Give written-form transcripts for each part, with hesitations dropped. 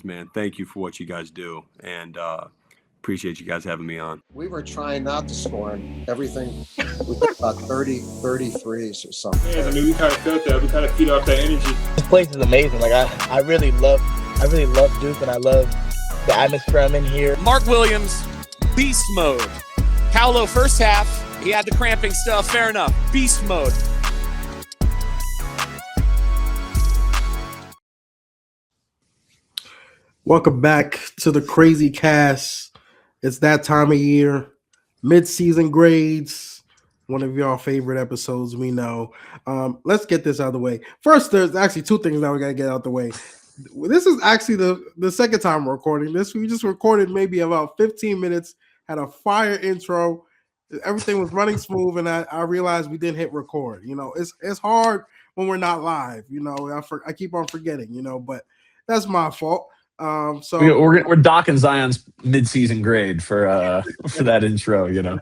guys, man. Thank you for what you guys do, and appreciate you guys having me on. We were trying not to score and everything. We got about 33s or something. Yeah, I mean, we kind of felt that. We kind of feed off that energy. This place is amazing. Like I really love Duke, and I love the atmosphere I'm in here. Mark Williams, beast mode. Paolo first half, he had the cramping stuff. Fair enough. Beast mode. Welcome back to the Crazy Cast. It's that time of year. Mid-season grades. One of y'all favorite episodes, we know. Let's get this out of the way. First, there's actually two things that we got to get out the way. This is actually the second time we're recording this. We just recorded maybe about 15 minutes, had a fire intro. Everything was running smooth, and I realized we didn't hit record. You know, it's hard when we're not live. You know, I keep on forgetting, you know, but that's my fault. So we're docking Zion's mid-season grade for that intro, you know.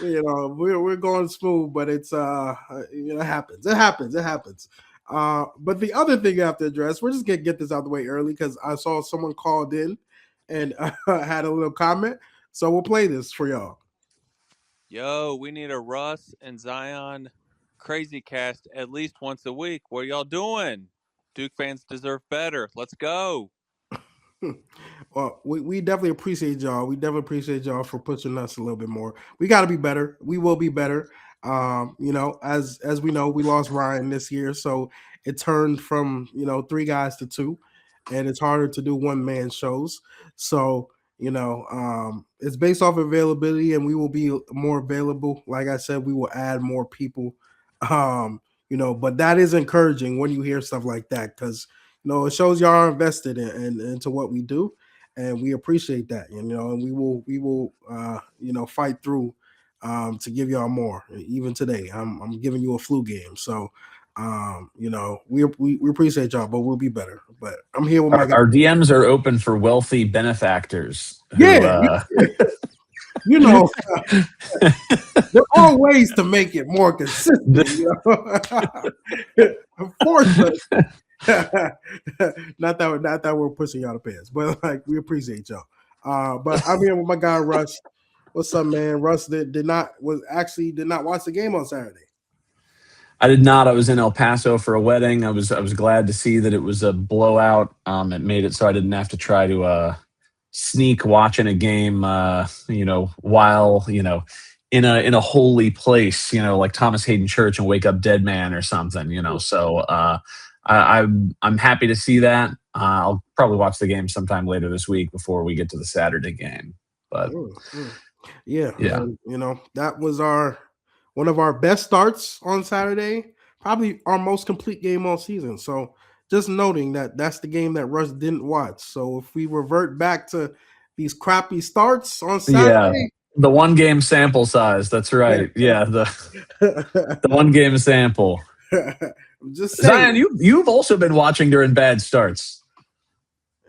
You know, we're going smooth, but it's it happens. It happens. But the other thing I have to address, we're just gonna get this out of the way early because I saw someone called in and had a little comment. So we'll play this for y'all. Yo, we need a Russ and Zion Crazy Cast at least once a week. What are y'all doing? Duke fans deserve better. Let's go. Well, we definitely appreciate y'all. We definitely appreciate y'all for pushing us a little bit more. We got to be better. We will be better. You know, as we know, we lost Ryan this year, so it turned from 3 guys to 2, and it's harder to do one-man shows. So it's based off availability, and we will be more available. Like I said, we will add more people. But that is encouraging when you hear stuff like that because. It shows y'all are invested into what we do, and we appreciate that. And we will fight through to give y'all more. Even today, I'm giving you a flu game, so we appreciate y'all, but we'll be better. But I'm here with our DMs are open for wealthy benefactors. There are ways to make it more consistent. Unfortunately. not that we're pushing y'all to pants, but we appreciate y'all. But I'm here with my guy Russ. What's up, man? Russ did not watch the game on Saturday. I did not. I was in El Paso for a wedding. I was glad to see that it was a blowout. It made it so I didn't have to try to sneak watching a game. While in a holy place, like Thomas Hayden Church and Wake Up Dead Man or something. So. I'm happy to see that. I'll probably watch the game sometime later this week before we get to the Saturday game. But yeah. That was one of our best starts on Saturday. Probably our most complete game all season. So just noting that's the game that Russ didn't watch. So if we revert back to these crappy starts on Saturday. The one game sample size. That's right. Yeah, the one game sample. Just saying. Zion, you've also been watching during bad starts.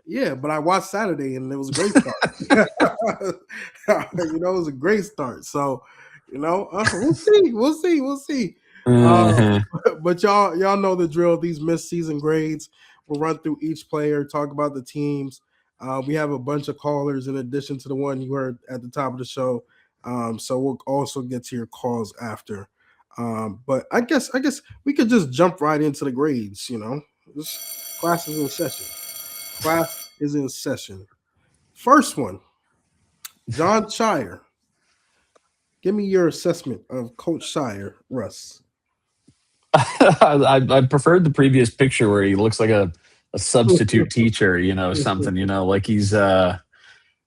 Yeah, but I watched Saturday and it was a great start. It was a great start. So, we'll see. But y'all know the drill. These mid-season grades. We'll run through each player, talk about the teams. We have a bunch of callers in addition to the one you heard at the top of the show. So we'll also get to your calls after. But I guess we could just jump right into the grades. This class is in session. First one, John Scheyer. Give me your assessment of Coach Scheyer, Russ. I preferred the previous picture where he looks like a substitute teacher, something, like he's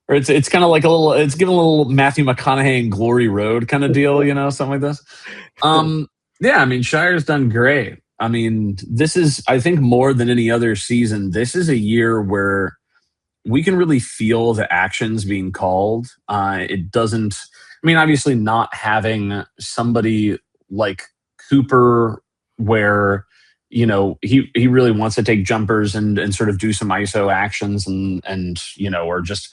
or it's kind of like it's giving a little Matthew McConaughey in Glory Road kind of deal, something like this. Yeah, I mean, Sheyer's done great. I mean, this is, I think, more than any other season, this is a year where we can really feel the actions being called. It doesn't, I mean, obviously not having somebody like Cooper where, he really wants to take jumpers and sort of do some ISO actions and or just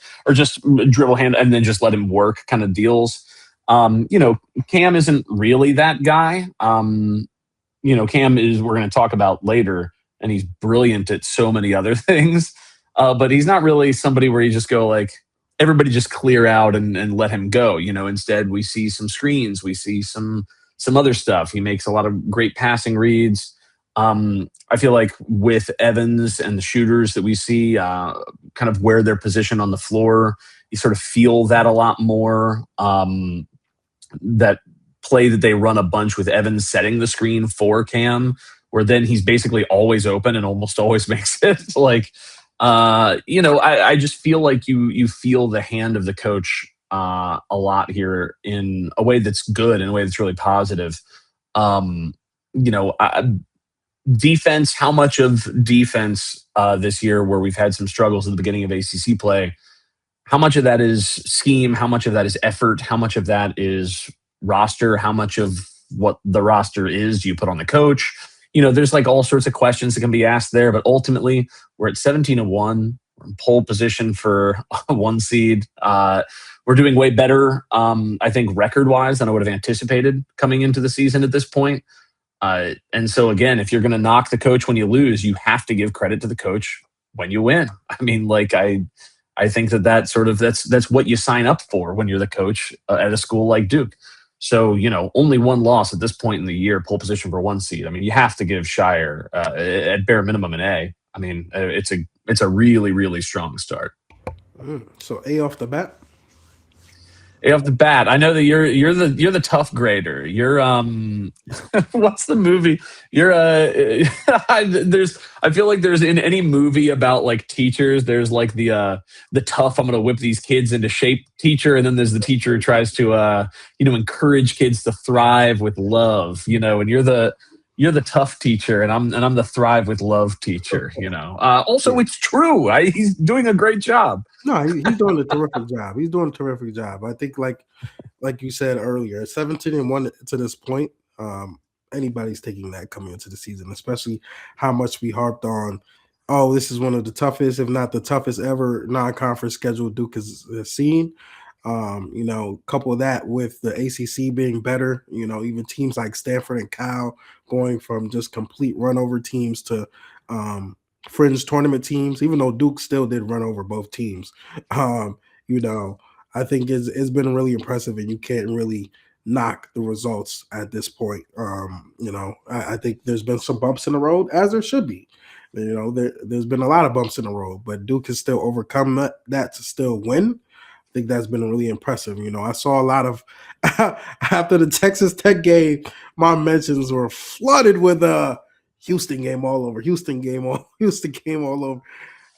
dribble hand and then just let him work kind of deals. Cam isn't really that guy. Cam is, we're going to talk about later, and he's brilliant at so many other things. But he's not really somebody where you just go like, everybody just clear out and let him go. Instead we see some screens, we see some other stuff. He makes a lot of great passing reads. I feel like with Evans and the shooters that we see, kind of where they're positioned on the floor, you sort of feel that a lot more. That play that they run a bunch with Evans setting the screen for Cam, where then he's basically always open and almost always makes it. Like, I just feel like you feel the hand of the coach a lot here in a way that's good, in a way that's really positive. Defense, how much of defense this year, where we've had some struggles at the beginning of ACC play, how much of that is scheme, how much of that is effort, how much of that is roster, how much of what the roster is do you put on the coach? There's like all sorts of questions that can be asked there, but ultimately we're at 17-1. We're in pole position for a 1 seed. We're doing way better, I think, record-wise than I would have anticipated coming into the season at this point. And so, again, if you're going to knock the coach when you lose, you have to give credit to the coach when you win. I mean, like, I think that's what you sign up for when you're the coach at a school like Duke. So, only 1 loss at this point in the year, pole position for 1 seed. I mean, you have to give Scheyer at bare minimum an A. I mean, it's a really, really strong start. So A off the bat. A off the bat. I know that you're the tough grader. You're what's the movie? You're I feel like there's in any movie about like teachers, there's like the tough, I'm gonna whip these kids into shape teacher, and then there's the teacher who tries to encourage kids to thrive with love, and you're the tough teacher, and I'm the thrive with love teacher. Also, it's true. He's doing a great job. No, he's doing a terrific job. He's doing a terrific job. I think, like you said earlier, 17-1 to this point. Anybody's taking that coming into the season, especially how much we harped on. Oh, this is one of the toughest, if not the toughest ever non-conference schedule Duke has seen. Couple of that with the ACC being better. Even teams like Stanford and Cal going from just complete run over teams to fringe tournament teams, even though Duke still did run over both teams. I think it's been really impressive, and you can't really knock the results at this point. I think there's been some bumps in the road, as there should be. There's been a lot of bumps in the road, but Duke has still overcome that to still win. I think that's been really impressive. I saw a lot of after the Texas Tech game, my mentions were flooded with Houston game all over. Houston game all over.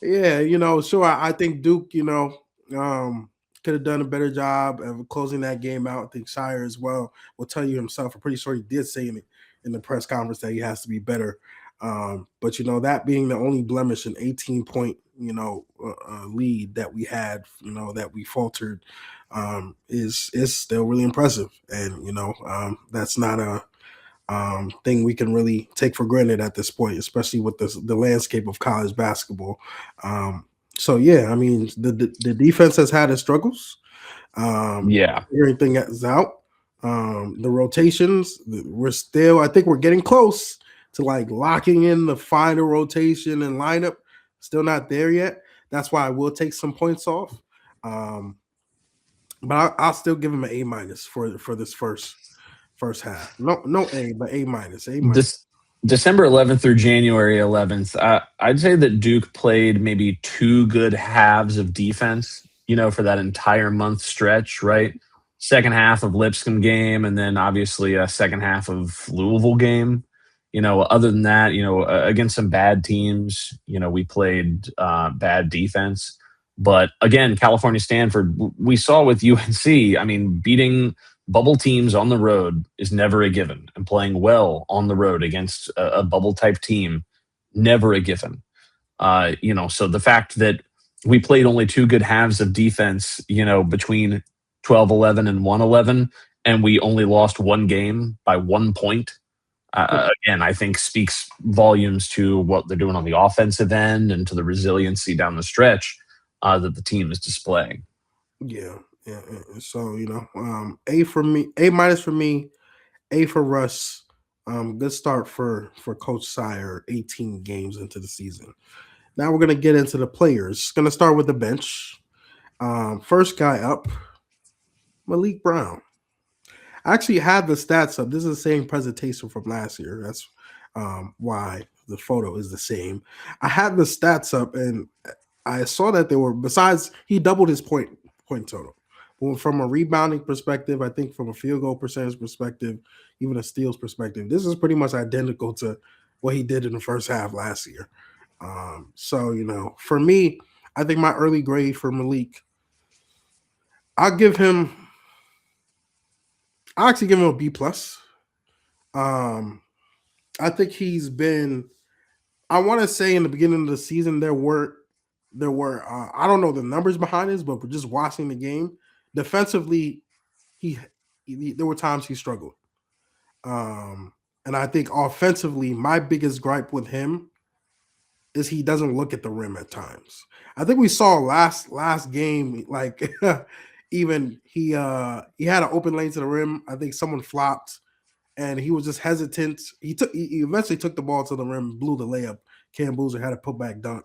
Yeah, sure. I think Duke, could have done a better job of closing that game out. I think Scheyer as well will tell you himself. I'm pretty sure he did say in the press conference that he has to be better. But that being the only blemish, an 18-point, lead that we had, that we faltered, is still really impressive. And, that's not a thing we can really take for granted at this point, especially with the landscape of college basketball. So yeah, I mean, the defense has had its struggles. Everything is out. The rotations, I think we're getting close to like locking in the final rotation and lineup. Still not there yet. That's why I will take some points off. But I'll still give him an A- for this first half. No A, but A-. December 11th through January 11th, I'd say that Duke played maybe 2 good halves of defense, for that entire month stretch, right? Second half of Lipscomb game, and then obviously a second half of Louisville game. Other than that, against some bad teams, we played bad defense. But again, California Stanford, we saw with UNC, I mean, beating bubble teams on the road is never a given, and playing well on the road against a bubble type team, never a given. So the fact that we played only 2 good halves of defense, between 12-11 and 1-11, and we only lost 1 game by 1 point. Again, I think speaks volumes to what they're doing on the offensive end and to the resiliency down the stretch that the team is displaying. Yeah. So, A for me, A- for me, A for Russ. Good start for Coach Sarr, 18 games into the season. Now we're gonna get into the players. Gonna start with the bench. First guy up, Maliq Brown. I actually had the stats up. This is the same presentation from last year. That's why the photo is the same. I had the stats up, and I saw that they were, besides, he doubled his point total. Well, from a rebounding perspective, I think from a field goal percentage perspective, even a steals perspective, this is pretty much identical to what he did in the first half last year. So, you know, for me, I think my early grade for Maliq, I'll actually give him a B plus. I think he's been, I want to say in the beginning of the season, there were I don't know the numbers behind this, but we're just watching the game. Defensively, there were times he struggled. And I think offensively, my biggest gripe with him is he doesn't look at the rim at times. I think we saw last game, like even he had an open lane to the rim. I think someone flopped and he was just hesitant. He eventually took the ball to the rim, blew the layup. Cayden Boozer had a putback dunk.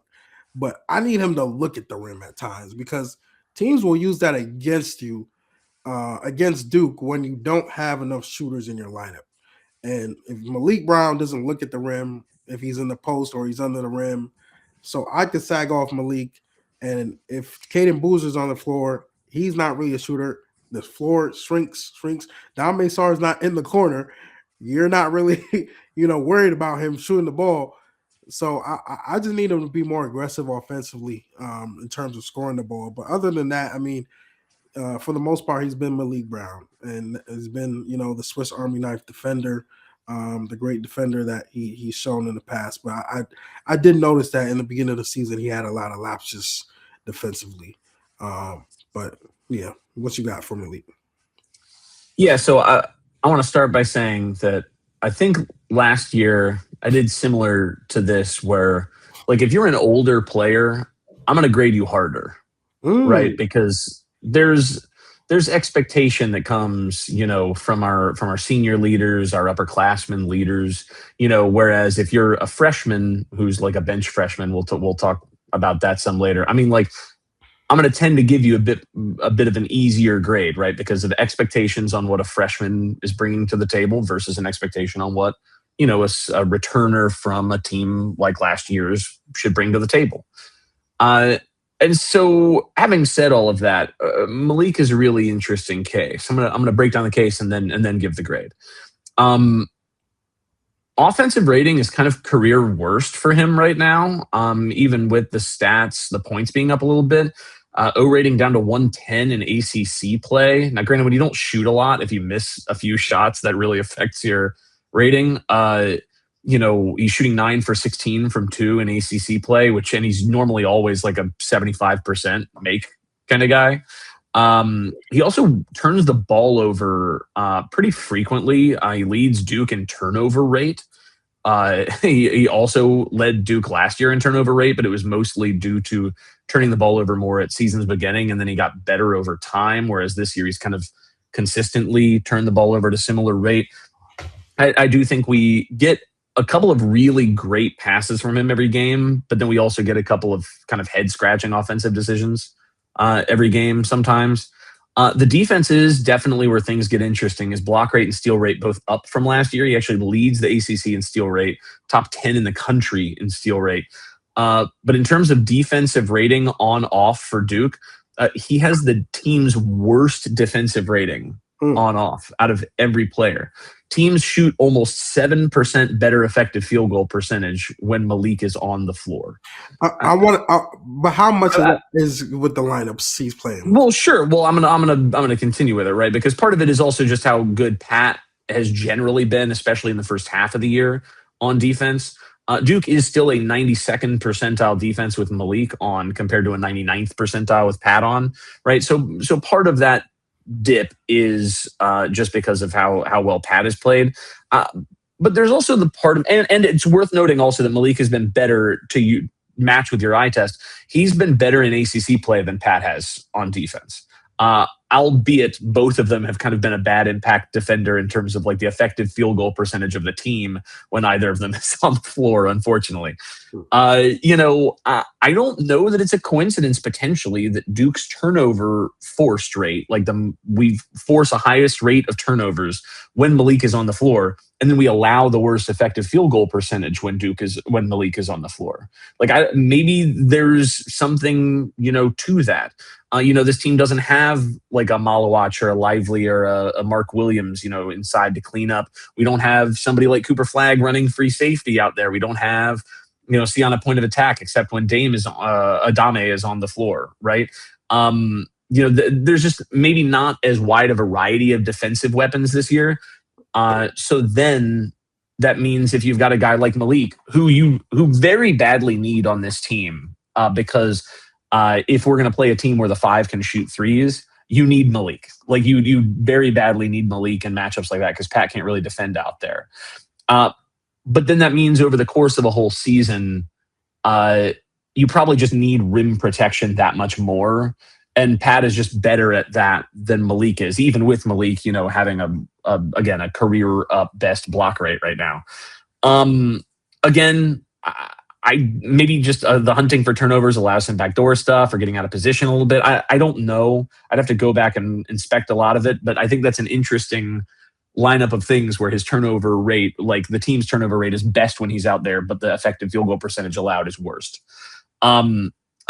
But I need him to look at the rim at times because teams will use that against you, against Duke, when you don't have enough shooters in your lineup. And if Maliq Brown doesn't look at the rim, if he's in the post or he's under the rim, so I could sag off Maliq. And if Cayden Boozer's on the floor, he's not really a shooter. The floor shrinks. Dame Sarr is not in the corner. You're not really, worried about him shooting the ball. So I just need him to be more aggressive offensively in terms of scoring the ball. But other than that, I mean, for the most part, he's been Maliq Brown and has been, the Swiss Army knife defender, the great defender that he's shown in the past. But I did notice that in the beginning of the season, he had a lot of lapses defensively. But yeah, what you got for Maliq? Yeah, so I want to start by saying that I think last year I did similar to this where, like, if you're an older player, I'm going to grade you harder, right? Because there's expectation that comes, from our senior leaders, our upperclassmen leaders, whereas if you're a freshman who's like a bench freshman, we'll talk about that some later. I mean, like, I'm going to tend to give you a bit of an easier grade, right? Because of the expectations on what a freshman is bringing to the table versus an expectation on what, a returner from a team like last year's should bring to the table. And so having said all of that, Maliq is a really interesting case. I'm going to break down the case and then give the grade. Offensive rating is kind of career worst for him right now, even with the stats, the points being up a little bit. O rating down to 110 in ACC play. Now, granted, when you don't shoot a lot, if you miss a few shots, that really affects your rating. He's shooting 9 for 16 from 2 in ACC play, and he's normally always like a 75% make kind of guy. He also turns the ball over pretty frequently. He leads Duke in turnover rate. He also led Duke last year in turnover rate, but it was mostly due to turning the ball over more at season's beginning, and then he got better over time, whereas this year he's kind of consistently turned the ball over at a similar rate. I do think we get a couple of really great passes from him every game, but then we also get a couple of kind of head-scratching offensive decisions every game sometimes. The defense is definitely where things get interesting. His block rate and steal rate both up from last year. He actually leads the ACC in steal rate, top 10 in the country in steal rate. But in terms of defensive rating on-off for Duke, he has the team's worst defensive rating on-off out of every player. Teams shoot almost 7% better effective field goal percentage when Maliq is on the floor. But how much of that is with the lineups he's playing? Well, sure. Well, I'm gonna continue with it, right? Because part of it is also just how good Pat has generally been, especially in the first half of the year on defense. Duke is still a 92nd percentile defense with Maliq on compared to a 99th percentile with Pat on, right? So part of that dip is just because of how well Pat has played. But there's also the part of, and it's worth noting also that Maliq has been better to match with your eye test. He's been better in ACC play than Pat has on defense. albeit both of them have kind of been a bad impact defender in terms of like the effective field goal percentage of the team when either of them is on the floor, unfortunately. I don't know that it's a coincidence potentially that Duke's turnover forced rate, we force a highest rate of turnovers when Maliq is on the floor, and then we allow the worst effective field goal percentage when Maliq is on the floor. Maybe there's something, to that. This team doesn't have like a Malawach or a Lively or a Mark Williams, inside to clean up. We don't have somebody like Cooper Flagg running free safety out there. We don't have, see on a point of attack, except when Adame is on the floor, right? There's just maybe not as wide a variety of defensive weapons this year. So then that means if you've got a guy like Maliq, who very badly need on this team, because if we're going to play a team where the 5 can shoot threes, you need Maliq. Like you very badly need Maliq in matchups like that because Pat can't really defend out there. But then that means over the course of a whole season, you probably just need rim protection that much more. And Pat is just better at that than Maliq is, even with Maliq, having a career best block rate right now. I maybe just the hunting for turnovers allows some backdoor stuff or getting out of position a little bit. I don't know. I'd have to go back and inspect a lot of it, but I think that's an interesting lineup of things where his turnover rate, like the team's turnover rate, is best when he's out there, but the effective field goal percentage allowed is worst.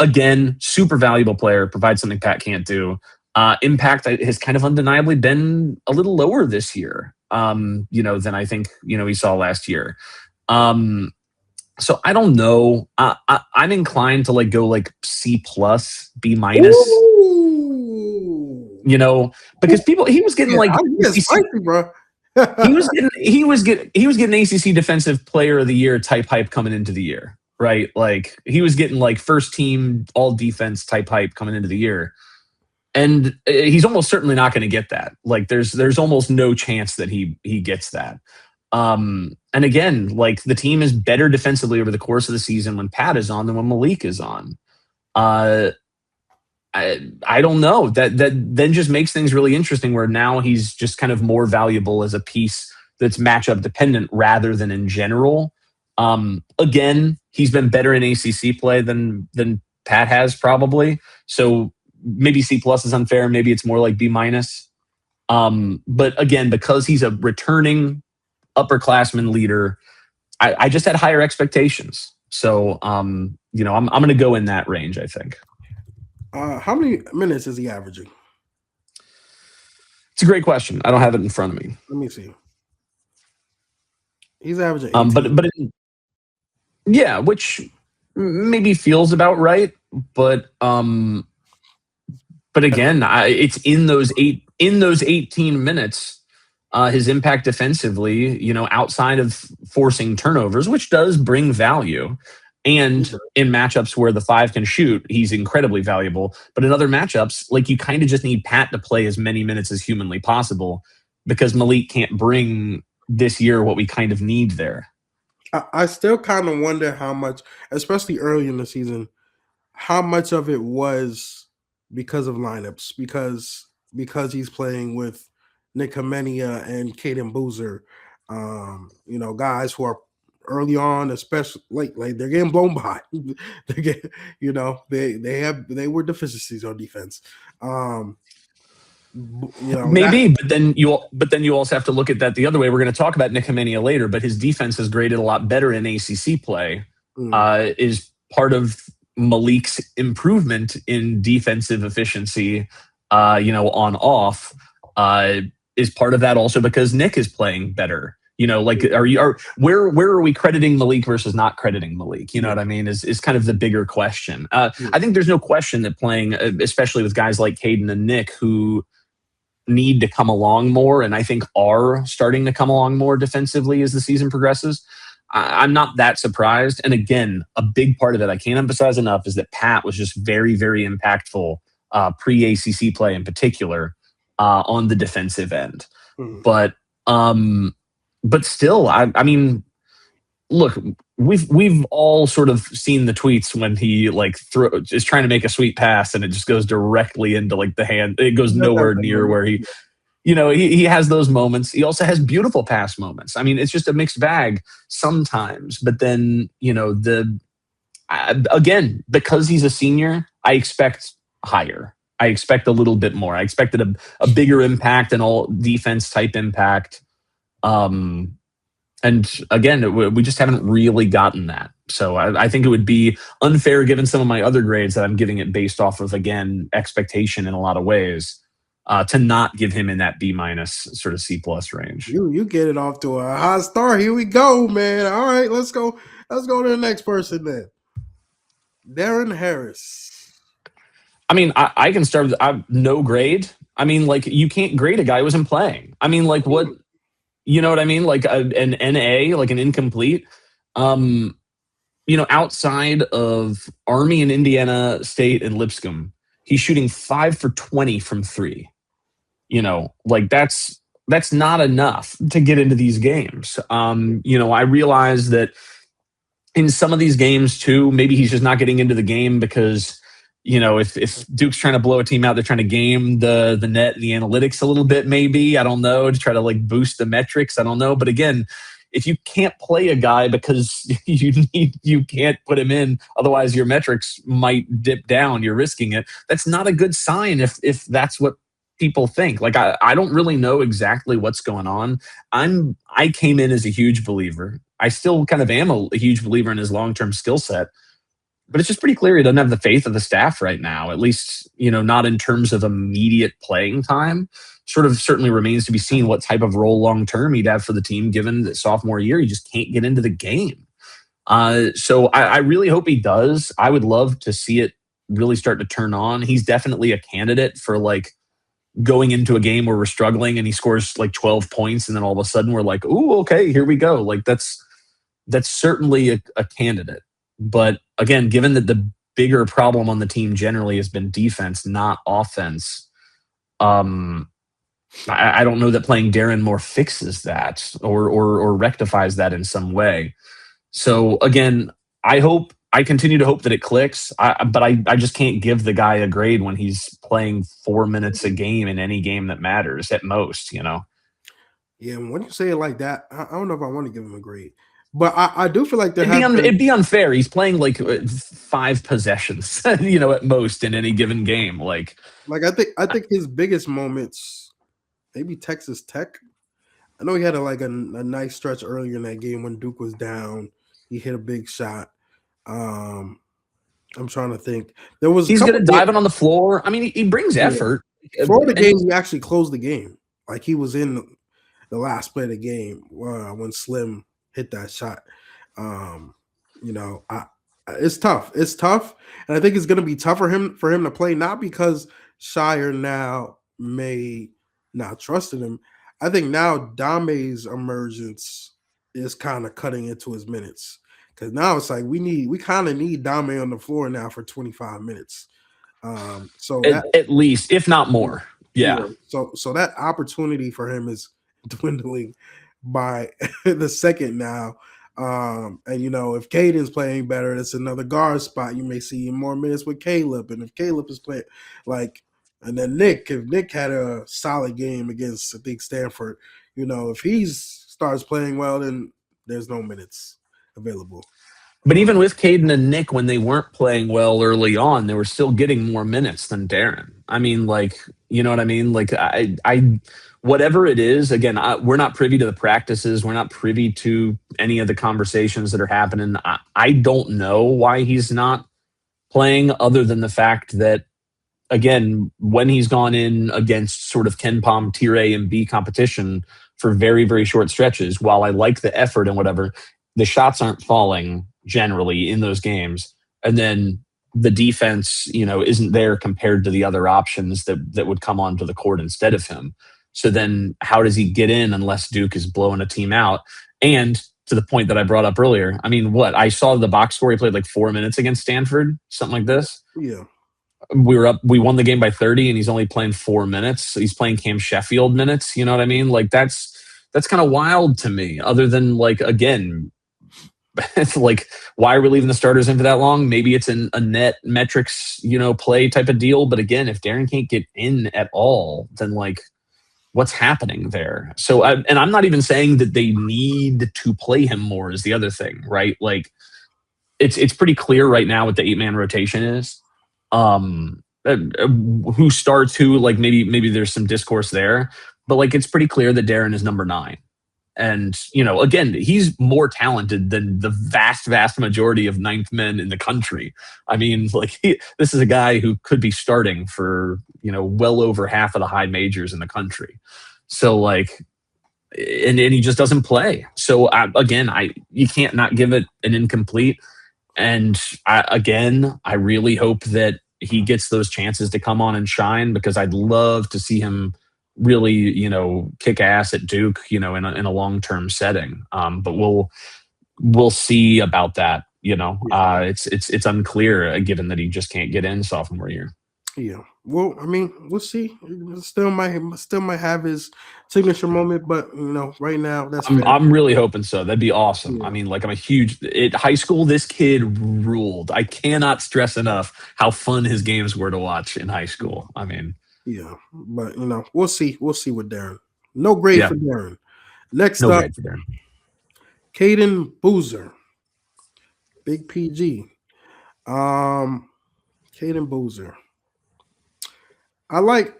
Again, super valuable player, provides something Pat can't do. Impact has kind of undeniably been a little lower this year, than I think, we saw last year. So I don't know. I'm inclined to go C+, B-, because he was getting spicy, bro. he was getting ACC Defensive Player of the Year type hype coming into the year, right? Like he was getting first team all defense type hype coming into the year, and he's almost certainly not going to get that. Like there's almost no chance that he gets that. And again, the team is better defensively over the course of the season when Pat is on than when Maliq is on. I don't know. That then just makes things really interesting where now he's just kind of more valuable as a piece that's matchup dependent rather than in general. Again, he's been better in ACC play than Pat has probably. So maybe C+ is unfair. Maybe it's more like B-. But again, because he's a returning upperclassman leader, I just had higher expectations. So, I'm going to go in that range, I think. How many minutes is he averaging? It's a great question. I don't have it in front of me. Let me see. He's averaging 18. Which maybe feels about right. But again, it's in those 18 minutes. His impact defensively, outside of forcing turnovers, which does bring value. And in matchups where the 5 can shoot, he's incredibly valuable. But in other matchups, you kind of just need Pat to play as many minutes as humanly possible because Maliq can't bring this year what we kind of need there. I still kind of wonder how much, especially early in the season, how much of it was because of lineups, because he's playing with Nik Khamenia and Cayden Boozer, guys who are early on, especially like they're getting blown by. They were deficiencies on defense. Maybe, but then you also have to look at that the other way. We're going to talk about Nik Khamenia later, but his defense is graded a lot better in ACC play. Is part of Maliq's improvement in defensive efficiency. On off. Is part of that also because Nik is playing better. Where are we crediting Maliq versus not crediting Maliq? You know what I mean? Is kind of the bigger question. I think there's no question that playing, especially with guys like Cayden and Nik, who need to come along more, and I think are starting to come along more defensively as the season progresses. I'm not that surprised. And again, a big part of it I can't emphasize enough is that Pat was just very, very impactful pre-ACC play in particular on the defensive end. But still, I mean, look, we've all sort of seen the tweets when he like is trying to make a sweet pass and it just goes directly into like the hand. It goes nowhere near where he, he has those moments. He also has beautiful pass moments. I mean, it's just a mixed bag sometimes. But then, again, because he's a senior, I expect higher. I expect a little bit more. I expected a bigger impact and all defense type impact. And again, we just haven't really gotten that. So I think it would be unfair, given some of my other grades that I'm giving it based off of, again, expectation in a lot of ways, to not give him in that B- sort of C+ range. You get it off to a high start. Here we go, man. All right, let's go. Let's go to the next person then. Darren Harris. I mean, I can start with no grade. I mean, like, you can't grade a guy who wasn't playing. I mean, like, what? You know what I mean? Like an NA, like an incomplete. Outside of Army and Indiana State and Lipscomb, he's shooting 5 for 20 from 3. Like that's not enough to get into these games. I realize that in some of these games too, maybe he's just not getting into the game because if Duke's trying to blow a team out, they're trying to game the net and the analytics a little bit, maybe. I don't know, to try to like boost the metrics. I don't know. But again, if you can't play a guy because you can't put him in, otherwise your metrics might dip down, you're risking it. That's not a good sign if that's what people think. Like I don't really know exactly what's going on. I came in as a huge believer. I still kind of am a huge believer in his long-term skill set. But it's just pretty clear he doesn't have the faith of the staff right now, at least, not in terms of immediate playing time. Sort of certainly remains to be seen what type of role long-term he'd have for the team, given that sophomore year, he just can't get into the game. So I really hope he does. I would love to see it really start to turn on. He's definitely a candidate for like going into a game where we're struggling and he scores like 12 points and then all of a sudden we're like, ooh, okay, here we go. Like that's certainly a candidate. But again, given that the bigger problem on the team generally has been defense, not offense, I don't know that playing Darren more fixes that or rectifies that in some way. So again, I continue to hope that it clicks, but I just can't give the guy a grade when he's playing 4 minutes a game in any game that matters at most, Yeah, when you say it like that, I don't know if I want to give him a grade. But I do feel like it'd be unfair. He's playing like 5 possessions, at most in any given game. Like I think his biggest moments, maybe Texas Tech. I know he had a nice stretch earlier in that game when Duke was down. He hit a big shot. I'm trying to think. He's good at diving on the floor. I mean, he brings effort. For the game, he actually closed the game. Like he was in the last play of the game when Slim hit that shot. It's tough. It's tough, and I think it's going to be tough for him to play. Not because Scheyer now may not trust in him. I think now Dame's emergence is kind of cutting into his minutes because now it's like we kind of need Dame on the floor now for 25 minutes. So at least, if not more, yeah. So that opportunity for him is dwindling by the second now. And if Cayden's playing better, that's another guard spot. You may see more minutes with Caleb. And if Caleb is playing and then if Nik had a solid game against, I think, Stanford, if he starts playing well, then there's no minutes available. But even with Cayden and Nik, when they weren't playing well early on, they were still getting more minutes than Darren. I mean, you know what I mean? Like, I whatever it is, again, we're not privy to the practices. We're not privy to any of the conversations that are happening. I don't know why he's not playing, other than the fact that, again, when he's gone in against sort of Ken Pom tier A and B competition for very, very short stretches, while I like the effort and whatever, the shots aren't falling generally in those games. And then the defense, isn't there compared to the other options that would come onto the court instead of him. So then how does he get in unless Duke is blowing a team out? And to the point that I brought up earlier, I mean, I saw the box score. He played like 4 minutes against Stanford, something like this. Yeah. We won the game by 30 and he's only playing 4 minutes. He's playing Cam Sheffield minutes. You know what I mean? Like that's kind of wild to me, other than again, it's like, why are we leaving the starters in for that long? Maybe it's a net metrics, play type of deal. But again, if Darren can't get in at all, then like, what's happening there? So, and I'm not even saying that they need to play him more is the other thing, right? Like, it's pretty clear right now what the 8-man rotation is. Who starts who, like maybe there's some discourse there, but like it's pretty clear that Darren is number 9. And, again, he's more talented than the vast, vast majority of 9th men in the country. I mean, like, this is a guy who could be starting for, well over half of the high majors in the country. So, like, and he just doesn't play. So, you can't not give it an incomplete. And, I really hope that he gets those chances to come on and shine, because I'd love to see him really, kick ass at Duke, in a long-term setting. But we'll see about that. It's unclear, given that he just can't get in sophomore year. Yeah. Well, I mean, we'll see. Still might have his signature moment, but right now I'm really hoping so. That'd be awesome. Yeah. I mean, like, I'm a huge at high school. This kid ruled. I cannot stress enough how fun his games were to watch in high school. I mean. Yeah, but we'll see. We'll see with Darren. No grade for Darren. Next up, grade for Darren. Cayden Boozer, Big PG. Cayden Boozer. I like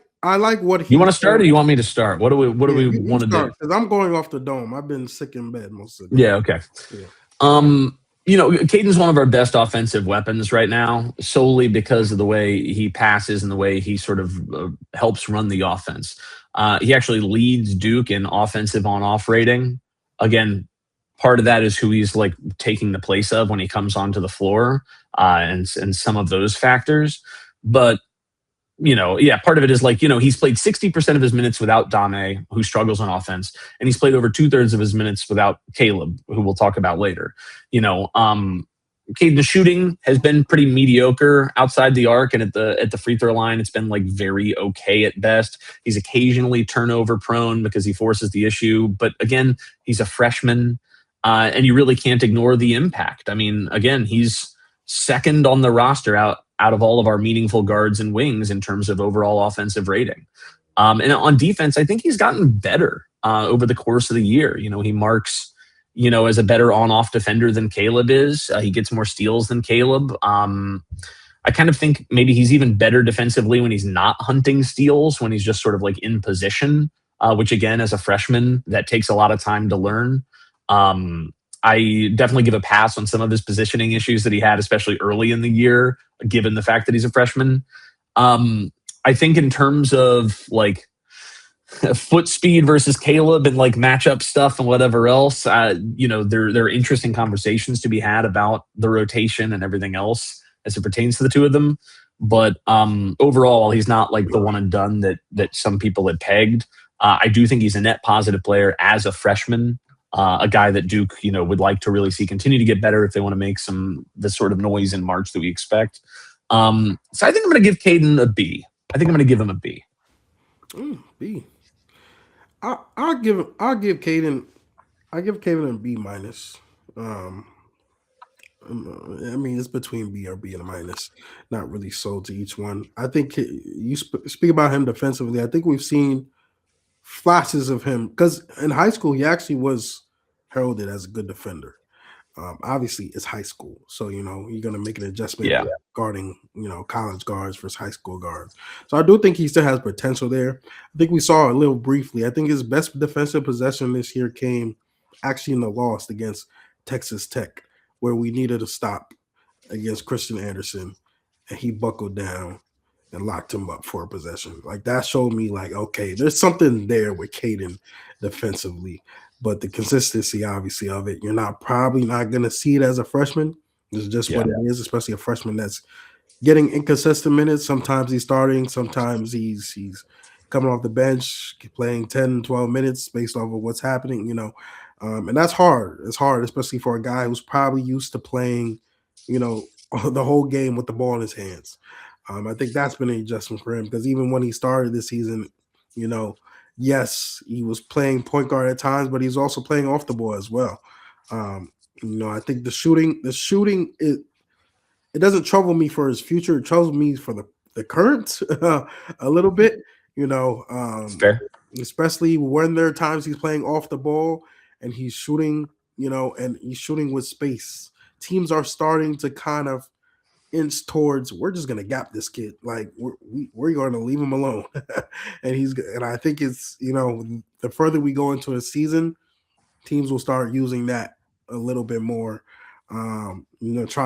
what he. You want to start, or you want me to start? What do we want to do? Because I'm going off the dome. I've been sick in bed most of the day. Yeah. Okay. Yeah. Cayden's one of our best offensive weapons right now, solely because of the way he passes and the way he sort of helps run the offense. He actually leads Duke in offensive on-off rating. Again, part of that is who he's like taking the place of when he comes onto the floor, and some of those factors. But part of it is like, he's played 60% of his minutes without Dame, who struggles on offense, and he's played over 2/3 of his minutes without Caleb, who we'll talk about later. Cayden's shooting has been pretty mediocre outside the arc, and at the free throw line, it's been like very okay at best. He's occasionally turnover prone because he forces the issue, but again, he's a freshman, and you really can't ignore the impact. I mean, again, he's second on the roster out of all of our meaningful guards and wings in terms of overall offensive rating. And on defense, I think he's gotten better over the course of the year. He marks, as a better on-off defender than Caleb is. He gets more steals than Caleb. I kind of think maybe he's even better defensively when he's not hunting steals, when he's just sort of like in position, which again, as a freshman, that takes a lot of time to learn. I definitely give a pass on some of his positioning issues that he had, especially early in the year, given the fact that he's a freshman. I think in terms of like foot speed versus Caleb and like matchup stuff and whatever else, there are interesting conversations to be had about the rotation and everything else as it pertains to the two of them. But overall, he's not like the one and done that some people had pegged. I do think he's a net positive player as a freshman. A guy that Duke, would like to really see continue to get better if they want to make the sort of noise in March that we expect. So I think I'm going to give Cayden a B. I think I'm going to give him a B. B. I'll give Cayden a B minus. I mean, it's between B or B and a minus. Not really sold to each one. I think you speak about him defensively. I think we've seen flashes of him, because in high school he actually was heralded as a good defender. Obviously it's high school, so you're going to make an adjustment guarding college guards versus high school guards. So I do think he still has potential there. I think we saw a little briefly. I think his best defensive possession this year came actually in the loss against Texas Tech, where we needed a stop against Christian Anderson, and he buckled down and locked him up for a possession. Like, that showed me, like, okay, there's something there with Cayden defensively, but the consistency, obviously, of it, you're probably not going to see it as a freshman. It's just what it is, especially a freshman that's getting inconsistent minutes. Sometimes he's starting, sometimes he's coming off the bench, playing 10, 12 minutes based off of what's happening, and that's hard. It's hard, especially for a guy who's probably used to playing, the whole game with the ball in his hands. I think that's been an adjustment for him, because even when he started this season, yes, he was playing point guard at times, but he's also playing off the ball as well. I think the shooting, it doesn't trouble me for his future. It troubles me for the current a little bit, Fair. especially when there are times he's playing off the ball and he's shooting, and he's shooting with space. Teams are starting to kind of inch towards, we're just gonna gap this kid, like we're going to leave him alone, and I think it's the further we go into the season, teams will start using that a little bit more, trying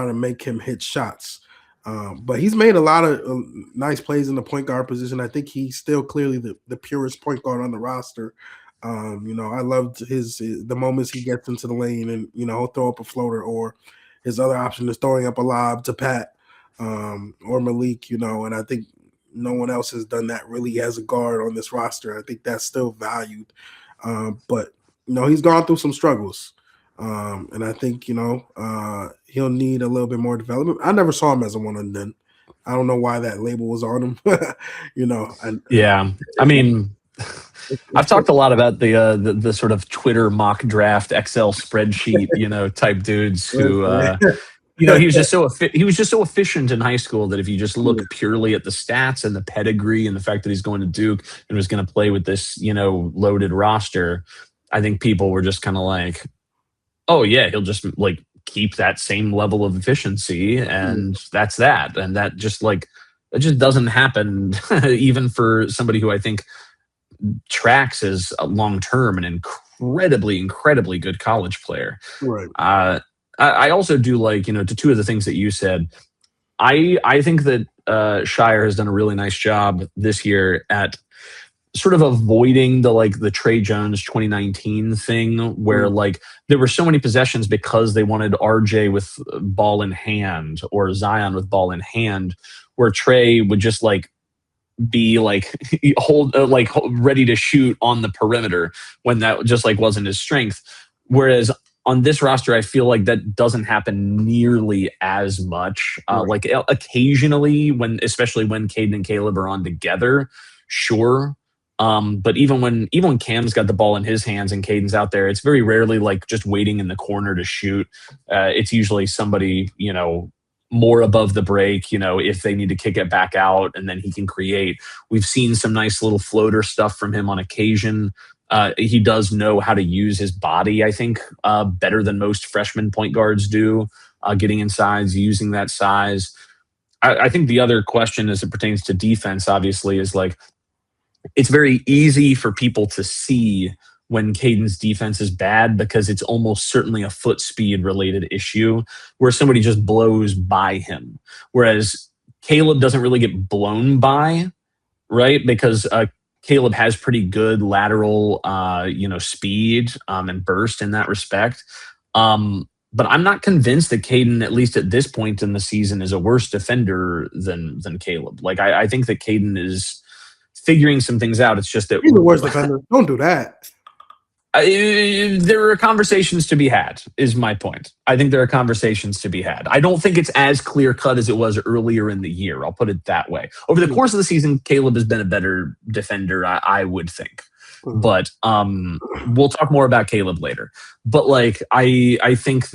to make him hit shots. But he's made a lot of nice plays in the point guard position. I think he's still clearly the purest point guard on the roster. I loved the moments he gets into the lane and, he'll throw up a floater, or his other option is throwing up a lob to Pat or Malik, and I think no one else has done that really as a guard on this roster. I think that's still valued. But he's gone through some struggles. And I think, he'll need a little bit more development. I never saw him as a one and done. I don't know why that label was on him. Yeah. I mean, I've talked a lot about the sort of Twitter mock draft Excel spreadsheet, type dudes who, he was just so efficient in high school that if you just look purely at the stats and the pedigree and the fact that he's going to Duke and was going to play with this, loaded roster, I think people were just kind of like, oh yeah, he'll just like keep that same level of efficiency, and that's that. And that just doesn't happen even for somebody who I think tracks as a long-term and incredibly good college player. Right. I also do like, to two of the things that you said, I think that Scheyer has done a really nice job this year at sort of avoiding the Trey Jones 2019 thing where there were so many possessions because they wanted RJ with ball in hand or Zion with ball in hand, where Trey would just be ready to shoot on the perimeter when that just wasn't his strength. Whereas on this roster, I feel like that doesn't happen nearly as much. Occasionally, especially when Cayden and Caleb are on together, sure. But even when Cam's got the ball in his hands and Cayden's out there, it's very rarely just waiting in the corner to shoot. It's usually somebody, more above the break, if they need to kick it back out and then he can create. We've seen some nice little floater stuff from him on occasion. He does know how to use his body, I think, better than most freshman point guards do, getting inside, using that size. I think the other question as it pertains to defense, obviously, is it's very easy for people to see when Cayden's defense is bad because it's almost certainly a foot speed related issue where somebody just blows by him. Whereas Caleb doesn't really get blown by, right? Because Caleb has pretty good lateral, speed and burst in that respect. But I'm not convinced that Cayden, at least at this point in the season, is a worse defender than Caleb. I think that Cayden is figuring some things out. It's just that he's the worst defender. Don't do that. There are conversations to be had, is my point. I think there are conversations to be had. I don't think it's as clear cut as it was earlier in the year. I'll put it that way. Over the course of the season, Caleb has been a better defender, I would think. But we'll talk more about Caleb later. But I think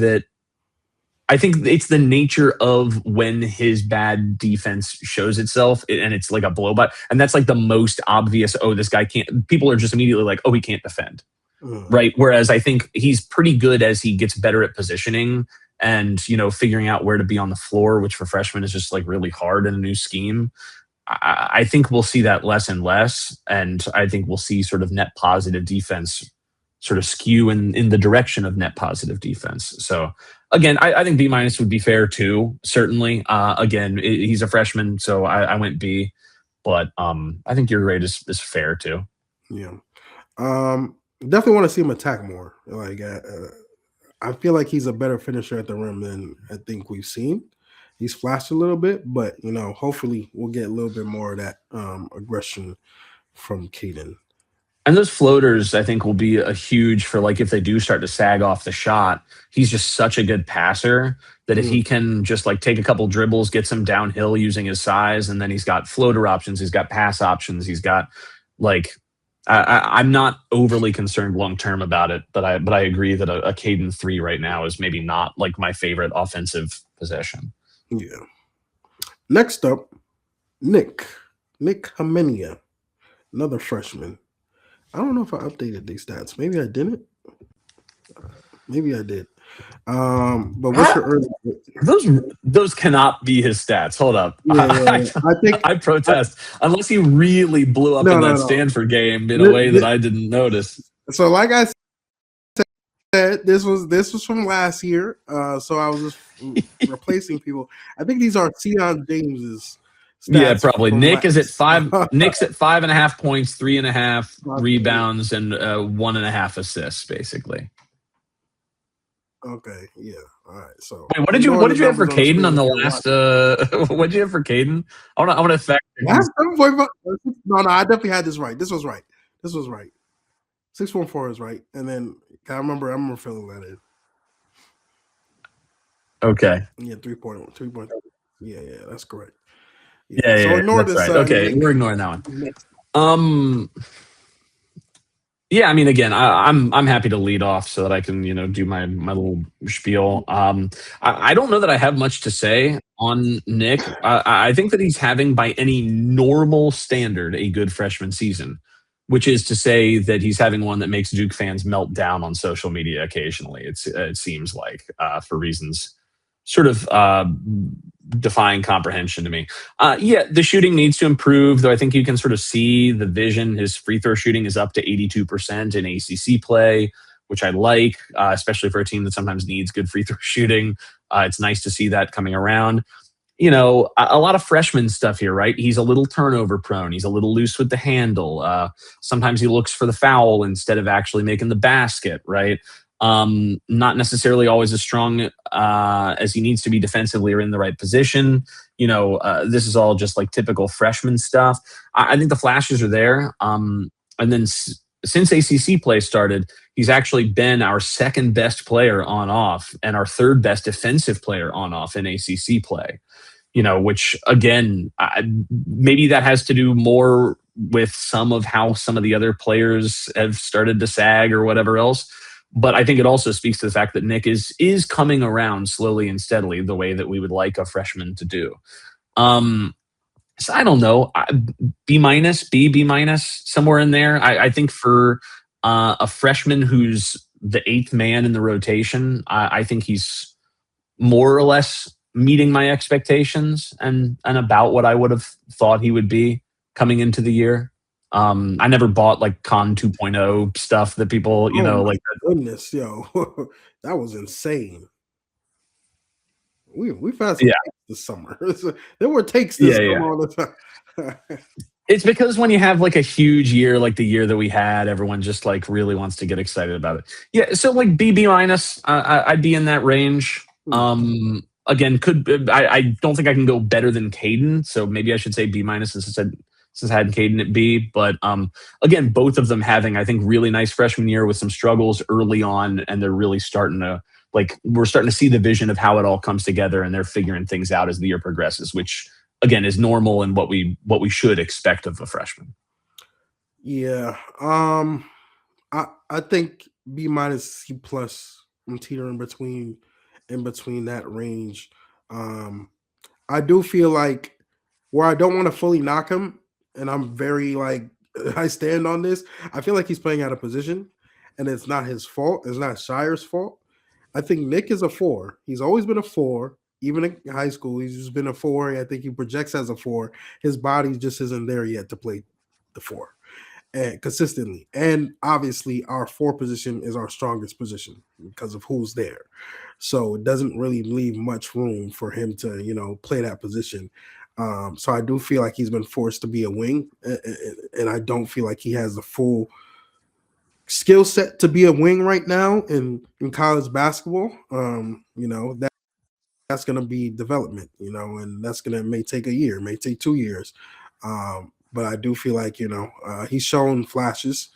it's the nature of when his bad defense shows itself, and it's like a blow by. And that's the most obvious, this guy can't. People are just immediately he can't defend. Right. Whereas I think he's pretty good as he gets better at positioning and, figuring out where to be on the floor, which for freshmen is just really hard in a new scheme. I think we'll see that less and less. And I think we'll see sort of net positive defense sort of skew in the direction of net positive defense. So again, I think B- would be fair too. Certainly. Again, he's a freshman, so I went B, but I think your grade is fair too. Yeah. Definitely want to see him attack more. I feel like he's a better finisher at the rim than I think we've seen. He's flashed a little bit, but hopefully we'll get a little bit more of that aggression from Cayden. And those floaters, I think, will be a huge for if they do start to sag off the shot. He's just such a good passer that if he can just take a couple dribbles, get some downhill using his size, and then he's got floater options, he's got pass options, he's got I'm not overly concerned long term about it, but I agree that a Cayden 3 right now is maybe not like my favorite offensive possession. Yeah. Next up, Nik Khamenia, another freshman. I don't know if I updated these stats. Maybe I didn't. Maybe I did. But what's your early? Those cannot be his stats. Hold up. Yeah. I think I protest unless he really blew up in that Stanford game in a way that I didn't notice. So, like I said, this was from last year. So I was just replacing people. I think these are Sion James's stats. Yeah, probably. Nik is at 5. Nick's at 5.5 points, 3.5 rebounds, and 1.5 assists, basically. Okay, yeah. All right. So wait, what did you have for Cayden on the last what did you have for Cayden? I want to fact check. No, I definitely had this right. This was right. 6.4 is right. And then I remember filling that in. Okay. Yeah, 3.3. Yeah, that's correct. Yeah, so ignore this. Right. Okay, we're ignoring that one. Yeah, I mean, again, I'm happy to lead off so that I can, do my little spiel. I don't know that I have much to say on Nik. I think that he's having, by any normal standard, a good freshman season, which is to say that he's having one that makes Duke fans melt down on social media occasionally. It seems like for reasons sort of defying comprehension to me. Yeah, the shooting needs to improve, though I think you can sort of see the vision. His free throw shooting is up to 82% in ACC play, which I like, especially for a team that sometimes needs good free throw shooting. It's nice to see that coming around. A lot of freshman stuff here, right? He's a little turnover prone. He's a little loose with the handle. Sometimes he looks for the foul instead of actually making the basket, right? Not necessarily always as strong as he needs to be defensively or in the right position. This is all just like typical freshman stuff. I think the flashes are there. And then since ACC play started, he's actually been our second best player on off and our third best defensive player on off in ACC play. Which again, maybe that has to do more with some of how some of the other players have started to sag or whatever else. But I think it also speaks to the fact that Nik is coming around slowly and steadily the way that we would like a freshman to do. So I don't know, B-, B-, somewhere in there. I think for a freshman who's the 8th man in the rotation, I think he's more or less meeting my expectations and about what I would have thought he would be coming into the year. I never bought like Kon 2.0 stuff that people, like. Goodness, yo, that was insane. We've had some takes this summer. There were takes this summer all the time. It's because when you have like a huge year, like the year that we had, everyone just like really wants to get excited about it. Yeah, so like B-, I'd be in that range. Again, I don't think I can go better than Cayden, so maybe I should say B- since I had Cayden at B. But again, both of them having, I think, really nice freshman year with some struggles early on, and they're really starting to, we're starting to see the vision of how it all comes together, and they're figuring things out as the year progresses, which, again, is normal and what we should expect of a freshman. Yeah. I think B-, C+. I'm teetering in between that range. I do feel like where I don't want to fully knock him, and I'm very I stand on this. I feel like he's playing out of position, and it's not his fault. It's not Scheyer's fault. I think Nik is a 4. He's always been a 4, even in high school. He's just been a 4. I think he projects as a 4. His body just isn't there yet to play the 4 and consistently. And obviously, our 4 position is our strongest position because of who's there. So it doesn't really leave much room for him to, play that position. So I do feel like he's been forced to be a wing, and I don't feel like he has the full skill set to be a wing right now in college basketball. That's going to be development, and that's may take a year, may take 2 years. But I do feel like, he's shown flashes,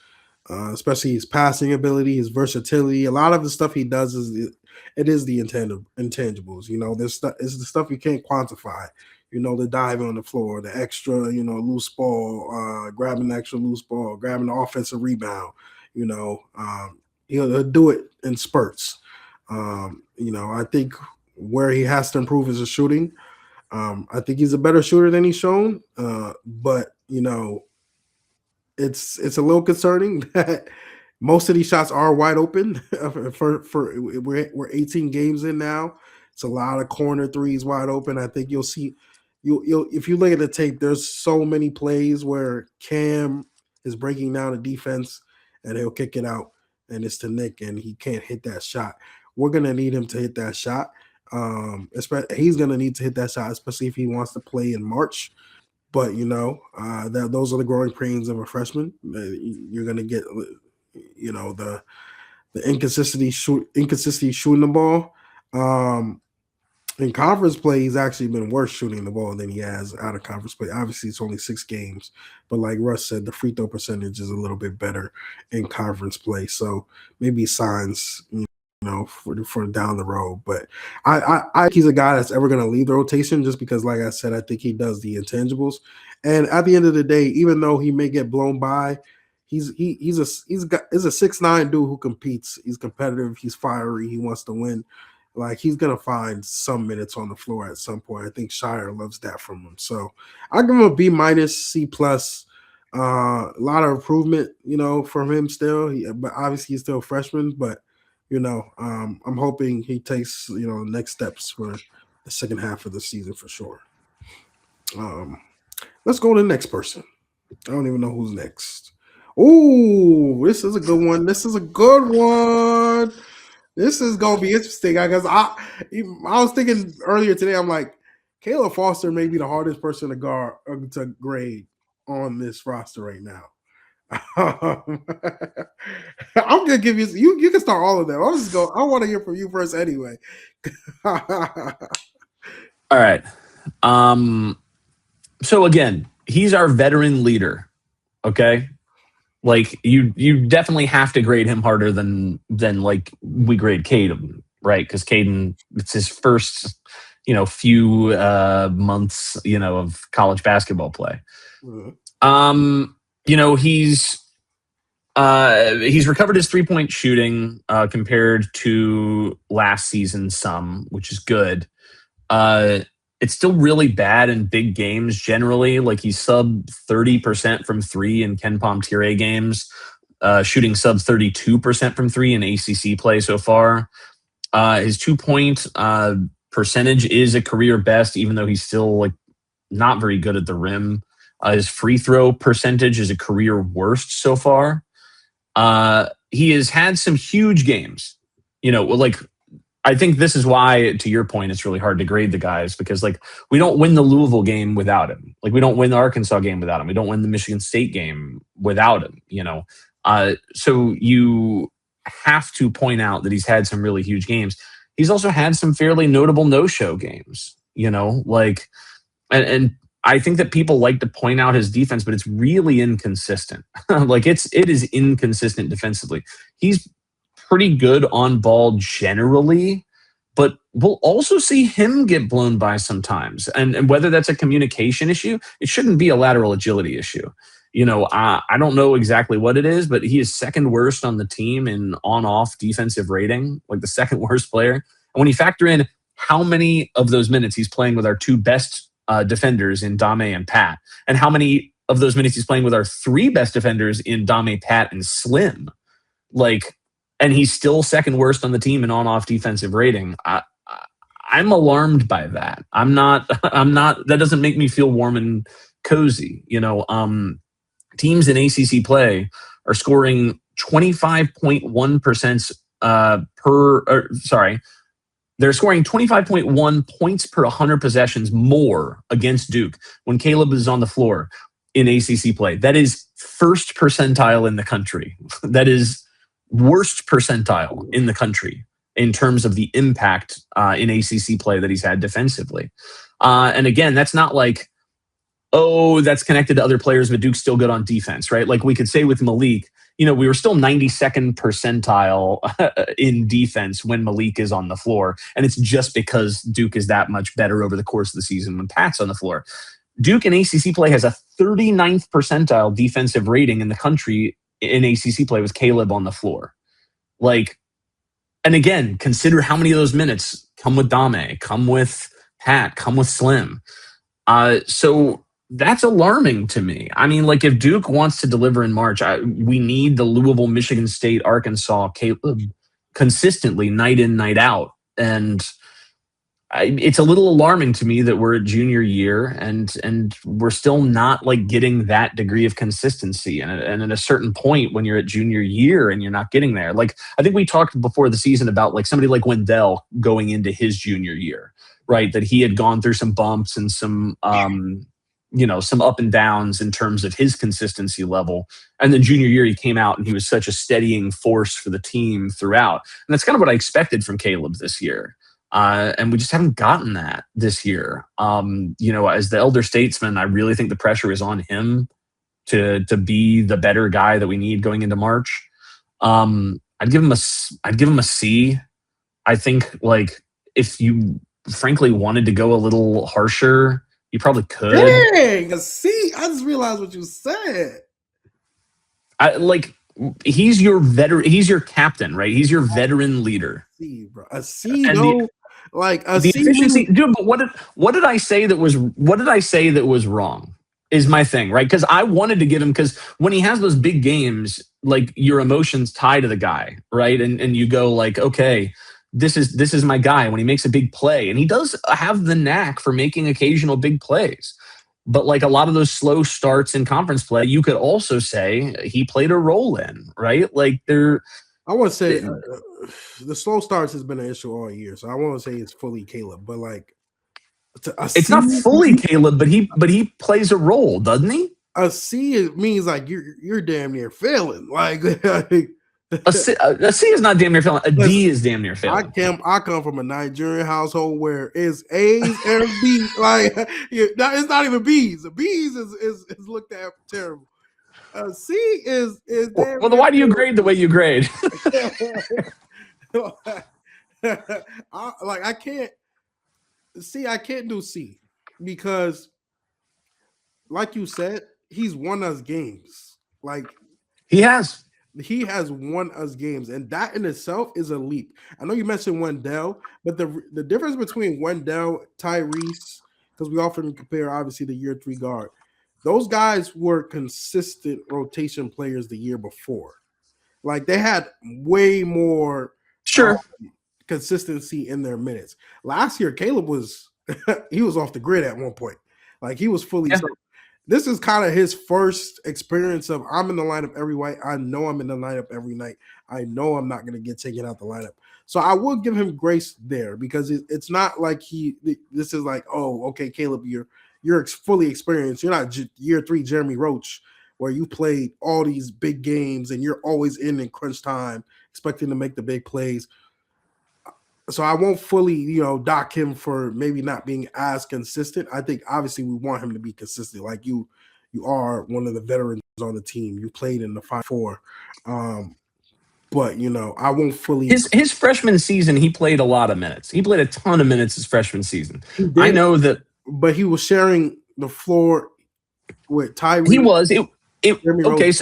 especially his passing ability, his versatility. A lot of the stuff he does is the intangibles. It's the stuff you can't quantify. the diving on the floor, the extra, loose ball, grabbing the extra loose ball, grabbing the offensive rebound. He'll do it in spurts. I think where he has to improve is his shooting. I think he's a better shooter than he's shown, but it's a little concerning that most of these shots are wide open. We're 18 games in now. It's a lot of corner threes wide open. I think you'll see you'll if you look at the tape, there's so many plays where Cam is breaking down the defense and he'll kick it out and it's to Nik and he can't hit that shot. We're gonna need him to hit that shot. He's gonna need to hit that shot, especially if he wants to play in March. But that those are the growing pains of a freshman. You're gonna get the inconsistency shooting the ball. In conference play, he's actually been worse shooting the ball than he has out of conference play. Obviously, it's only 6 games, but like Russ said, the free throw percentage is a little bit better in conference play. So maybe signs, for down the road. But I think he's a guy that's ever going to leave the rotation just because, like I said, I think he does the intangibles. And at the end of the day, even though he may get blown by, he's a 6'9" dude who competes. He's competitive. He's fiery. He wants to win. Like, he's going to find some minutes on the floor at some point. I think Scheyer loves that from him. So I give him a B-, C+. A lot of improvement, from him still. But obviously he's still a freshman. But, I'm hoping he takes, the next steps for the second half of the season for sure. Let's go to the next person. I don't even know who's next. Oh, this is a good one. This is going to be interesting because I was thinking earlier today, I'm like, Caleb Foster may be the hardest person to grade on this roster right now. I'm going to give you can start all of them. I'll just go. I want to hear from you first anyway. All right. So again, he's our veteran leader. Okay. Like you definitely have to grade him harder than like we grade Cayden, right? Because Cayden, it's his first, few months, of college basketball play. Mm-hmm. He's recovered his 3-point shooting compared to last season some, which is good. It's still really bad in big games generally. Like he's sub 30% from 3 in Ken Palm-Tiré games, shooting sub 32% from 3 in ACC play so far. His 2-point percentage is a career best, even though he's still like not very good at the rim. His free throw percentage is a career worst so far. He has had some huge games, I think this is why, to your point, it's really hard to grade the guys because, we don't win the Louisville game without him. We don't win the Arkansas game without him. We don't win the Michigan State game without him, So you have to point out that he's had some really huge games. He's also had some fairly notable no-show games, and I think that people like to point out his defense, but it's really inconsistent. It is inconsistent defensively. He's pretty good on ball generally, but we'll also see him get blown by sometimes. And whether that's a communication issue, it shouldn't be a lateral agility issue. I don't know exactly what it is, but he is second worst on the team in on-off defensive rating, like the second worst player. And when you factor in how many of those minutes he's playing with our 2 best defenders in Dame and Pat, and how many of those minutes he's playing with our 3 best defenders in Dame, Pat, and Slim, and he's still second worst on the team in on-off defensive rating. I'm alarmed by that. I'm not. That doesn't make me feel warm and cozy. Teams in ACC play are scoring 25.1% they're scoring 25.1 points per 100 possessions more against Duke when Caleb is on the floor in ACC play. That is first percentile in the country. That is worst percentile in the country in terms of the impact in ACC play that he's had defensively. And again, that's not like, oh, that's connected to other players, but Duke's still good on defense, right? Like we could say with Maliq, we were still 92nd percentile in defense when Maliq is on the floor. And it's just because Duke is that much better over the course of the season when Pat's on the floor. Duke in ACC play has a 39th percentile defensive rating in the country in ACC play with Caleb on the floor. Like, and again, consider how many of those minutes come with Dame, come with Pat, come with Slim. So that's alarming to me. I mean, like if Duke wants to deliver in March, we need the Louisville, Michigan State, Arkansas, Caleb consistently night in, night out. And it's a little alarming to me that we're at junior year and we're still not like getting that degree of consistency. And at a certain point when you're at junior year and you're not getting there, like I think we talked before the season about like somebody like Wendell going into his junior year, right? That he had gone through some bumps and some up and downs in terms of his consistency level. And then junior year, he came out and he was such a steadying force for the team throughout. And that's kind of what I expected from Caleb this year. And we just haven't gotten that this year. As the elder statesman, I really think the pressure is on him to be the better guy that we need going into March. I'd give him a C. I think like if you frankly wanted to go a little harsher, you probably could. Dang, a C. I just realized what you said. He's your veteran. He's your captain, right? He's your veteran leader. C, bro. A C, though. The efficiency, dude. But what did I say that was wrong? Is my thing, right? Because I wanted to give him, because when he has those big games, like your emotions tie to the guy, right? And you go like, okay, this is my guy when he makes a big play, and he does have the knack for making occasional big plays. But like a lot of those slow starts in conference play, you could also say he played a role in, right? Like I want to say the slow starts has been an issue all year, so I want to say it's fully Caleb. But like, it's not fully Caleb, but he plays a role, doesn't he? A C means like you're damn near failing. Like a C is not damn near failing. A D is damn near failing. I come from a Nigerian household where it's A's and B's. Like it's not even B's. The B's is looked at terrible. C is well. Then why do you grade the way you grade? I can't do C because, like you said, he's won us games. Like he has won us games, and that in itself is a leap. I know you mentioned Wendell, but the difference between Wendell, Tyrese, because we often compare obviously the year 3 guard. Those guys were consistent rotation players the year before. Like they had way more consistency in their minutes. Last year, Caleb was he was off the grid at one point. Like he was fully. Yeah. This is kind of his first experience of I'm in the lineup every night. I know I'm in the lineup every night. I know I'm not going to get taken out the lineup. So I will give him grace there because it's not like this is like, oh, okay, Caleb, you're fully experienced. You're not year 3 Jeremy Roach where you played all these big games and you're always in crunch time expecting to make the big plays. So I won't fully, dock him for maybe not being as consistent. I think obviously we want him to be consistent. Like you are one of the veterans on the team. You played in the 5-4. But I won't fully. His freshman season, he played a lot of minutes. He played a ton of minutes his freshman season. I know that, but he was sharing the floor with Tyrese. He was. Okay.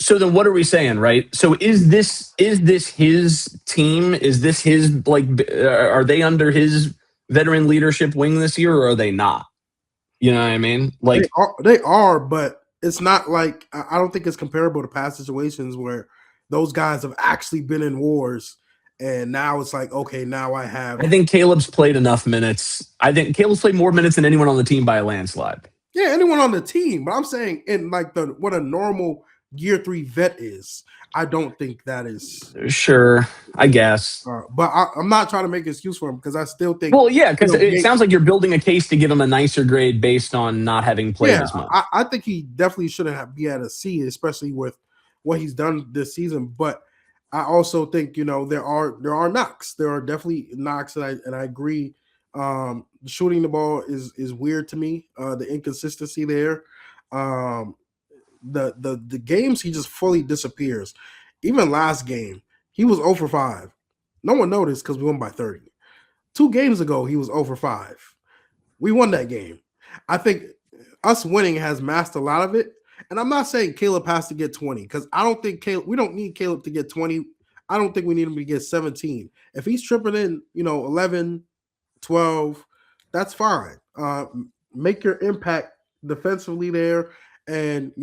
So then what are we saying, right? So is this his team? Is this his, are they under his veteran leadership wing this year or are they not? You know what I mean? Like they are, but it's not like, I don't think it's comparable to past situations where those guys have actually been in wars and now it's like, okay, now I have. I think Caleb's played enough minutes. I think Caleb's played more minutes than anyone on the team by a landslide. Yeah, anyone on the team. But I'm saying in like what a normal year 3 vet is, I don't think that is. Sure, I guess. But I'm not trying to make an excuse for him because I still think. Well, yeah, because it sounds like you're building a case to give him a nicer grade based on not having played as much. I think he definitely shouldn't be at a C, especially with what he's done this season. But I also think there are knocks. There are definitely knocks, and I agree Shooting the ball is weird to me. The inconsistency there. The games he just fully disappears. Even last game, he was 0 for 5. No one noticed because we won by 30. 2 games ago, he was 0 for 5. We won that game. I think us winning has masked a lot of it. And I'm not saying Caleb has to get 20 because I don't think we don't need Caleb to get 20. I don't think we need him to get 17. If he's tripping in, 11, 12, that's fine. Make your impact defensively there and,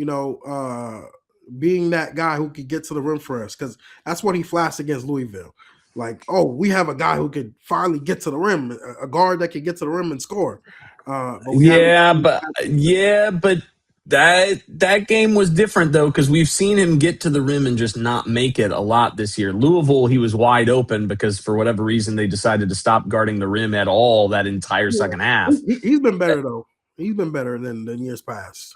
being that guy who could get to the rim for us because that's what he flashed against Louisville. Like, oh, we have a guy who could finally get to the rim, a guard that could get to the rim and score. But that game was different though because we've seen him get to the rim and just not make it a lot this year. Louisville, he was wide open because for whatever reason they decided to stop guarding the rim at all that entire second half. He's been better though. He's been better than years past.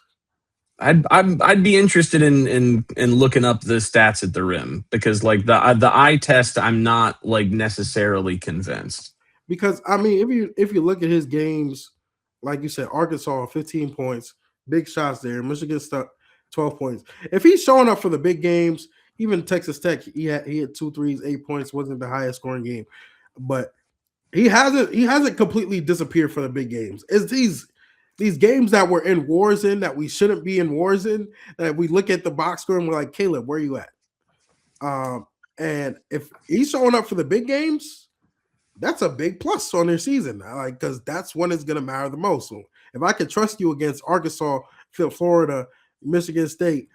I'd be interested in looking up the stats at the rim because like the eye test, I'm not like necessarily convinced. Because I mean, if you look at his games, like you said, Arkansas 15 points, big shots there. Michigan stuck 12 points. If he's showing up for the big games, even Texas Tech, he had 2 threes, 8 points, wasn't the highest scoring game, but he hasn't completely disappeared for the big games. It's these games that we're in wars in that we shouldn't be in wars in, that we look at the box score and we're like, Caleb, where are you at? And if he's showing up for the big games, that's a big plus on their season. Like, because that's when it's gonna matter the most. So if I can trust you against Arkansas, Florida, Michigan State,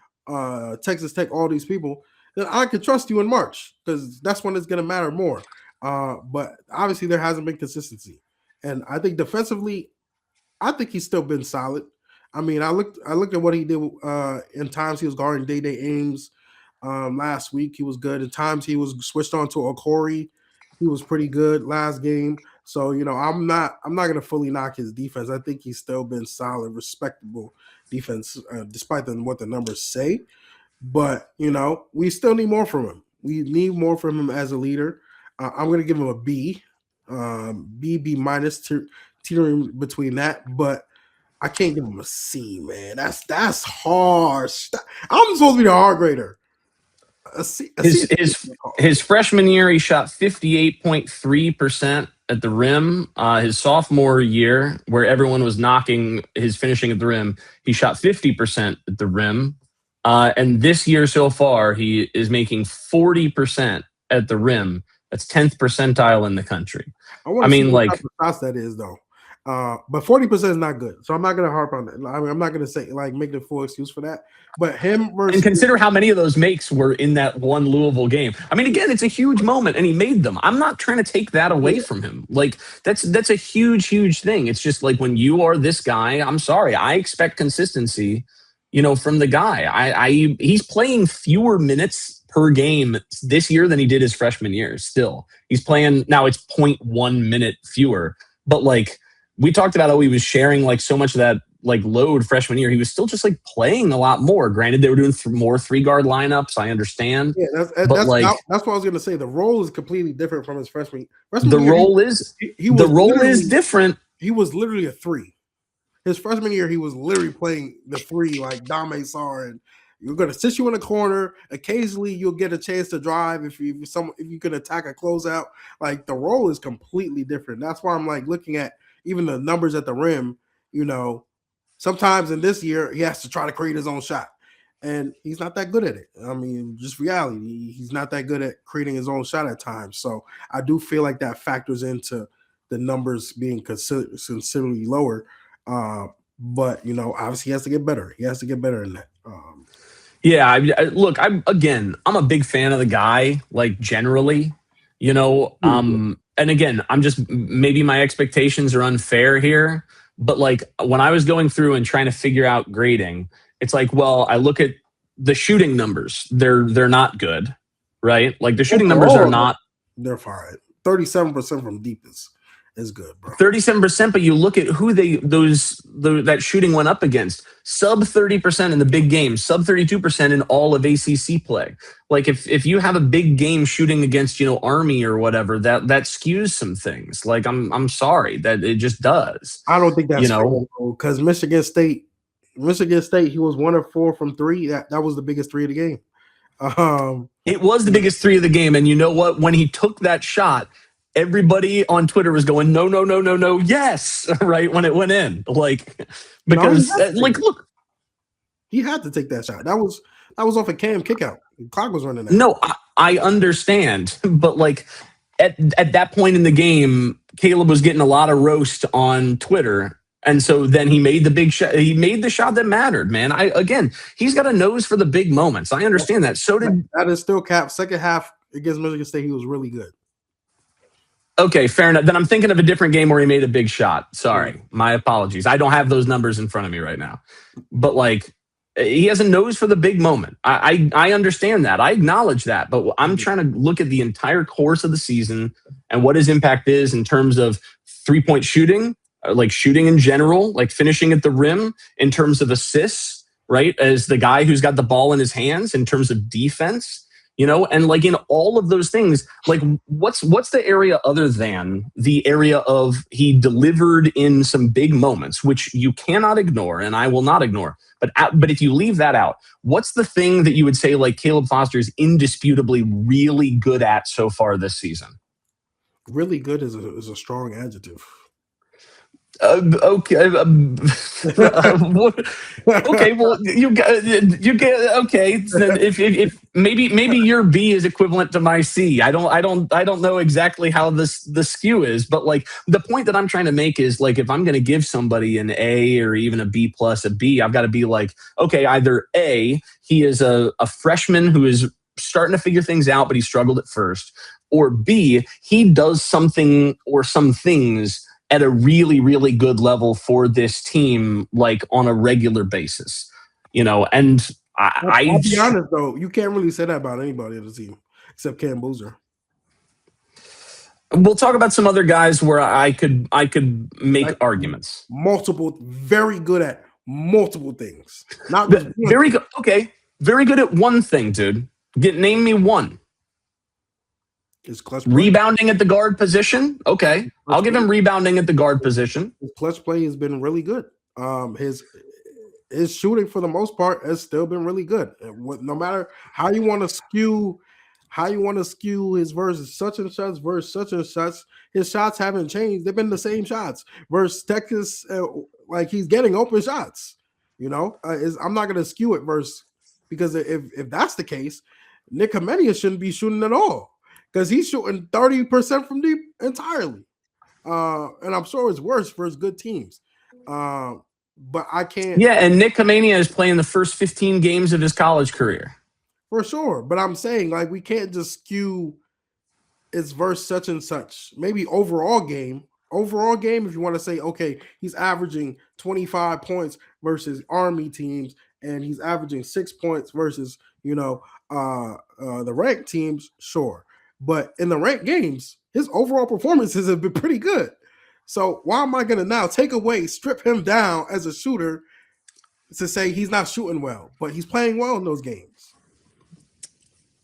Texas Tech, all these people, then I can trust you in March because that's when it's gonna matter more. But obviously there hasn't been consistency. And I think defensively, I think he's still been solid. I mean, I looked at what he did in times he was guarding Day Ames last week. He was good. At times he was switched on to Okori. He was pretty good last game. So, I'm not gonna fully knock his defense. I think he's still been solid, respectable defense, despite what the numbers say. But we still need more from him. We need more from him as a leader. I'm gonna give him a B, B minus, teetering between that, but I can't give him a C, man. That's harsh. I'm supposed to be the hard grader. His freshman year, he shot 58.3% at the rim. His sophomore year, where everyone was knocking his finishing at the rim, he shot 50% at the rim. And this year so far, he is making 40% at the rim. That's 10th percentile in the country. I mean, like, how fast that is though. But 40% is not good. So I'm not going to harp on that. I mean, I'm not going to say make the full excuse for that. But him versus, and consider how many of those makes were in that one Louisville game. I mean, again, it's a huge moment, and he made them. I'm not trying to take that away from him. Like that's a huge thing. It's just like when you are this guy. I'm sorry, I expect consistency. From the guy. He's playing fewer minutes per game this year than he did his freshman year. Still, he's playing now. It's 0.1 minute fewer, but like. We talked about how he was sharing like so much of that like load freshman year. He was still just like playing a lot more. Granted, they were doing more 3-guard lineups. I understand. Yeah, that's what I was going to say. The role is completely different from his freshman. The role is different. He was literally a 3. His freshman year, he was literally playing the 3 like Dame Sarr, and you're going to sit you in a corner. Occasionally, you'll get a chance to drive if you can attack a closeout. Like the role is completely different. That's why I'm like looking at. Even the numbers at the rim, sometimes in this year, he has to try to create his own shot. And he's not that good at it. I mean, just reality. He's not that good at creating his own shot at times. So I do feel like that factors into the numbers being considerably lower. But, obviously he has to get better. He has to get better in that. Look, I'm a big fan of the guy, like generally, and again, I'm just maybe my expectations are unfair here, but like when I was going through and trying to figure out grading, it's like, well, I look at the shooting numbers. They're not good, right? Like the shooting numbers are not. They're fine. 37% from deepest. is good, bro. 37%, but you look at who that shooting went up against. Sub 30% in the big games, sub 32% in all of ACC play. Like if you have a big game shooting against, Army or whatever, that skews some things. Like I'm sorry that it just does. I don't think that's because Michigan State, he was 1 of 4 from 3. That was the biggest 3 of the game. It was the biggest 3 of the game, and you know what? When he took that shot, everybody on Twitter was going, no, yes, right, when it went in. Like, because, look. He had to take that shot. That was off a Cam kickout. The clock was running out. No, I understand. But, like, at that point in the game, Caleb was getting a lot of roast on Twitter. And so then he made the big shot. He made the shot that mattered, man. He's got a nose for the big moments. I understand that. So did that is still cap. Second half against Michigan State, he was really good. Okay, fair enough. Then I'm thinking of a different game where he made a big shot. Sorry, my apologies. I don't have those numbers in front of me right now. But like, he has a nose for the big moment. I understand that. I acknowledge that. But I'm trying to look at the entire course of the season and what his impact is in terms of 3-point shooting, like shooting in general, like finishing at the rim, in terms of assists, right? As the guy who's got the ball in his hands, in terms of defense. And like in all of those things, like what's the area other than the area of he delivered in some big moments, which you cannot ignore, and I will not ignore. But if you leave that out, what's the thing that you would say like Caleb Foster is indisputably really good at so far this season? Really good is a strong adjective. Okay. Okay. Well, you get okay. If maybe your B is equivalent to my C. I don't know exactly how the skew is, but like the point that I'm trying to make is like if I'm going to give somebody an A or even a B plus a B, I've got to be like, okay, either A, he is a freshman who is starting to figure things out, but he struggled at first, or B, he does something or some things at a really, really good level for this team, like on a regular basis, and I'll be honest though, you can't really say that about anybody on the team except Cayden Boozer. We'll talk about some other guys where I could make arguments. Very good at multiple things. Not very good. Okay. Very good at one thing, dude. Name me one. His clutch play. Rebounding at the guard position. Okay. I'll give him rebounding at the guard position. His clutch play has been really good. His shooting for the most part has still been really good. No matter how you want to skew his versus such and such versus such and such, his shots haven't changed. They've been the same shots versus Texas. Like he's getting open shots. I'm not going to skew it versus because if that's the case, Nik Khamenia shouldn't be shooting at all. Because he's shooting 30% from deep entirely. And I'm sure it's worse for his good teams. But I can't. Yeah, and Nik Khamenia is playing the first 15 games of his college career. For sure. But I'm saying, like, we can't just skew it's versus such and such. Maybe overall game, if you want to say, okay, he's averaging 25 points versus Army teams, and he's averaging 6 points versus, the ranked teams, sure. But in the ranked games, his overall performances have been pretty good. So why am I going to now strip him down as a shooter to say he's not shooting well, but he's playing well in those games?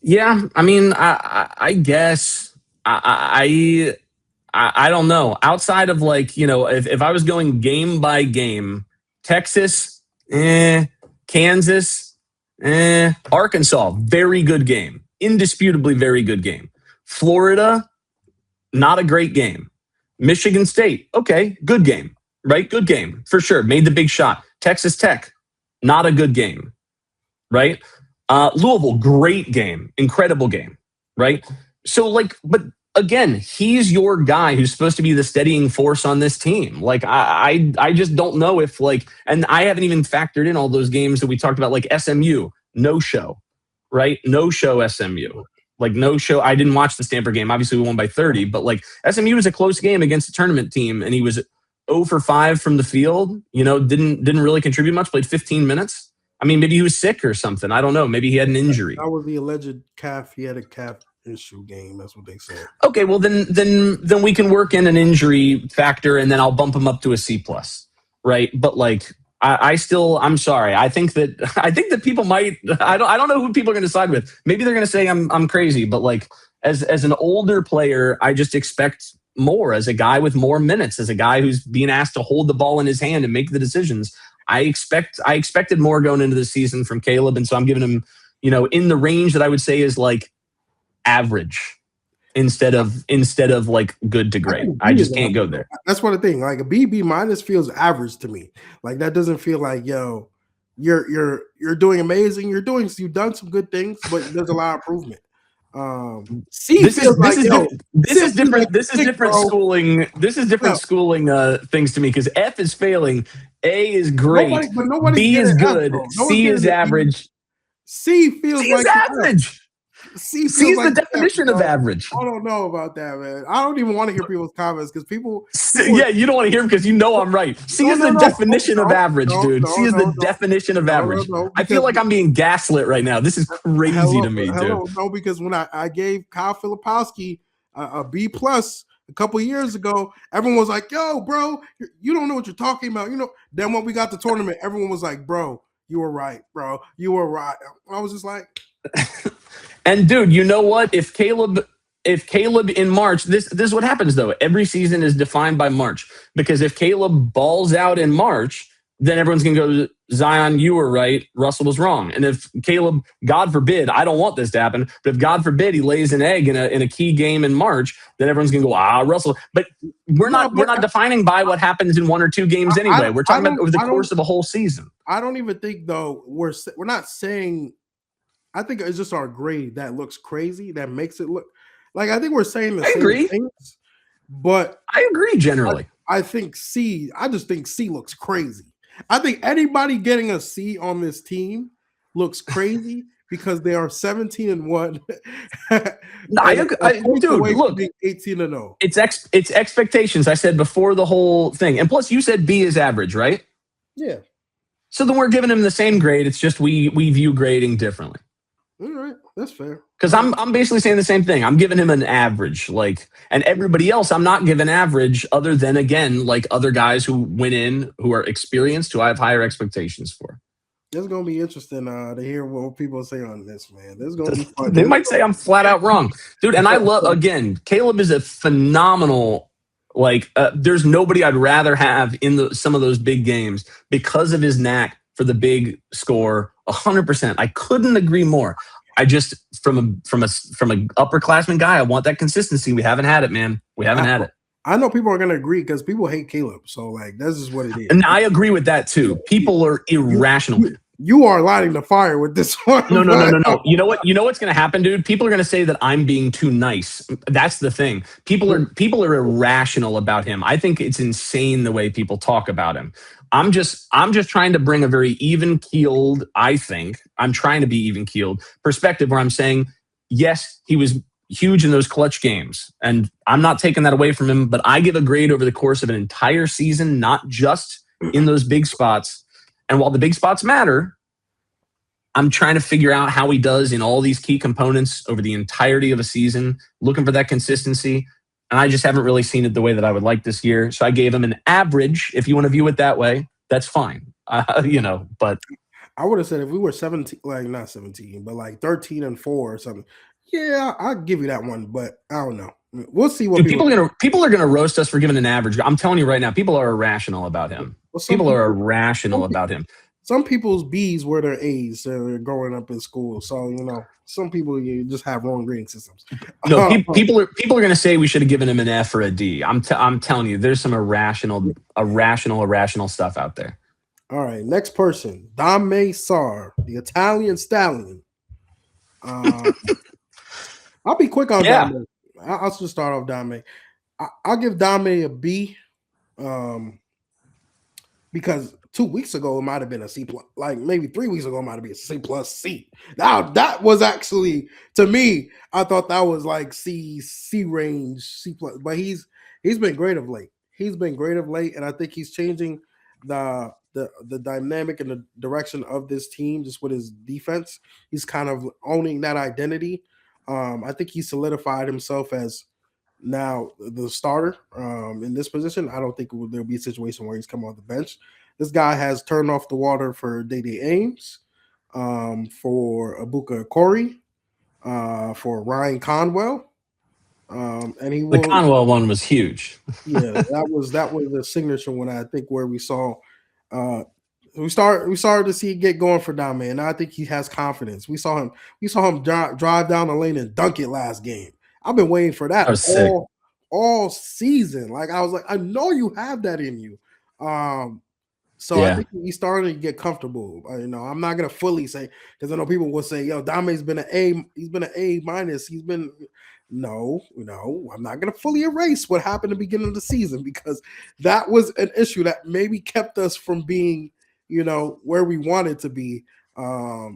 Yeah, I mean, I guess I don't know. Outside of like, if I was going game by game, Texas, Kansas, Arkansas, very good game. Indisputably very good game. Florida, not a great game. Michigan State, okay, good game, right? Good game, for sure. Made the big shot. Texas Tech, not a good game, right? Louisville, great game, incredible game, right? So, like, but again, he's your guy who's supposed to be the steadying force on this team. Like, I just don't know if, like, and I haven't even factored in all those games that we talked about, like SMU, no show, right? No show SMU. Like no show. I didn't watch the Stanford game. Obviously, we won by 30, but like SMU was a close game against a tournament team, and he was 0 for 5 from the field. Didn't really contribute much. Played 15 minutes. I mean, maybe he was sick or something. I don't know. Maybe he had an injury. That was the alleged calf. He had a calf issue game. That's what they said. Okay, well then we can work in an injury factor, and then I'll bump him up to a C plus, right? But like I'm sorry. I think that people might. I don't know who people are going to side with. Maybe they're going to say I'm crazy, but like as an older player, I just expect more. As a guy with more minutes, as a guy who's being asked to hold the ball in his hand and make the decisions, I expected more going into the season from Caleb, and so I'm giving him, in the range that I would say is like average instead of like good to great. I just can't go there. That's what the thing. Like a B minus feels average to me. Like that doesn't feel like you're doing amazing. You've done some good things, but there's a lot of improvement. C this is different. This is different schooling. This is different schooling things to me because F is failing, A is great, B is good, C is average. C feels like average. C is the like definition of average. I don't know about that, man. I don't even want to hear people's comments because people. Yeah, you don't want to hear them because I'm right. C is the definition of average, dude. C is the definition of average. I feel like I'm being gaslit right now. This is crazy to me, dude. No, because when I gave Kyle Filipowski a B plus a couple years ago, everyone was like, "Yo, bro, you don't know what you're talking about." Then when we got the tournament, everyone was like, "Bro, you were right, bro. You were right." I was just like. And dude, you know what? If Caleb in March, this is what happens though. Every season is defined by March because if Caleb balls out in March, then everyone's gonna go, Zion, you were right, Russell was wrong. And if Caleb, God forbid, I don't want this to happen, but if God forbid he lays an egg in a key game in March, then everyone's gonna go, Russell. But we're not defining by what happens in one or two games anyway. We're talking about over the course of a whole season. I don't even think though we're not saying. I think it's just our grade that looks crazy, that makes it look like I think we're saying the same things, but I agree generally. I think I just think C looks crazy. I think anybody getting a C on this team looks crazy because they are 17-1. Dude, look, 18-0. It's expectations. I said before the whole thing, and plus you said B is average, right? Yeah. So then we're giving him the same grade. It's just we view grading differently. All right, that's fair. Because I'm basically saying the same thing. I'm giving him an average, and everybody else I'm not giving average, other than again like other guys who went in who are experienced, who I have higher expectations for. It's gonna be interesting to hear what people say on this, man. This is gonna be fun. They might say I'm flat out wrong, dude. And I love Caleb is a phenomenal. There's nobody I'd rather have in some of those big games because of his knack for the big score. 100%. I couldn't agree more. I just from a upperclassman guy, I want that consistency. We haven't had it, man. We haven't had it. I know people are gonna agree because people hate Caleb. So this is what it is. And I agree with that too. People are irrational. You are lighting the fire with this one. No. You know what? You know what's going to happen, dude? People are going to say that I'm being too nice. That's the thing. People are irrational about him. I think it's insane the way people talk about him. I'm just trying to bring a very even-keeled, I think, I'm trying to be even-keeled perspective where I'm saying, yes, he was huge in those clutch games. And I'm not taking that away from him, but I give a grade over the course of an entire season, not just in those big spots. And while the big spots matter, I'm trying to figure out how he does in all these key components over the entirety of a season, looking for that consistency. And I just haven't really seen it the way that I would like this year. So I gave him an average. If you want to view it that way, that's fine. But I would have said if we were 17, not 17, but 13-4 or something. Yeah, I'll give you that one, but I don't know. We'll see what people are gonna roast us for giving an average. I'm telling you right now, people are irrational about him. People are irrational about him. Some people's B's were their A's growing up in school. So, some people you just have wrong grading systems. No, people are going to say we should have given him an F or a D. I'm telling you, there's some irrational stuff out there. All right, next person, Dame Sarr, the Italian stallion. I'll be quick on Dame. I'll just start off Dame. I'll give Dame a B, because 2 weeks ago it might have been a C plus, maybe 3 weeks ago it might have been a C plus C. Now that was actually, to me, I thought that was C range, C plus. But he's been great of late. And I think he's changing the dynamic and the direction of this team just with his defense. He's kind of owning that identity. I think he solidified himself as now the starter in this position. I don't think there'll be a situation where he's come off the bench. This guy has turned off the water for Day Ames, for Abuka Corey, for Ryan Conwell, and he will. The Conwell one was huge. Yeah, that was the signature one. I think where we saw. We started to see it get going for Dame, and I think he has confidence. We saw him drive down the lane and dunk it last game. I've been waiting for that all season. Like I was like, I know you have that in you. So I think he's starting to get comfortable. I'm not gonna fully say, because I know people will say, "Yo, Dame's been an A. He's been an A minus. He's been." No, I'm not going to fully erase what happened at the beginning of the season, because that was an issue that maybe kept us from being, where we wanted to be. I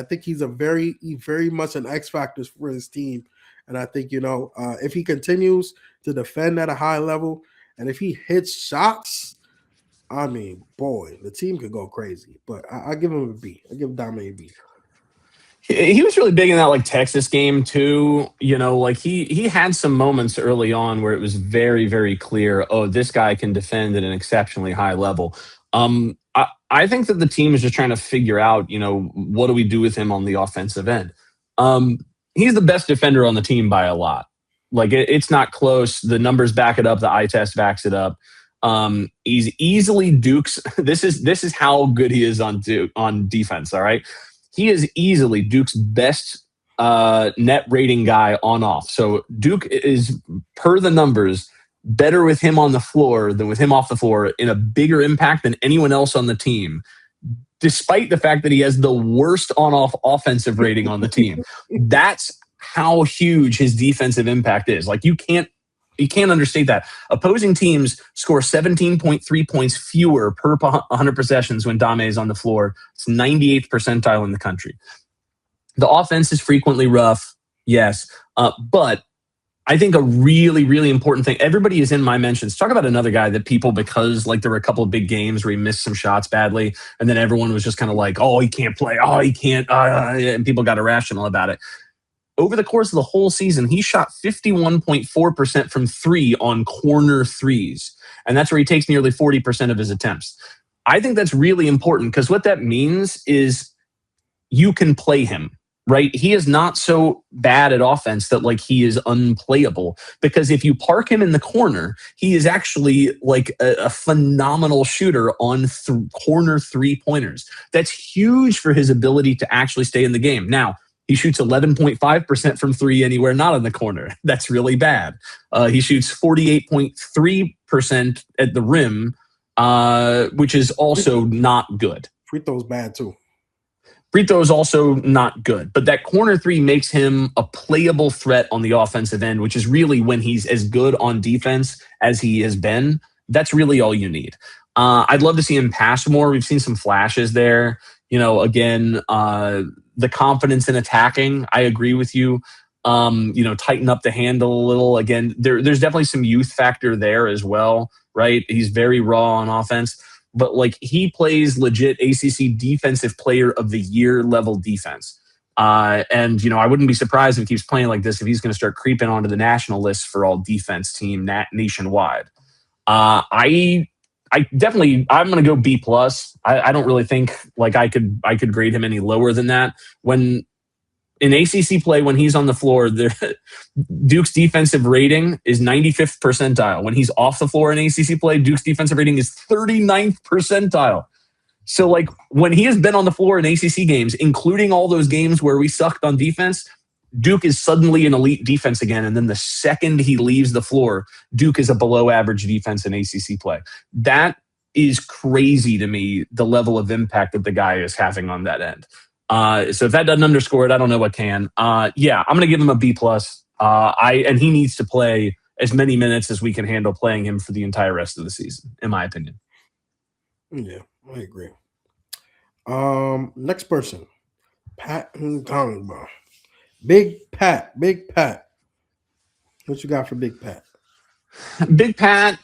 think he's very much an X factor for his team. And I think, if he continues to defend at a high level and if he hits shots, I mean, boy, the team could go crazy. But I give him a B. I give Dame a B. He was really big in that Texas game too. He had some moments early on where it was very, very clear, oh, this guy can defend at an exceptionally high level. I think that the team is just trying to figure out, what do we do with him on the offensive end? He's the best defender on the team by a lot. It's not close. The numbers back it up. The eye test backs it up. He's easily Duke's. This is how good he is on defense. All right. He is easily Duke's best net rating guy on off. So Duke is, per the numbers, better with him on the floor than with him off the floor, in a bigger impact than anyone else on the team, despite the fact that he has the worst on-off offensive rating on the team. That's how huge his defensive impact is. You can't understate that. Opposing teams score 17.3 points fewer per 100 possessions when Dame is on the floor. It's 98th percentile in the country. The offense is frequently rough, yes, but I think a really, really important thing, everybody is in my mentions. Talk about another guy that people, because there were a couple of big games where he missed some shots badly, and then everyone was just kind of like, oh, he can't play, oh, he can't, and people got irrational about it. Over the course of the whole season, he shot 51.4% from three on corner threes. And that's where he takes nearly 40% of his attempts. I think that's really important, because what that means is you can play him, right? He is not so bad at offense that he is unplayable, because if you park him in the corner, he is actually a phenomenal shooter on corner 3-pointers. That's huge for his ability to actually stay in the game. Now, he shoots 11.5% from three anywhere not in the corner. That's really bad. He shoots 48.3% at the rim, which is also not good. Free throw's bad too. Free throw is also not good. But that corner three makes him a playable threat on the offensive end, which is really when he's as good on defense as he has been. That's really all you need. I'd love to see him pass more. We've seen some flashes there. Again, the confidence in attacking, I agree with you. Tighten up the handle a little. Again, there's definitely some youth factor there as well, right? He's very raw on offense, but he plays legit ACC Defensive Player of the Year level defense. And I wouldn't be surprised if he keeps playing like this, if he's going to start creeping onto the national list for all defense team nationwide. I'm going to go B+. I don't really think I could grade him any lower than that. When in ACC play, when he's on the floor, Duke's defensive rating is 95th percentile. When he's off the floor in ACC play, Duke's defensive rating is 39th percentile. So when he has been on the floor in ACC games, including all those games where we sucked on defense, Duke is suddenly an elite defense again. And then the second he leaves the floor, Duke is a below average defense in ACC play. That is crazy to me, the level of impact that the guy is having on that end. So if that doesn't underscore it, I don't know what can. I'm going to give him a B+. And he needs to play as many minutes as we can handle playing him for the entire rest of the season, in my opinion. Yeah, I agree. Next person, Pat Ntangba. Big Pat. What you got for Big Pat? Big Pat,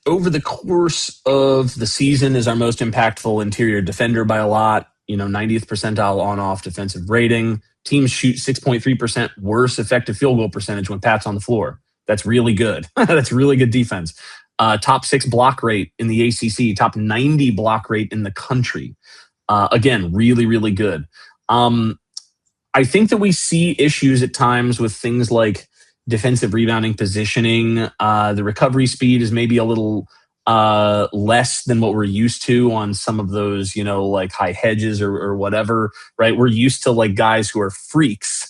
over the course of the season, is our most impactful interior defender by a lot. 90th percentile on-off defensive rating. Teams shoot 6.3% worse effective field goal percentage when Pat's on the floor. That's really good. That's really good defense. Top 6 block rate in the ACC, top 90 block rate in the country. Again, really, really good. I think that we see issues at times with things like defensive rebounding positioning. The recovery speed is maybe a little less than what we're used to on some of those, like high hedges or whatever, right? We're used to like guys who are freaks.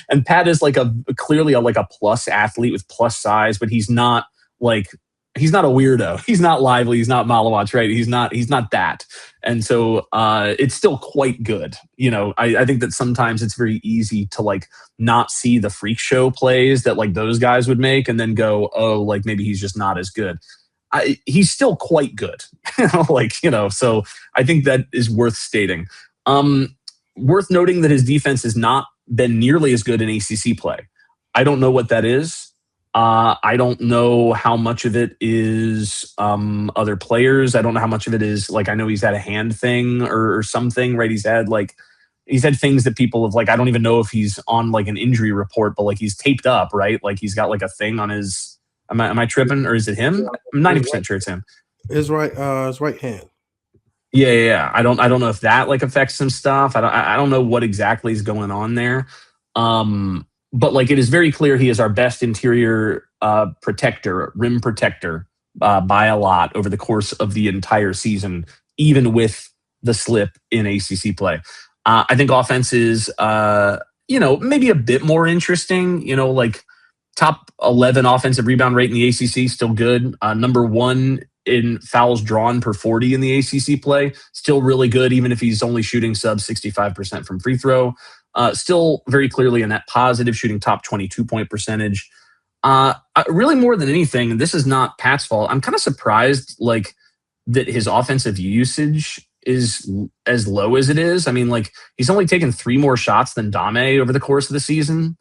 And Pat is like clearly a plus athlete with plus size, but he's not a weirdo. He's not lively. He's not Malawatch, right? He's not that. And so it's still quite good. I think that sometimes it's very easy to not see the freak show plays that those guys would make and then go, oh, maybe he's just not as good. He's still quite good. So I think that is worth stating. Worth noting that his defense has not been nearly as good in ACC play. I don't know what that is. I don't know how much of it is other players. I don't know how much of it is I know he's had a hand thing or something, right? He's had things that people have I don't even know if he's on an injury report, but he's taped up, right? He's got a thing on his. Am I tripping or is it him? I'm 90% sure it's him. His right hand. Yeah. I don't know if that affects some stuff. I don't know what exactly is going on there. But it is very clear he is our best interior rim protector by a lot over the course of the entire season, even with the slip in ACC play. I think offense is, maybe a bit more interesting. Top 11 offensive rebound rate in the ACC, still good. Number 1 in fouls drawn per 40 in the ACC play, still really good, even if he's only shooting sub 65% from free throw. Still very clearly a net positive, shooting top 22-point percentage. Really more than anything, this is not Pat's fault. I'm kind of surprised that his offensive usage is as low as it is. I mean, he's only taken 3 more shots than Dame over the course of the season.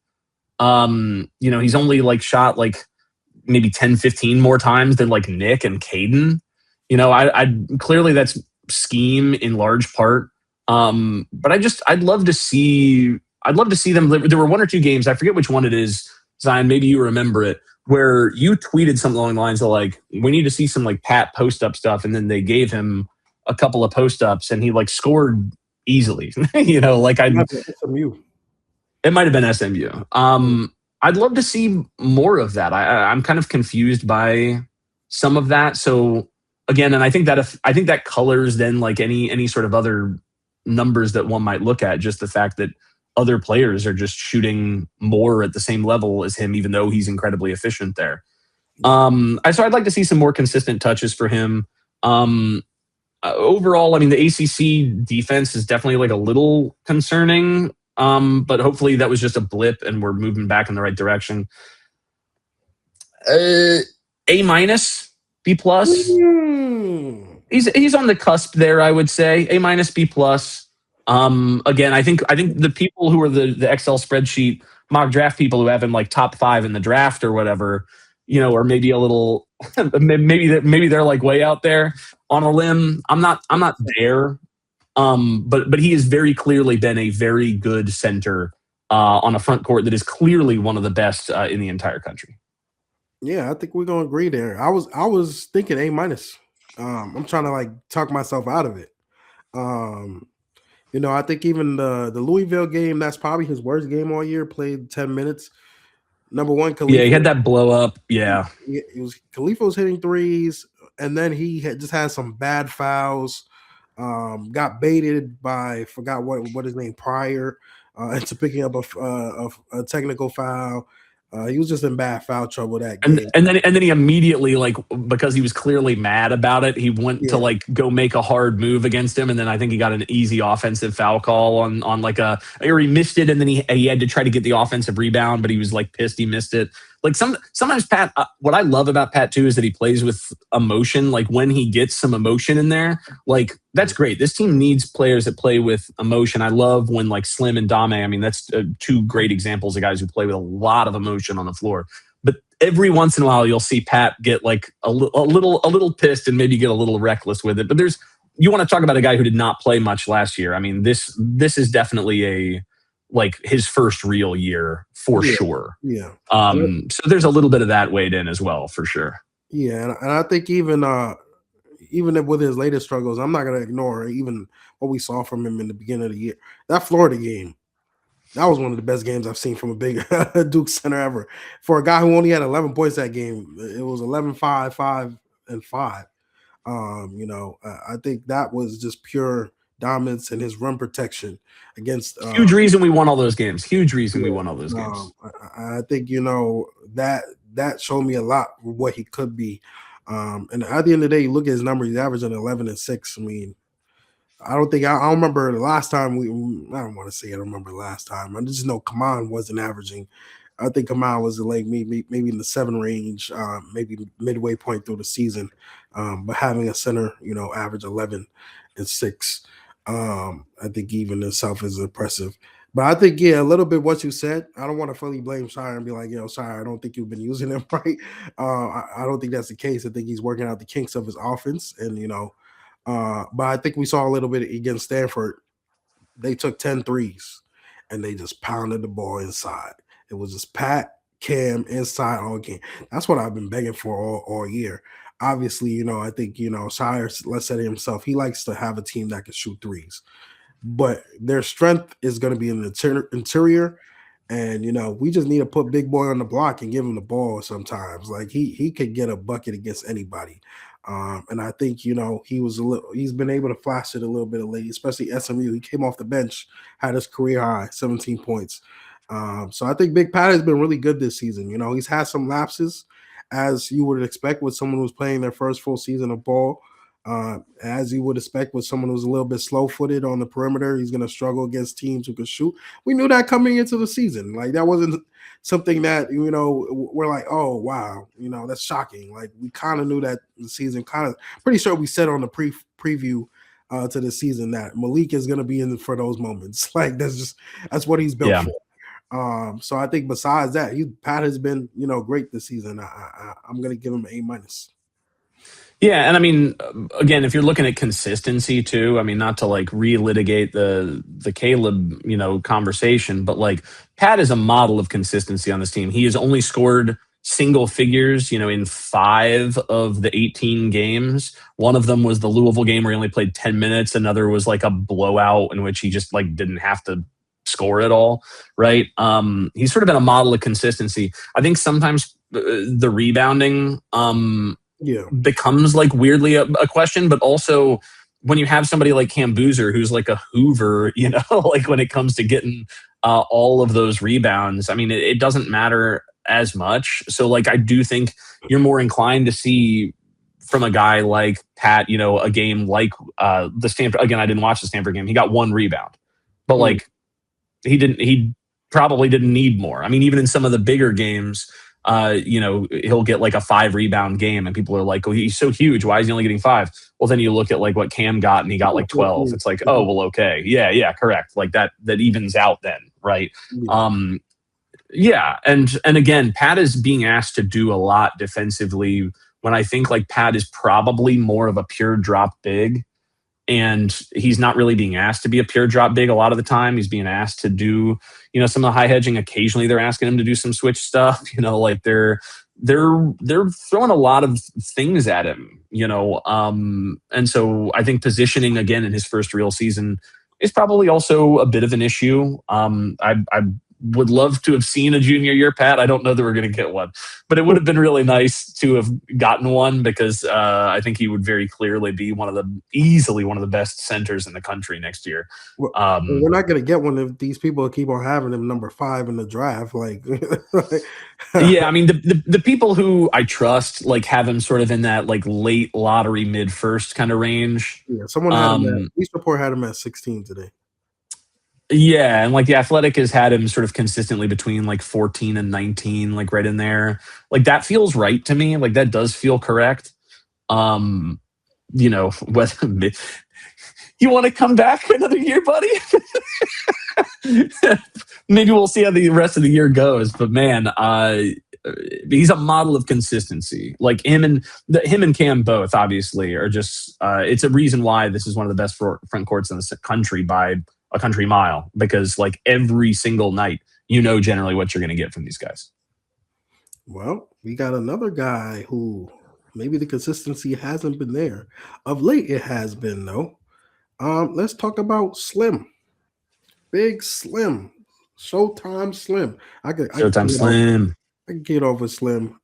He's only shot maybe 10, 15 more times than Nik and Cayden. I clearly that's scheme in large part. But I'd love to see them. There were 1 or 2 games. I forget which one it is. Zion, maybe you remember it, where you tweeted something along the lines of we need to see some Pat post up stuff. And then they gave him a couple of post ups and he scored easily. It might have been SMU. I'd love to see more of that. I'm kind of confused by some of that. So again, and I think that colors then any sort of other numbers that one might look at, just the fact that other players are just shooting more at the same level as him, even though he's incredibly efficient there. So I'd like to see some more consistent touches for him. Overall, I mean, the ACC defense is definitely a little concerning. But hopefully that was just a blip and we're moving back in the right direction. A-, B+. He's on the cusp there, I would say. A-, B+. Again, I think the people who are the Excel spreadsheet mock draft people who have him top 5 in the draft or whatever, or maybe a little, maybe they're way out there on a limb. I'm not there. But he has very clearly been a very good center on a front court that is clearly one of the best in the entire country. Yeah, I think we're gonna agree there. I was thinking A-. I'm trying to talk myself out of it. I think even the Louisville game, that's probably his worst game all year. Played 10 minutes. Number 1, Khalifa. Yeah, he had that blow up. Yeah, Khalifa was hitting threes, and then he just had some bad fouls. Got baited by forgot what his name Pryor into picking up a technical foul. He was just in bad foul trouble that game. And then he immediately because he was clearly mad about it, he went to go make a hard move against him, and then I think he got an easy offensive foul call on or he missed it, and then he had to try to get the offensive rebound, but he was pissed he missed it. Sometimes Pat, what I love about Pat too is that he plays with emotion. When he gets some emotion in there, that's great. This team needs players that play with emotion. I love when Slim and Dame, I mean, that's 2 great examples of guys who play with a lot of emotion on the floor. But every once in a while, you'll see Pat get a little pissed and maybe get a little reckless with it. But there's you want to talk about a guy who did not play much last year. I mean, this is definitely his first real year for sure. Yeah. So there's a little bit of that weighed in as well, for sure. Yeah, and I think even with his latest struggles, I'm not gonna ignore even what we saw from him in the beginning of the year. That Florida game, that was one of the best games I've seen from a big Duke center ever. For a guy who only had 11 points that game, it was 11-5, 5 and 5. I think that was just pure dominance and his run protection against huge reason we won all those games. Huge reason we won all those games. I think that showed me a lot of what he could be. And at the end of the day, you look at his numbers, he's averaging 11 and 6. I mean, I don't remember the last time I don't want to say I don't remember the last time. I just know Kaman wasn't averaging. I think Kaman was maybe in the 7 range, maybe midway point through the season. But having a center, average 11 and 6, I think even itself is impressive. But I think, a little bit what you said. I don't want to fully blame Scheyer and be like, Scheyer, I don't think you've been using him right. I don't think that's the case. I think he's working out the kinks of his offense. And, but I think we saw a little bit against Stanford. They took 10 threes and they just pounded the ball inside. It was just Pat, Cam, inside all game. That's what I've been begging for all year. Obviously, I think, Scheyer, let's say himself, he likes to have a team that can shoot threes. But their strength is going to be in the interior. And, we just need to put Big Boy on the block and give him the ball sometimes. Like, he could get a bucket against anybody. And I think, he's been able to flash it a little bit of late, especially SMU. He came off the bench, had his career high, 17 points. So I think Big Pat has been really good this season. He's had some lapses, as you would expect with someone who's playing their first full season of ball. As you would expect with someone who's a little bit slow-footed on the perimeter, he's going to struggle against teams who can shoot. We knew that coming into the season. Like, that wasn't something that, we're like, oh, wow, that's shocking. Like, we kind of knew that the season pretty sure we said on the preview to the season that Maliq is going to be in for those moments. Like, that's what he's built for. So I think besides that, Pat has been, great this season. I'm going to give him an A-. Yeah, and I mean, again, if you're looking at consistency too, I mean, not to relitigate the Caleb, conversation, but Pat is a model of consistency on this team. He has only scored single figures, in 5 of the 18 games. One of them was the Louisville game where he only played 10 minutes. Another was a blowout in which he just didn't have to score at all, right? He's sort of been a model of consistency. I think sometimes the rebounding becomes weirdly a question, but also when you have somebody like Cam Boozer, who's a Hoover, when it comes to getting all of those rebounds, I mean, it doesn't matter as much. So I do think you're more inclined to see from a guy like Pat, a game like the Stanford. Again, I didn't watch the Stanford game. He got 1 rebound, but he probably didn't need more. I mean, even in some of the bigger games, he'll get a 5 rebound game and people are like, oh, he's so huge. Why is he only getting 5? Well, then you look at what Cam got and he got 12. It's oh, well, okay. Yeah, correct. That evens out then. Right. Yeah. And again, Pat is being asked to do a lot defensively when I think Pat is probably more of a pure drop big. And he's not really being asked to be a pure drop big a lot of the time. He's being asked to do, some of the high hedging. Occasionally they're asking him to do some switch stuff. They're throwing a lot of things at him, and so I think positioning again in his first real season is probably also a bit of an issue. I would love to have seen a junior year Pat. I don't know that we're going to get one, but it would have been really nice to have gotten one because I think he would very clearly be easily one of the best centers in the country next year. We're not going to get one if these people keep on having him number 5 in the draft. Yeah, I mean the people who I trust have him sort of in that late lottery mid first kind of range. Yeah, someone had him East Report had him at 16 today. Yeah, and The Athletic has had him sort of consistently between 14 and 19, right in there. That feels right to me. That does feel correct. Whether you want to come back for another year, buddy? Maybe we'll see how the rest of the year goes. But man, he's a model of consistency. Like him and Cam both obviously are just. It's a reason why this is one of the best front courts in the country by a country mile, because like every single night, generally what you're going to get from these guys. Well, we got another guy who maybe the consistency hasn't been there. Of late, it has been, though. Let's talk about Slim. Big Slim. Showtime Slim. Showtime Slim. I can get over Slim.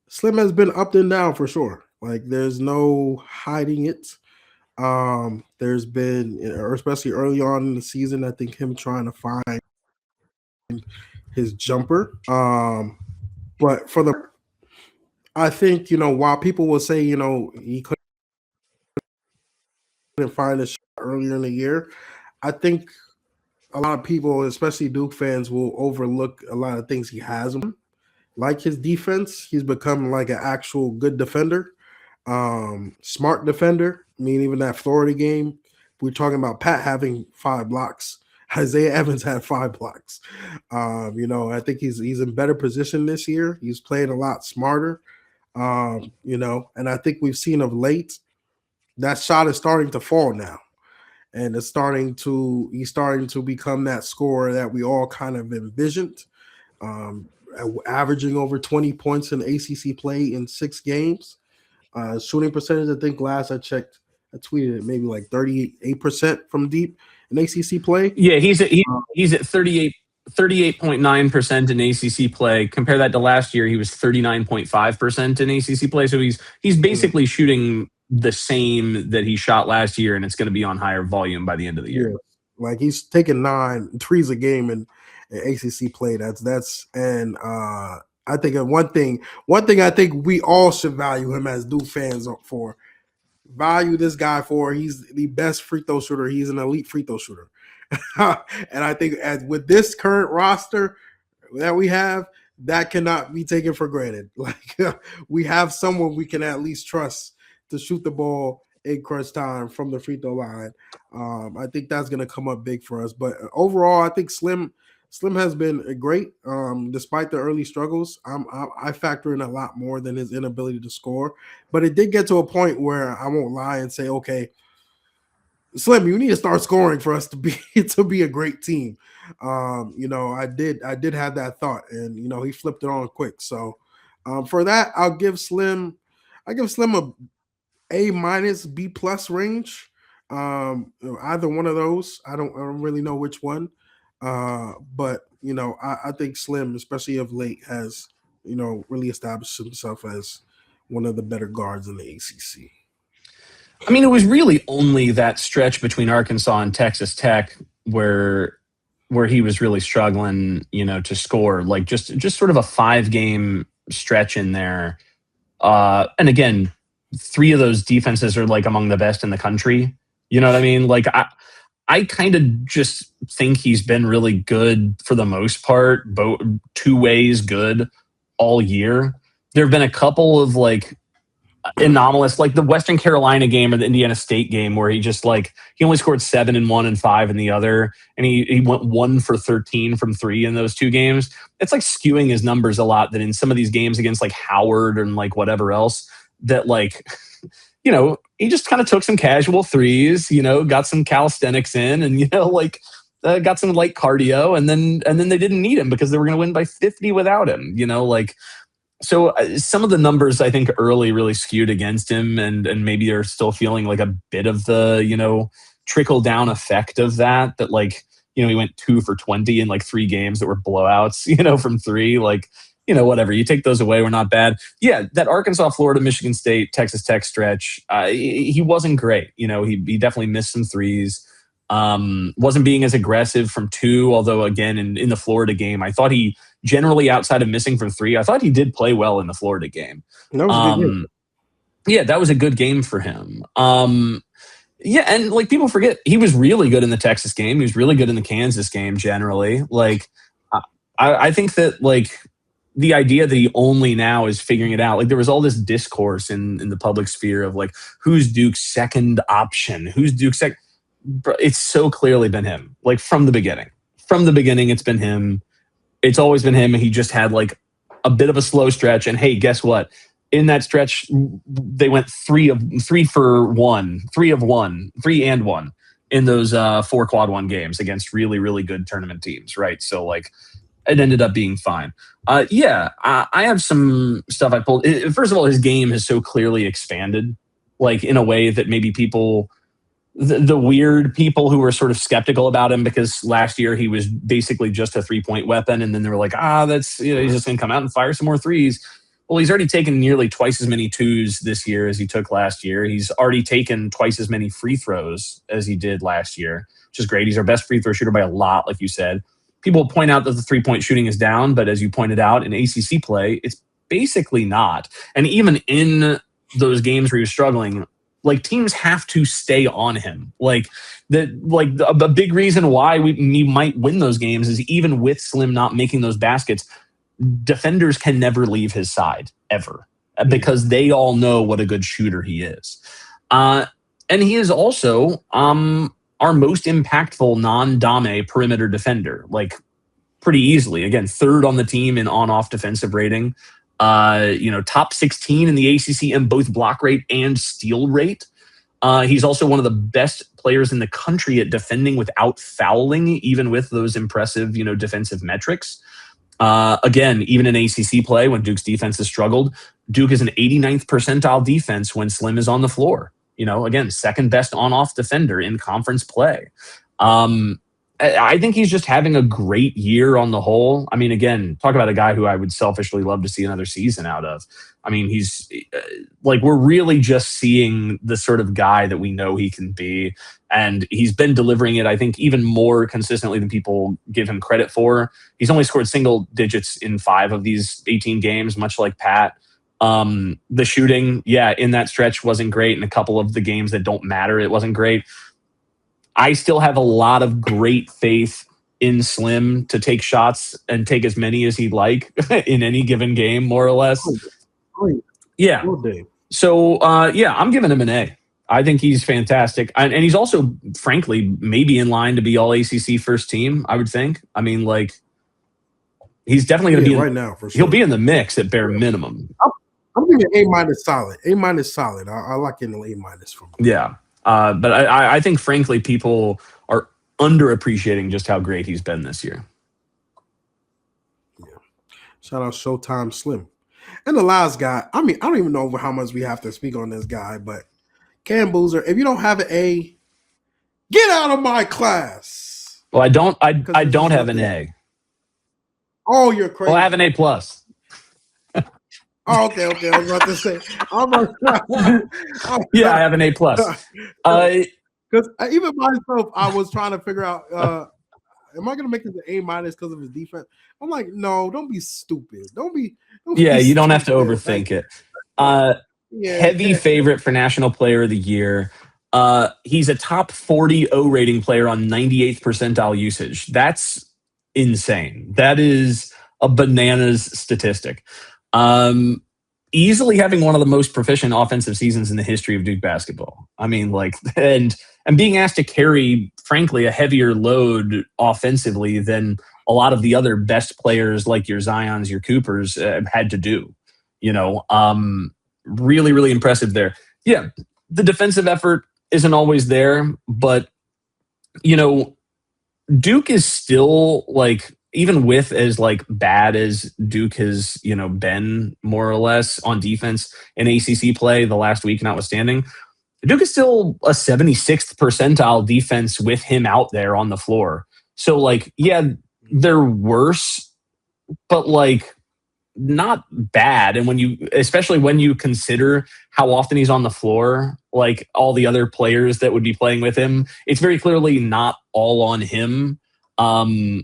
Slim has been up and down for sure. Like, there's no hiding it. There's been, especially early on in the season, I think him trying to find his jumper. But I think, while people will say, he couldn't find a shot earlier in the year, I think a lot of people, especially Duke fans, will overlook a lot of things he has. Like his defense, he's become like an actual good defender, smart defender. I mean, even that Florida game, we're talking about Pat having 5 blocks. Isaiah Evans had 5 blocks. I think he's in better position this year. He's playing a lot smarter, and I think we've seen of late that shot is starting to fall now. And he's starting to become that scorer that we all kind of envisioned, averaging over 20 points in ACC play in 6 games. Shooting percentage, I think last I checked, I tweeted it, maybe like 38% from deep in ACC play. Yeah, he's at 38.9% in ACC play. Compare that to last year, he was 39.5% in ACC play. So he's basically shooting the same that he shot last year, and it's going to be on higher volume by the end of the year. Yeah. Like he's taking 9 threes a game in ACC play. And I think one thing I think we all should value him as Duke fans for. Value this guy for. He's the best free throw shooter. He's an elite free throw shooter. And I think with this current roster that we have, that cannot be taken for granted. Like we have someone we can at least trust to shoot the ball in crunch time from the free throw line. I think that's going to come up big for us. But overall, I think Slim has been great. Despite the early struggles, I factor in a lot more than his inability to score. But it did get to a point where I won't lie and say, okay, Slim, you need to start scoring for us to be a great team. I did have that thought, and he flipped it on quick. So for that, I give Slim a A-, B+ range. Either one of those. I don't really know which one. But I think Slim, especially of late, has really established himself as one of the better guards in the ACC. I mean, it was really only that stretch between Arkansas and Texas Tech where he was really struggling, to score. Like just sort of a 5-game stretch in there. And again, 3 of those defenses are like among the best in the country. You know what I mean? Like I kind of just think he's been really good for the most part, 2 ways good all year. There have been a couple of like anomalous, like the Western Carolina game or the Indiana State game, where he just he only scored 7 in one and 5 in the other, and he went 1 for 13 from 3 in those 2 games. It's like skewing his numbers a lot. That in some of these games against like Howard and like whatever else, that he just kind of took some casual threes, got some calisthenics in, and got some light cardio, and then they didn't need him because they were going to win by 50 without him. So some of the numbers I think early really skewed against him, and maybe they're still feeling like a bit of the trickle down effect of that. He went 2 for 20 in like 3 games that were blowouts, from 3. Whatever. You take those away, we're not bad. Yeah, that Arkansas, Florida, Michigan State, Texas Tech stretch, he wasn't great. He definitely missed some threes. Wasn't being as aggressive from 2, although again in the Florida game, I thought he generally, outside of missing from 3, I thought he did play well in the Florida game. That was a good game. Yeah, that was a good game for him. Yeah, and people forget, he was really good in the Texas game. He was really good in the Kansas game generally. I think that the idea that he only now is figuring it out, there was all this discourse in the public sphere of who's Duke's second option, who's Duke's second. It's so clearly been him, from the beginning. From the beginning, it's been him. It's always been him. He just had a bit of a slow stretch. And hey, guess what? In that stretch, they went 3 and 1 in those 4 quad 1 games against really, really good tournament teams, right? So like it ended up being fine. I have some stuff I pulled. First of all, his game has so clearly expanded, like in a way that maybe people, the weird people who were sort of skeptical about him because last year he was basically just a 3-point weapon. And then they were like, that's, he's just going to come out and fire some more threes. Well, he's already taken nearly twice as many 2s this year as he took last year. He's already taken twice as many free throws as he did last year, which is great. He's our best free throw shooter by a lot, like you said. People point out that the 3-point shooting is down, but as you pointed out, in ACC play, it's basically not. And even in those games where he was struggling, like teams have to stay on him. A big reason why we might win those games is even with Slim not making those baskets, defenders can never leave his side ever because they all know what a good shooter he is. And he is also our most impactful non-Dame perimeter defender, like pretty easily. Again, 3rd on the team in on-off defensive rating. Top 16 in the ACC in both block rate and steal rate. He's also one of the best players in the country at defending without fouling, even with those impressive, defensive metrics. Again, even in ACC play, when Duke's defense has struggled, Duke is an 89th percentile defense when Slim is on the floor. Again, 2nd best on-off defender in conference play. I think he's just having a great year on the whole. I mean, again, talk about a guy who I would selfishly love to see another season out of. I mean, he's we're really just seeing the sort of guy that we know he can be. And he's been delivering it, I think, even more consistently than people give him credit for. He's only scored single digits in 5 of these 18 games, much like Pat. The shooting, in that stretch wasn't great. In a couple of the games that don't matter, it wasn't great. I still have a lot of great faith in Slim to take shots and take as many as he'd like in any given game, more or less. Yeah. So, I'm giving him an A. I think he's fantastic. And he's also, frankly, maybe in line to be all ACC first team, I would think. I mean, he's definitely going to be right now, for sure. He'll be in the mix at bare minimum. I'm giving A- solid. A- solid. I like getting an A- from him. Yeah. But I think, frankly, people are underappreciating just how great he's been this year. Yeah. Shout out Showtime Slim. And the last guy, I mean, I don't even know how much we have to speak on this guy, but Cayden Boozer, if you don't have an A, get out of my class. Well, I don't have an A. Oh, you're crazy. Well, I have an A+. Oh, okay. I was about to say. Yeah, I have an A+. Because even myself, I was trying to figure out, am I going to make this an A- because of his defense? I'm like, no, don't be stupid. Don't be you don't have to overthink it. Heavy favorite for National Player of the Year. He's a top 40 O rating player on 98th percentile usage. That's insane. That is a bananas statistic. Easily having one of the most proficient offensive seasons in the history of Duke basketball. I mean, and being asked to carry, frankly, a heavier load offensively than a lot of the other best players like your Zions, your Coopers had to do. Really, really impressive there. Yeah, the defensive effort isn't always there, but, Duke is still even with as bad as Duke has, been more or less on defense in ACC play the last week notwithstanding, Duke is still a 76th percentile defense with him out there on the floor. So they're worse, but not bad. And especially when you consider how often he's on the floor, all the other players that would be playing with him, it's very clearly not all on him. I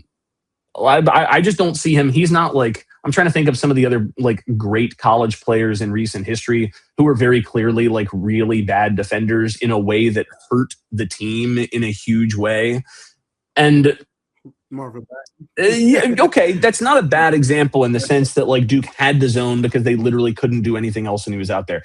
just don't see him. He's not I'm trying to think of some of the other great college players in recent history who were very clearly really bad defenders in a way that hurt the team in a huge way. And okay, that's not a bad example in the sense that Duke had the zone because they literally couldn't do anything else when he was out there.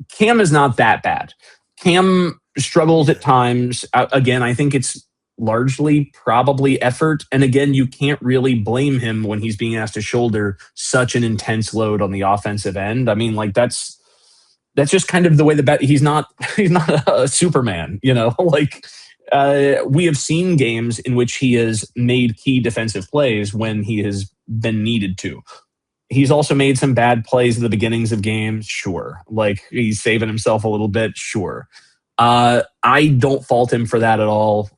Cam is not that bad. Cam struggles at times. Again, I think it's largely probably effort. And again, you can't really blame him when he's being asked to shoulder such an intense load on the offensive end. I mean, like that's just kind of the way he's not a Superman, you know, like we have seen games in which he has made key defensive plays when he has been needed to. He's also made some bad plays at the beginnings of games. Sure. Like he's saving himself a little bit. Sure. I don't fault him for that at all,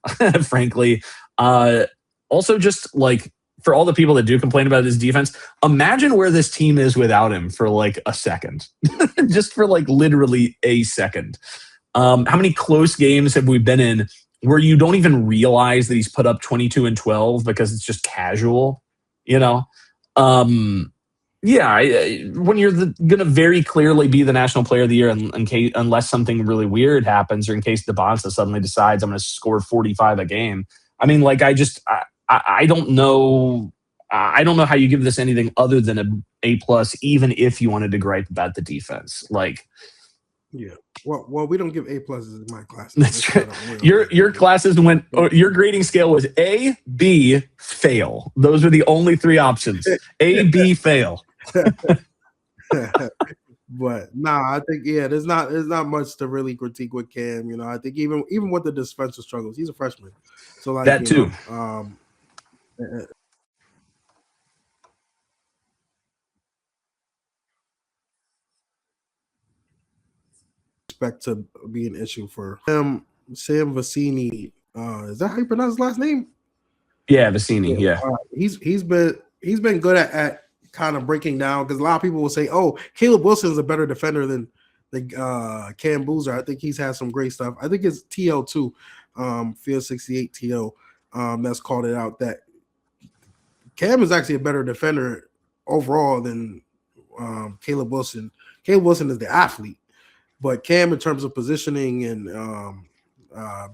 frankly. Also, just like for all the people that do complain about his defense, imagine where this team is without him for like a second, just for like literally a second. How many close games have we been in where you don't even realize that he's put up 22 and 12 because it's just casual, you know? Yeah, when you're going to very clearly be the National Player of the Year, unless something really weird happens, or in case DeBonsa suddenly decides I'm going to score 45 a game. I mean, like I don't know. I don't know how you give this anything other than an A+, even if you wanted to gripe about the defense. Like, yeah. Well, we don't give A+ in my class. That's true. Your classes went. Your grading scale was A, B, fail. Those are the only three options. A, B, fail. But I think there's not much to really critique with Cam. You know, I think even with the defensive struggles, he's a freshman, so like that too. Expect to be an issue for him. Sam Vecini, is that how you pronounce his last name? Yeah, Vecini. Yeah, he's been good at kind of breaking down, because a lot of people will say, "Oh, Caleb Wilson's a better defender than Cam Boozer." I think he's had some great stuff. I think it's TL too, Field 68 TL, that's called it out that Cam is actually a better defender overall than Caleb Wilson. Caleb Wilson is the athlete, but Cam, in terms of positioning and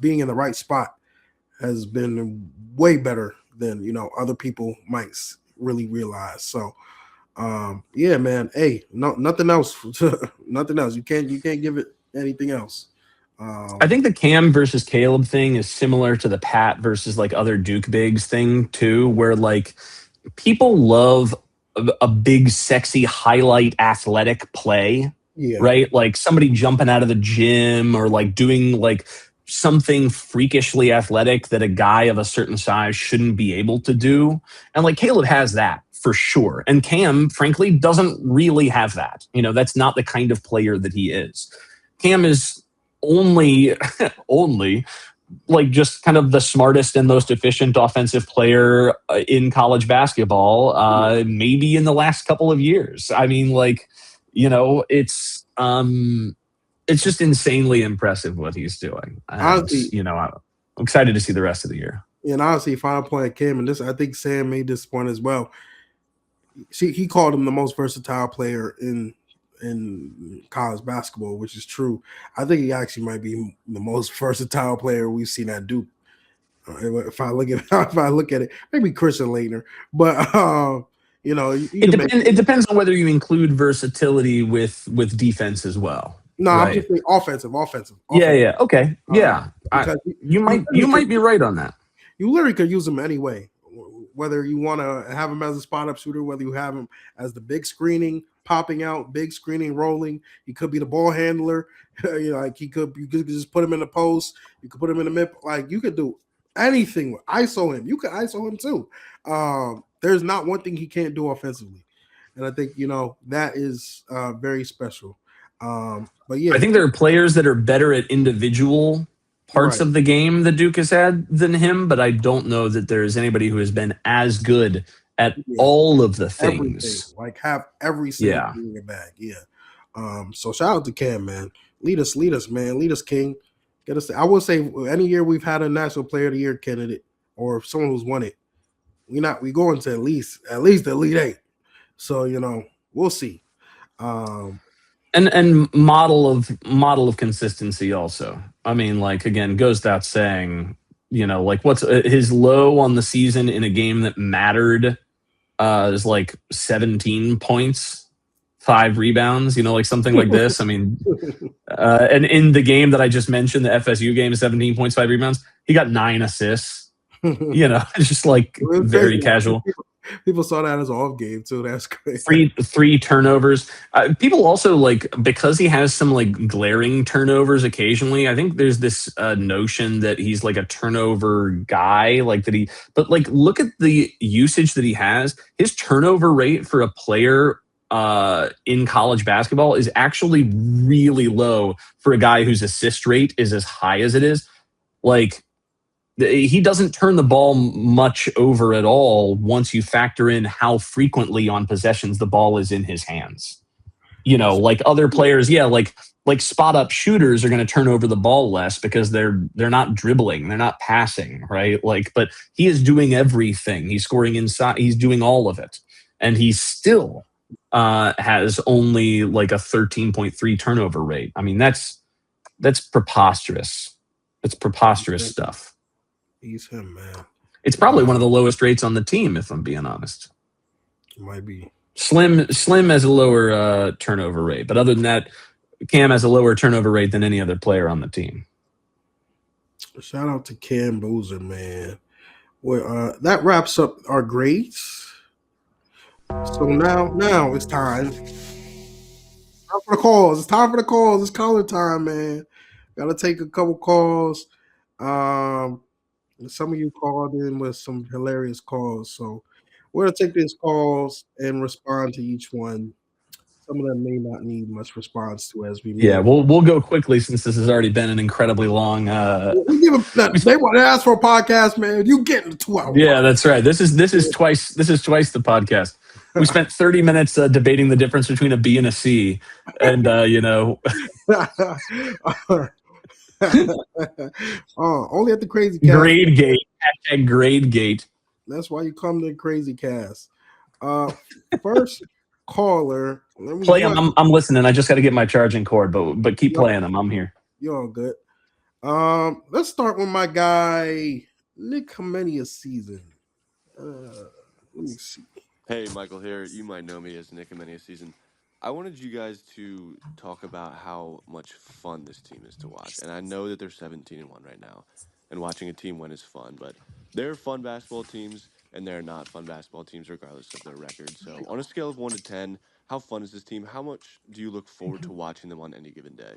being in the right spot, has been way better than other people might really realize. So yeah, man. Hey, nothing else. Nothing else. You can't give it anything else. I think the Cam versus Caleb thing is similar to the Pat versus like other Duke bigs thing too, where like people love a big, sexy, highlight athletic play, right? Like somebody jumping out of the gym or like doing like something freakishly athletic that a guy of a certain size shouldn't be able to do. And like Caleb has that for sure. And Cam, frankly, doesn't really have that. That's not the kind of player that he is. Cam is only like just kind of the smartest and most efficient offensive player in college basketball, maybe in the last couple of years. I mean, like, it's just insanely impressive what he's doing. And, honestly, I'm excited to see the rest of the year. And honestly, final point at Cam, and this, I think Sam made this point as well. He called him the most versatile player in college basketball, which is true. I think he actually might be the most versatile player we've seen at Duke. If I look at it, maybe Christian Laettner, but it depends on whether you include versatility with defense as well. No, right? I'm just saying offensive. Yeah. Okay. Yeah. You might be right on that. You literally could use him anyway. Whether you want to have him as a spot up shooter, whether you have him as the big screening, popping out, big screening, rolling. He could be the ball handler. Like you could just put him in the post. You could put him in the mid. Like you could do anything with ISO him. You could ISO him too. There's not one thing he can't do offensively, and I think that is very special. But yeah, I think there are players that are better at individual parts of the game that Duke has had than him, but I don't know that there is anybody who has been as good at all of the things. Everything. Like have every single thing in your bag. Yeah. So shout out to Cam, man. Lead us, man. Lead us, King. Get us. I would say any year we've had a National Player of the Year candidate or someone who's won it, we going to at least the Elite Eight. So we'll see. And model of consistency also. I mean, like, again, goes without saying, like what's his low on the season in a game that mattered is like 17 points. 5 rebounds, like something like this. I mean, and in the game that I just mentioned, the FSU game, 17 points, 5 rebounds, he got 9 assists. Just like very casual. People saw that as an off game too. That's crazy. Three turnovers. People also because he has some glaring turnovers occasionally. I think there's this notion that he's like a turnover guy, but look at the usage that he has. His turnover rate for a player in college basketball is actually really low for a guy whose assist rate is as high as it is. He doesn't turn the ball much over at all once you factor in how frequently on possessions the ball is in his hands. Other players, like spot up shooters are going to turn over the ball less because they're not dribbling, they're not passing, right? But he is doing everything. He's scoring inside, he's doing all of it. And he still has only a 13.3 turnover rate. I mean, that's preposterous. It's preposterous stuff. He's him, man. It's probably one of the lowest rates on the team, if I'm being honest. It might be. Slim has a lower turnover rate, but other than that, Cam has a lower turnover rate than any other player on the team. Shout out to Cayden Boozer, man. Well, that wraps up our grades. So now it's time. Time for the calls. It's time for the calls. It's caller time, man. Gotta take a couple calls. Some of you called in with some hilarious calls, so we're gonna take these calls and respond to each one. Some of them may not need much response to as we move. Yeah, we'll go quickly since this has already been an incredibly long. They want to ask for a podcast, man. You get in 2 hours. Yeah, that's right. This is twice the podcast. We spent 30 minutes debating the difference between a B and a C, and only at the Crazy Cast. Grade gate. Hashtag grade gate. That's why you come to the Crazy Cast. First caller. Play them. I'm listening. I just got to get my charging cord, but keep playing them. I'm here. You're all good. Let's start with my guy Nik Khamenia season. Let me see. Hey, Michael here. You might know me as Nik Khamenia season. I wanted you guys to talk about how much fun this team is to watch. And I know that they're 17-1 right now, and watching a team win is fun, but there are fun basketball teams, and there are not fun basketball teams regardless of their record. So on a scale of 1 to 10, how fun is this team? How much do you look forward to watching them on any given day?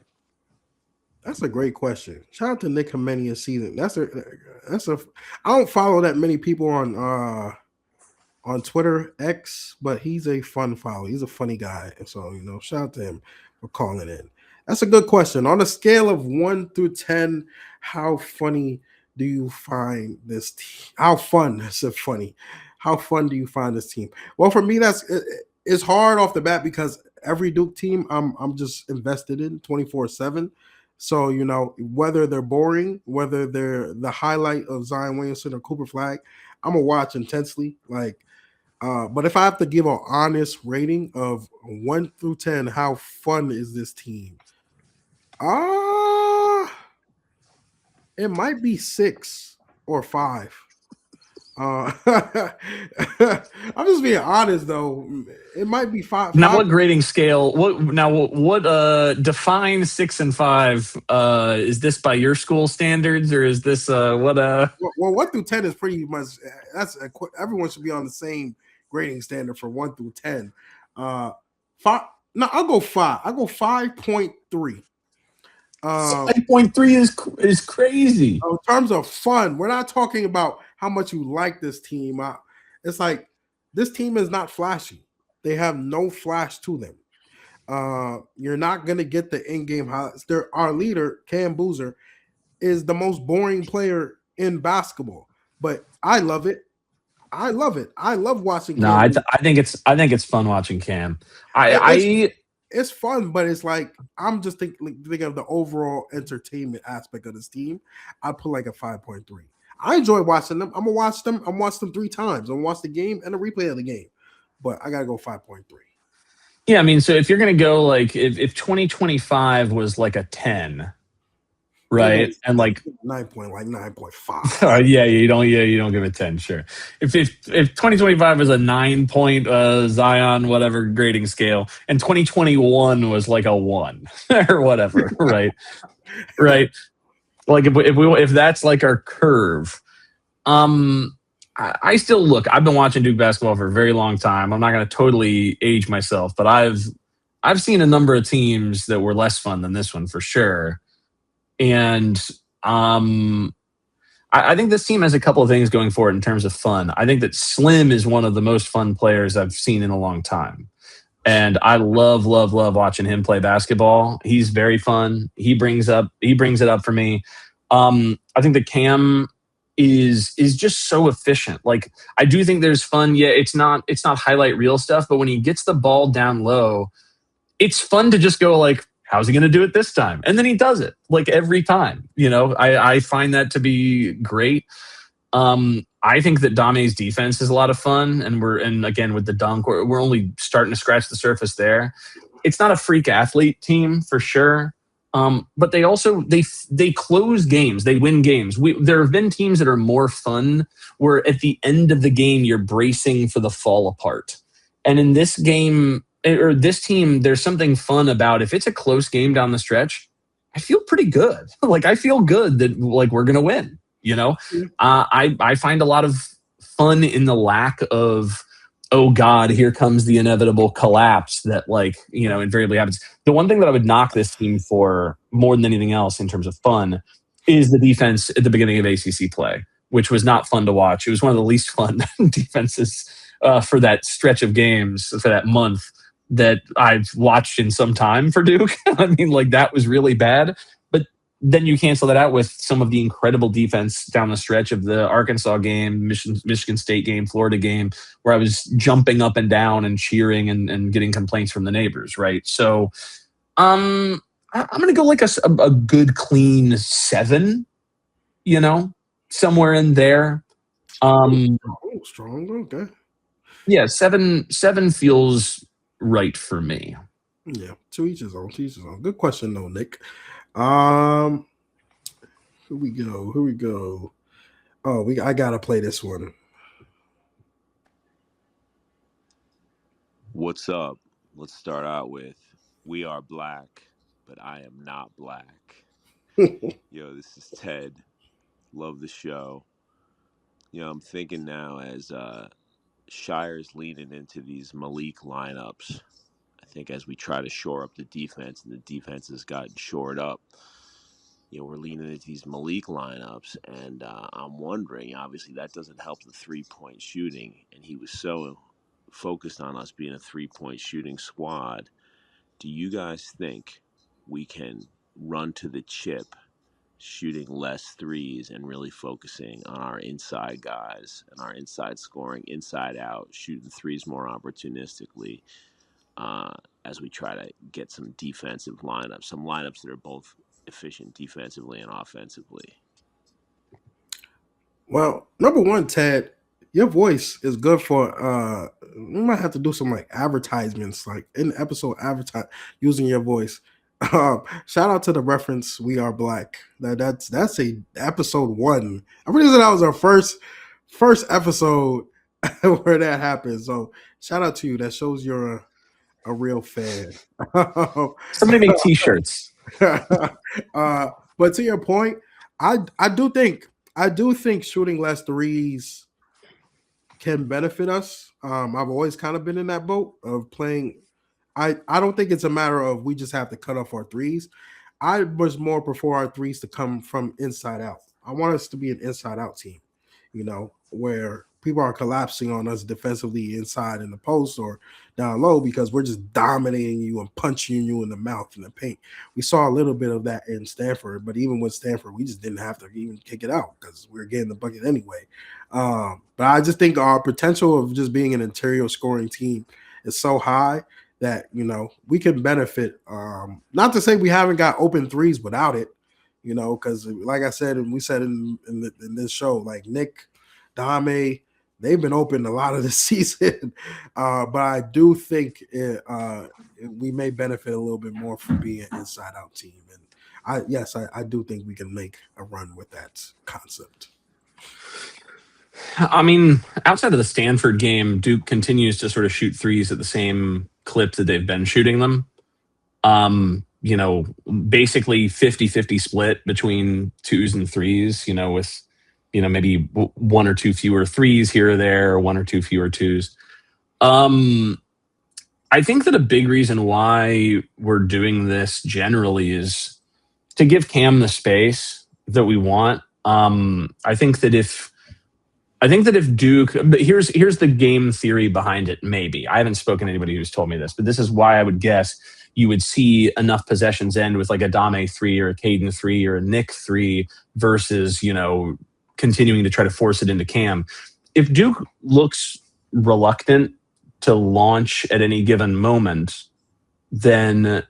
That's a great question. Shout out to Nik Khamenia season. That's a. I don't follow that many people on Twitter X, but he's a fun follow. He's a funny guy, and so shout out to him for calling in. That's a good question. On a scale of 1 through 10, how funny do you find this team? How fun? That's funny. How fun do you find this team? Well, for me, it's hard off the bat because every Duke team I'm just invested in 24/7. So, whether they're boring, whether they're the highlight of Zion Williamson or Cooper Flag, I'm going to watch intensely. But if I have to give an honest rating of 1 through 10, how fun is this team? It might be 6 or 5. I'm just being honest though. It might be 5. Now, what grading scale? What define 6 and 5? Is this by your school standards, or is this what? Well, 1 through 10 is pretty much everyone should be on the same grading standard for 1 through 10. 5. No, I'll go 5. I'll go 5.3. 5.3 is crazy. In terms of fun, we're not talking about how much you like this team. It's like this team is not flashy. They have no flash to them. You're not going to get the in-game highlights. Our leader, Cayden Boozer, is the most boring player in basketball, but I love it. I love it. I love watching. No, I think it's fun watching Cam. It's fun, but it's like I'm just thinking of the overall entertainment aspect of this team. I put like a 5.3. I enjoy watching them. I'm gonna watch them. I'm watch them 3 times. I'm gonna watch the game and a replay of the game, but I gotta go 5.3. Yeah, I mean, so if you're gonna go if 2025 was like a 10, right? And like 9.5. you don't give it 10, sure. If 2025 was a 9-point Zion whatever grading scale, and 2021 was like a 1 or whatever, right? Right. Like if that's like our curve, I still look. I've been watching Duke basketball for a very long time. I'm not going to totally age myself, but I've seen a number of teams that were less fun than this one for sure. And I think this team has a couple of things going for it in terms of fun. I think that Slim is one of the most fun players I've seen in a long time. And I love watching him play basketball. He's very fun. He brings it up for me. I think that Cam is just so efficient. Like, I do think there's fun. Yeah, it's not highlight reel stuff, but when he gets the ball down low, it's fun to just go like, how's he going to do it this time? And then he does it like every time. You know, I find that to be great. I think that Dame's defense is a lot of fun, and again with the dunk, we're only starting to scratch the surface there. It's not a freak athlete team for sure, but they also they close games, they win games. There have been teams that are more fun where at the end of the game you're bracing for the fall apart, and in this game or this team, there's something fun about if it's a close game down the stretch. I feel pretty good. Like I feel good that like we're gonna win. You know, I find a lot of fun in the lack of, oh God, here comes the inevitable collapse that like, you know, invariably happens. The one thing that I would knock this team for more than anything else in terms of fun is the defense at the beginning of ACC play, which was not fun to watch. It was one of the least fun defenses for that stretch of games, for that month that I've watched in some time for Duke. I mean, like that was really bad. Then you cancel that out with some of the incredible defense down the stretch of the Arkansas game, Michigan State game, Florida game, where I was jumping up and down and cheering and getting complaints from the neighbors, right? So I'm going to go like a good, clean 7, you know, somewhere in there. Strong, okay. Yeah, 7 feels right for me. Yeah, to each his own. Good question, though, Nick. Here we go. Oh, I gotta play this one. What's up? Let's start out with we are black, but I am not black. Yo, this is Ted. Love the show. You know, I'm thinking now as Scheyer's leaning into these Maliq lineups. I think as we try to shore up the defense, and the defense has gotten shored up, you know, we're leaning into these Maliq lineups, and I'm wondering, obviously, that doesn't help the three-point shooting, and he was so focused on us being a three-point shooting squad. Do you guys think we can run to the chip, shooting less threes and really focusing on our inside guys and our inside scoring, inside out, shooting threes more opportunistically as we try to get some defensive lineups, some lineups that are both efficient defensively and offensively? Well, number one, Ted, your voice is good for we might have to do some like advertisements, like in episode using your voice. Shout out to the reference "We Are Black." That's a episode 1. I'm pretty sure that was our first episode where that happened. So shout out to you. That shows you're a real fan. Somebody make t-shirts. But to your point, I do think shooting less threes can benefit us. I've always kind of been in that boat of playing. I don't think it's a matter of we just have to cut off our threes. I much more prefer our threes to come from inside out. I want us to be an inside out team, you know, where people are collapsing on us defensively inside in the post or down low because we're just dominating you and punching you in the mouth in the paint. We saw a little bit of that in Stanford, but even with Stanford, we just didn't have to even kick it out because we were getting the bucket anyway. But I just think our potential of just being an interior scoring team is so high that, you know, we can benefit. Not to say we haven't got open threes without it, you know, because like I said, and we said in this show, like Nick, Dame, they've been open a lot of the season. But I do think we may benefit a little bit more from being an inside-out team. And I do think we can make a run with that concept. I mean, outside of the Stanford game, Duke continues to sort of shoot threes at the same clip that they've been shooting them. Basically 50-50 split between twos and threes, with, maybe one or two fewer threes here or there, or one or two fewer twos. I think that a big reason why we're doing this generally is to give Cam the space that we want. I think that if Duke, but here's the game theory behind it. Maybe I haven't spoken to anybody who's told me this, but this is why I would guess you would see enough possessions end with like a Dame 3 or a Cayden 3 or a Nik 3 versus continuing to try to force it into Cam. If Duke looks reluctant to launch at any given moment, then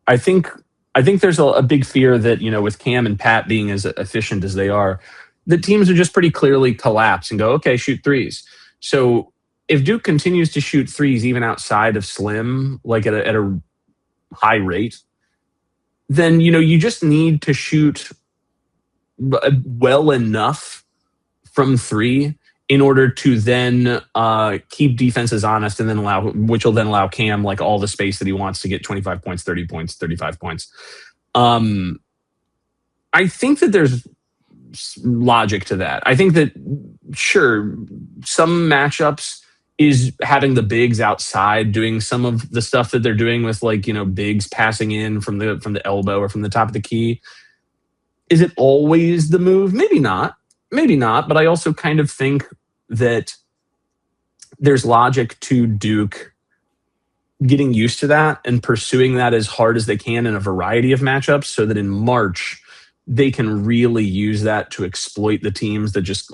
I think there's a big fear that, with Cam and Pat being as efficient as they are, the teams would just pretty clearly collapse and go, okay, shoot threes. So if Duke continues to shoot threes even outside of Slim, like at a high rate, then, you just need to shoot well enough from three in order to then keep defenses honest, and then which will then allow Cam like all the space that he wants to get 25 points, 30 points, 35 points. I think that there's logic to that. I think that, sure, some matchups is having the bigs outside doing some of the stuff that they're doing with bigs passing in from the elbow or from the top of the key. Is it always the move? Maybe not. But I also kind of think that there's logic to Duke getting used to that and pursuing that as hard as they can in a variety of matchups, so that in March they can really use that to exploit the teams that just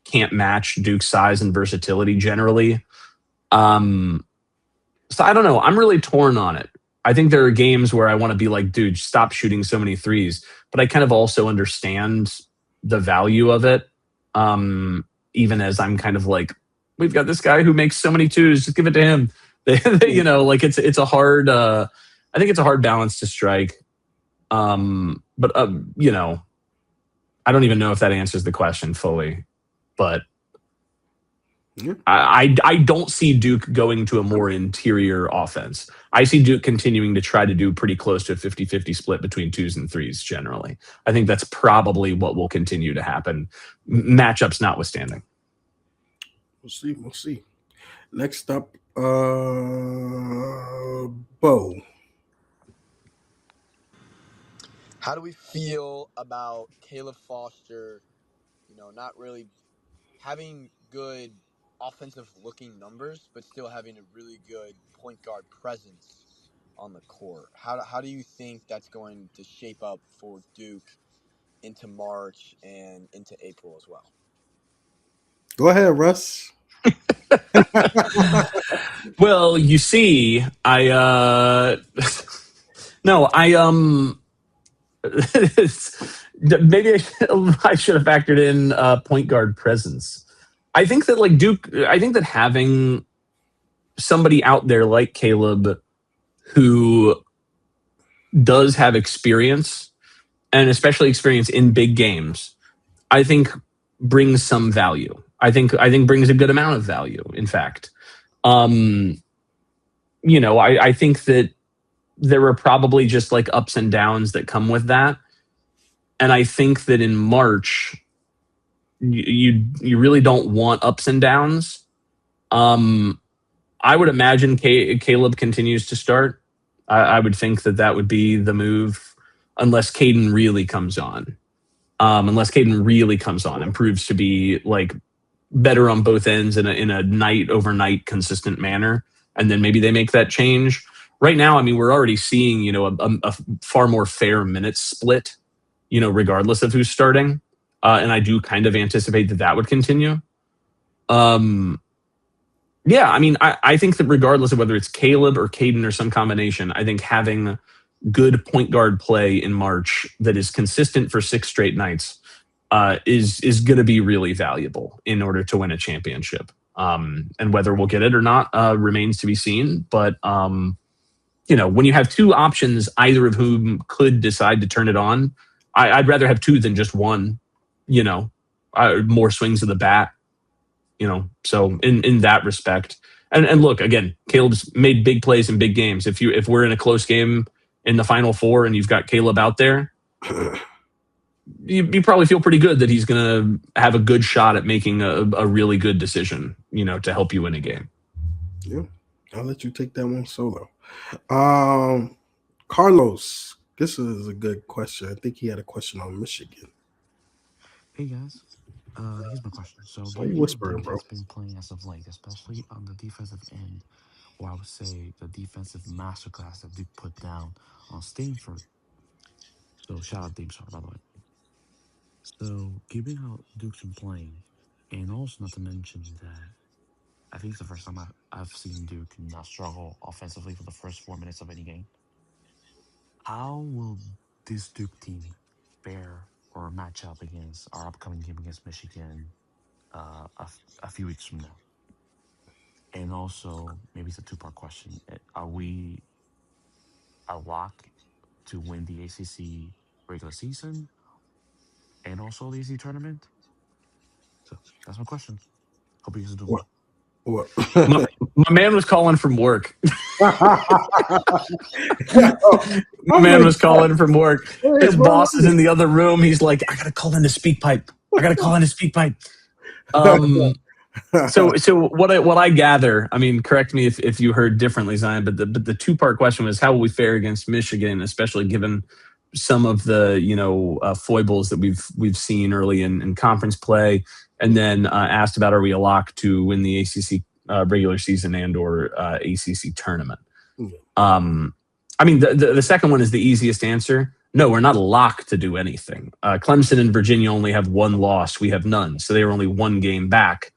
can't match Duke's size and versatility generally. So I don't know. I'm really torn on it. I think there are games where I want to be like, dude, stop shooting so many threes. But I kind of also understand the value of it. Even as I'm kind of like, we've got this guy who makes so many twos, just give it to him. It's a hard, I think it's a hard balance to strike. But I don't even know if that answers the question fully, but I don't see Duke going to a more interior offense. I see Duke continuing to try to do pretty close to a 50-50 split between twos and threes generally. I think that's probably what will continue to happen, matchups notwithstanding. We'll see. Next up, Bo. How do we feel about Caleb Foster, not really having good offensive looking numbers, but still having a really good point guard presence on the court? How do you think that's going to shape up for Duke into March and into April as well? Go ahead, Russ. Well, you see, maybe I should have factored in point guard presence. I think that Duke, I think that having somebody out there like Caleb who does have experience, and especially experience in big games, I think brings some value. I think brings a good amount of value, in fact. I think that there are probably just ups and downs that come with that. And I think that in March, you really don't want ups and downs. I would imagine Caleb continues to start. I would think that would be the move, unless Cayden really comes on. And proves to be better on both ends in a night overnight consistent manner, and then maybe they make that change. Right now, I mean, we're already seeing a far more fair minutes split, regardless of who's starting, and I do kind of anticipate that would continue. Yeah, I mean, I think that regardless of whether it's Caleb or Cayden or some combination, I think having good point guard play in March that is consistent for 6 straight nights is going to be really valuable in order to win a championship. And whether we'll get it or not remains to be seen. But when you have two options, either of whom could decide to turn it on, I'd rather have two than just one. More swings of the bat. So in that respect, and look again, Caleb's made big plays in big games. If we're in a close game in the Final Four and you've got Caleb out there, you probably feel pretty good that he's going to have a good shot at making a really good decision, to help you win a game. Yeah, I'll let you take that one solo. Carlos, this is a good question. I think he had a question on Michigan. Hey guys, here's my question. So, Why you whispering, bro? has been playing as of late, especially on the defensive end, or I would say the defensive masterclass that Duke put down on Stanford. So, shout out Dave Sarr, by the way. So, given how Duke's been playing, and also not to mention that I think it's the first time I've seen Duke not struggle offensively for the first 4 minutes of any game. How will this Duke team fare or match up against our upcoming game against Michigan a few weeks from now? And also, maybe it's a two-part question. Are we a lock to win the ACC regular season and also the ACC tournament? So that's my question. Hope you guys are doing well. What? My man was calling from work. My man was calling from work. His boss is in the other room. He's like, I gotta call in the speak pipe. So what I gather, I mean, correct me if you heard differently, Zion, but the two-part question was how will we fare against Michigan, especially given some of the foibles that we've seen early in conference play, and then asked about are we a lock to win the ACC regular season and or ACC tournament. I mean, the second one is the easiest answer. No, we're not a lock to do anything. Clemson and Virginia only have one loss. We have none. So they are only one game back.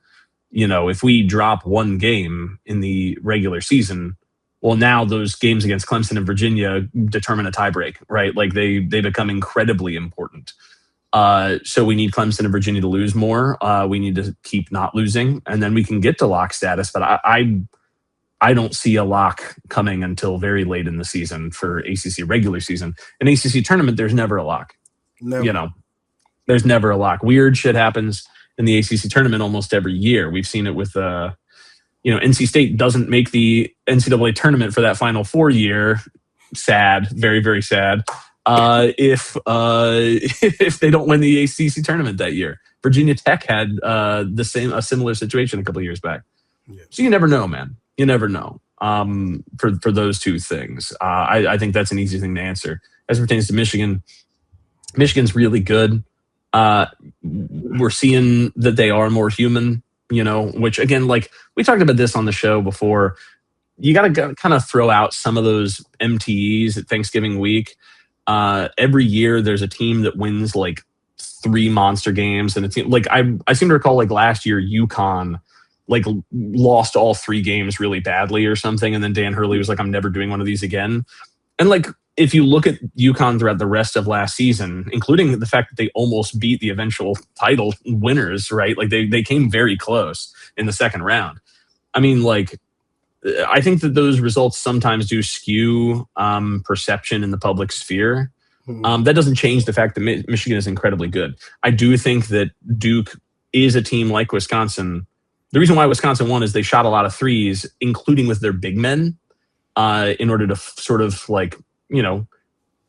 If we drop one game in the regular season, well, now those games against Clemson and Virginia determine a tiebreak, right? Like they become incredibly important. So we need Clemson and Virginia to lose more. We need to keep not losing, and then we can get to lock status. But I don't see a lock coming until very late in the season for ACC regular season. In ACC tournament, there's never a lock. Never. There's never a lock. Weird shit happens in the ACC tournament almost every year. We've seen it with, NC State doesn't make the NCAA tournament for that Final Four year. Sad, very, very sad. If they don't win the ACC tournament that year. Virginia Tech had a similar situation a couple of years back. Yeah. So you never know, man. You never know for those two things. I think that's an easy thing to answer. As it pertains to Michigan, Michigan's really good. We're seeing that they are more human, which again, like we talked about this on the show before, you got to kind of throw out some of those MTEs at Thanksgiving week. Every year there's a team that wins like 3 monster games, and a team like I seem to recall like last year UConn like lost all 3 games really badly or something, and then Dan Hurley was like, I'm never doing one of these again. And like if you look at UConn throughout the rest of last season, including the fact that they almost beat the eventual title winners, right? Like they came very close in the second round. I mean, like I think that those results sometimes do skew perception in the public sphere. That doesn't change the fact that Michigan is incredibly good. I do think that Duke is a team like Wisconsin. The reason why Wisconsin won is they shot a lot of threes, including with their big men, in order to sort of like,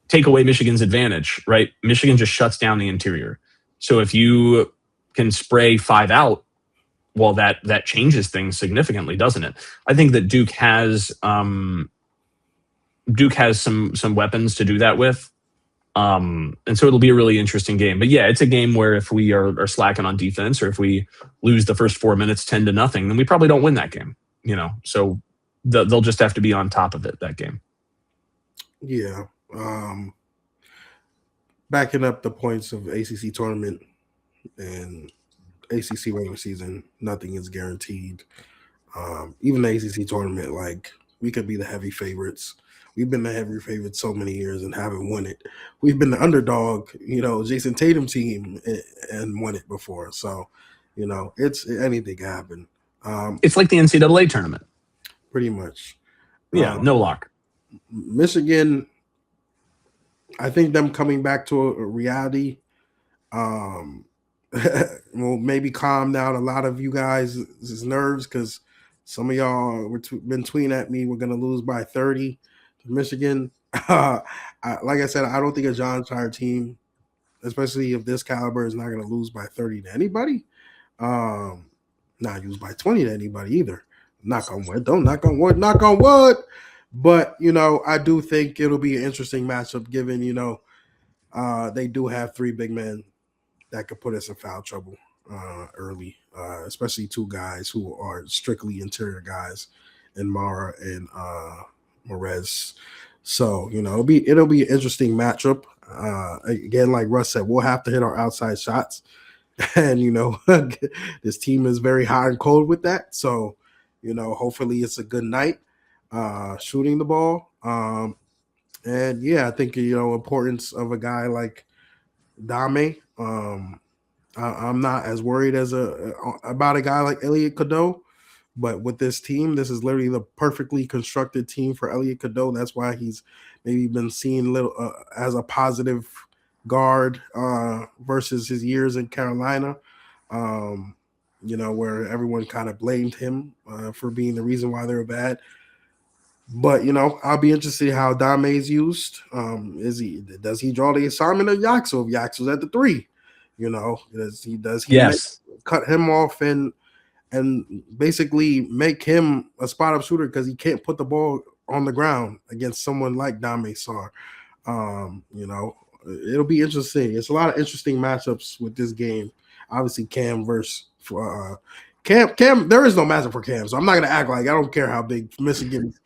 take away Michigan's advantage, right? Michigan just shuts down the interior. So if you can spray 5 out, well, that changes things significantly, doesn't it? I think that Duke has some weapons to do that with. And so it'll be a really interesting game. But yeah, it's a game where if we are slacking on defense or if we lose the first 4 minutes 10-0, then we probably don't win that game. So they'll just have to be on top of it that game. Yeah. Backing up the points of ACC tournament and ACC regular season, nothing is guaranteed. Even the ACC tournament, like we could be the heavy favorites. We've been the heavy favorites so many years and haven't won it. We've been the underdog, Jason Tatum team and won it before. So, it's anything can happen. It's like the NCAA tournament. Pretty much. Yeah, no lock. Michigan, I think them coming back to a reality um will maybe calm down a lot of you guys' nerves because some of y'all were been tweeting at me we're gonna lose by 30 to Michigan. Like I said, I don't think a John Scheyer team, especially of this caliber, is not gonna lose by 30 to anybody. Um, not lose by 20 to anybody either. Knock on wood. Don't knock on wood. Knock on wood. But I do think it'll be an interesting matchup given they do have three big men that could put us in foul trouble early, especially two guys who are strictly interior guys, in Mara and Morez. So it'll be an interesting matchup. Again, like Russ said, we'll have to hit our outside shots, and this team is very hot and cold with that. So hopefully it's a good night shooting the ball. And yeah, I think importance of a guy like Dame. I'm not as worried as about a guy like Elliot Cadeau, but with this team, this is literally the perfectly constructed team for Elliot Cadeau. That's why he's maybe been seen little as a positive guard versus his years in Carolina. Where everyone kind of blamed him for being the reason why they were bad. But I'll be interested how Dame's used. Does he draw the assignment of Yaxel if Yaxel's at the three? Does he Yes. cut him off and basically make him a spot up shooter because he can't put the ball on the ground against someone like Dame Sarr. It'll be interesting. It's a lot of interesting matchups with this game. Obviously, Cam versus Cam. There is no matchup for Cam, so I'm not gonna act like I don't care how big Michigan's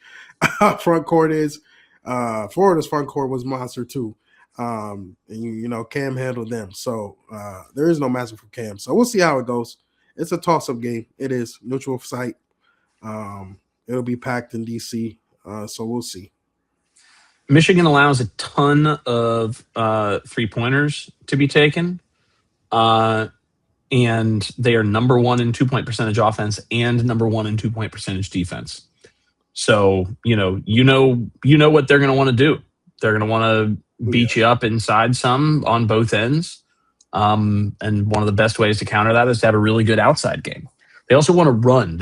front court is. Florida's front court was monster too. And Cam handled them. So there is no matchup for Cam. So we'll see how it goes. It's a toss-up game. It is neutral site. It'll be packed in DC. So we'll see. Michigan allows a ton of 3-pointers to be taken. And they are number one in 2-point percentage offense and number one in 2-point percentage defense. So, you know what they're going to want to do. They're going to want to beat you up inside some on both ends. And one of the best ways to counter that is to have a really good outside game. They also want to run.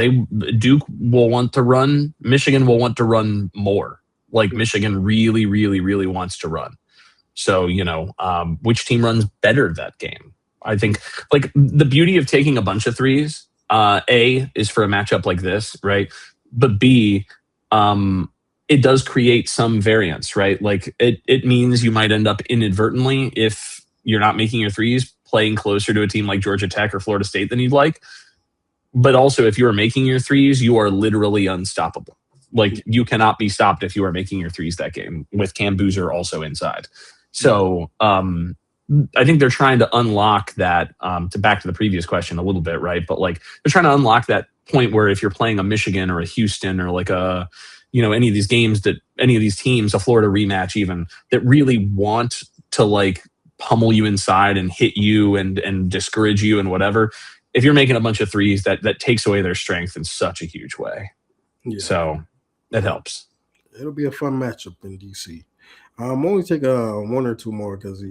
Duke will want to run. Michigan will want to run more. Like Michigan really, really, really wants to run. So, which team runs better that game? I think like the beauty of taking a bunch of threes, A, is for a matchup like this, right? But B, it does create some variance, right? Like it means you might end up inadvertently, if you're not making your threes, playing closer to a team like Georgia Tech or Florida State than you'd like. But also, if you are making your threes, you are literally unstoppable. Like, you cannot be stopped if you are making your threes that game, with Cayden Boozer also inside. So I think they're trying to unlock that, back to the previous question a little bit, right? But like, they're trying to unlock that point where if you're playing a Michigan or a Houston or like any of these games that any of these teams, a Florida rematch even, that really want to like pummel you inside and hit you and discourage you and whatever. If you're making a bunch of threes, that takes away their strength in such a huge way. Yeah. So that helps. It'll be a fun matchup in DC. Only take one or two more because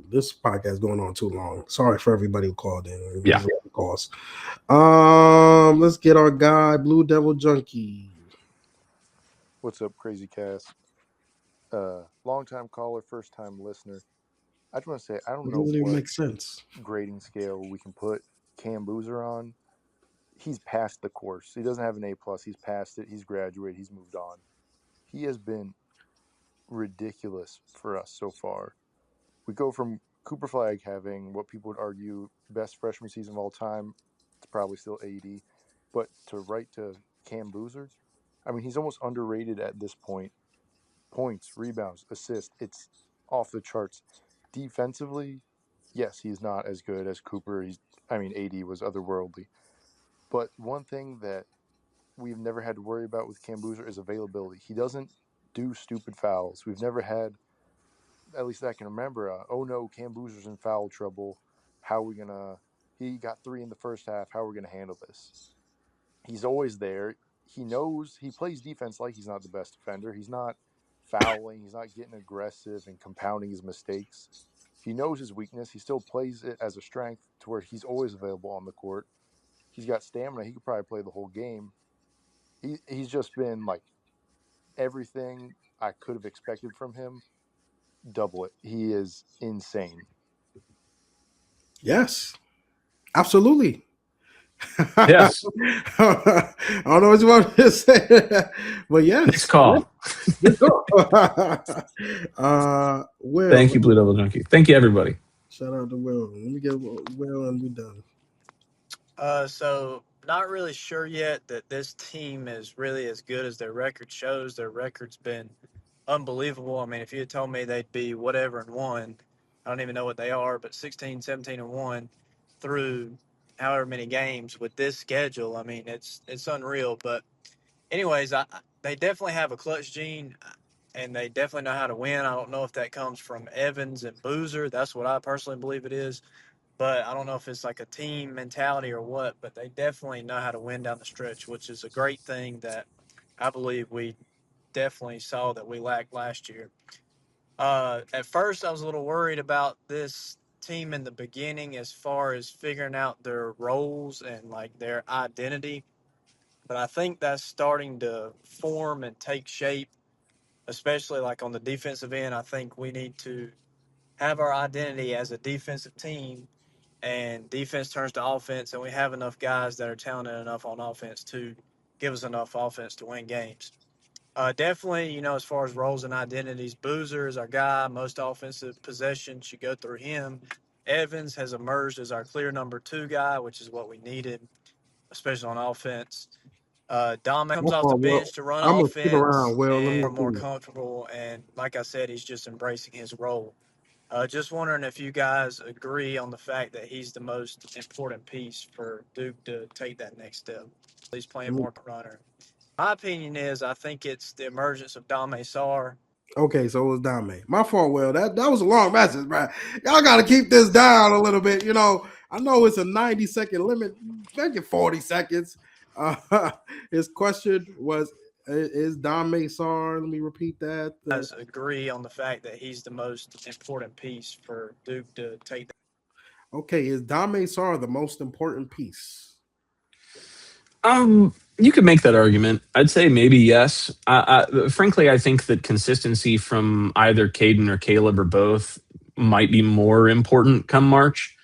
this podcast is going on too long. Sorry for everybody who called in. Yeah. Calls. Let's get our guy, Blue Devil Junkie. What's up, Crazy Cast? Long-time caller, first-time listener. I just want to say, I don't know what makes sense. Grading scale we can put Cayden Boozer on. He's passed the course. He doesn't have an A+. He's passed it. He's graduated. He's moved on. He has been ridiculous for us so far. We go from Cooper Flagg having what people would argue best freshman season of all time. It's probably still 80. But to Cayden Boozer, I mean, he's almost underrated at this point. Points, rebounds, assists, it's off the charts. Defensively, yes, he's not as good as Cooper. AD was otherworldly. But one thing that we've never had to worry about with Cayden Boozer is availability. He doesn't do stupid fouls. We've never had, at least I can remember, Cayden Boozer's in foul trouble. How are we going to... He got 3 in the first half. How are we going to handle this? He's always there. He knows... He plays defense like he's not the best defender. He's not fouling. He's not getting aggressive and compounding his mistakes. He knows his weakness. He still plays it as a strength to where he's always available on the court. He's got stamina. He could probably play the whole game. He's just been like everything I could have expected from him. Double it. He is insane. Yes, absolutely. Yes. I don't know what you want to say, but yes. Next call. Will. Thank you, Blue Devil Junkie. Thank you, everybody. Shout out to Will. Let me get Will and be done. So not really sure yet that this team is really as good as their record shows. Their record's been unbelievable. I mean, if you had told me they'd be whatever and one, I don't even know what they are, but 16, 17 and one through however many games with this schedule, I mean, it's unreal. But anyways, they definitely have a clutch gene, and they definitely know how to win. I don't know if that comes from Evans and Boozer. That's what I personally believe it is. But I don't know if it's like a team mentality or what, but they definitely know how to win down the stretch, which is a great thing that I believe we definitely saw that we lacked last year. At first, I was a little worried about this team in the beginning as far as figuring out their roles and like their identity. But I think that's starting to form and take shape, especially like on the defensive end. I think we need to have our identity as a defensive team, and defense turns to offense, and we have enough guys that are talented enough on offense to give us enough offense to win games. Definitely, as far as roles and identities, Boozer is our guy. Most offensive possession should go through him. Evans has emerged as our clear number 2 guy, which is what we needed, especially on offense. Dom comes off the bench to run I'm gonna offense sit around, Will. Let me and more see. comfortable. And like I said, he's just embracing his role. Just wondering if you guys agree on the fact that he's the most important piece for Duke to take that next step. He's playing more runner. My opinion is I think it's the emergence of Dame Sarr. Okay, so it was Dame. My fault, Will. That was a long message, man. Y'all got to keep this down a little bit. I know it's a 90-second limit. Make it 40 seconds. His question was, is Dame Sarr? Let me repeat that. You guys agree on the fact that he's the most important piece for Duke to take that? Okay, is Dame Sarr the most important piece? You could make that argument. I'd say maybe yes. Frankly, I think that consistency from either Cayden or Caleb or both might be more important come March.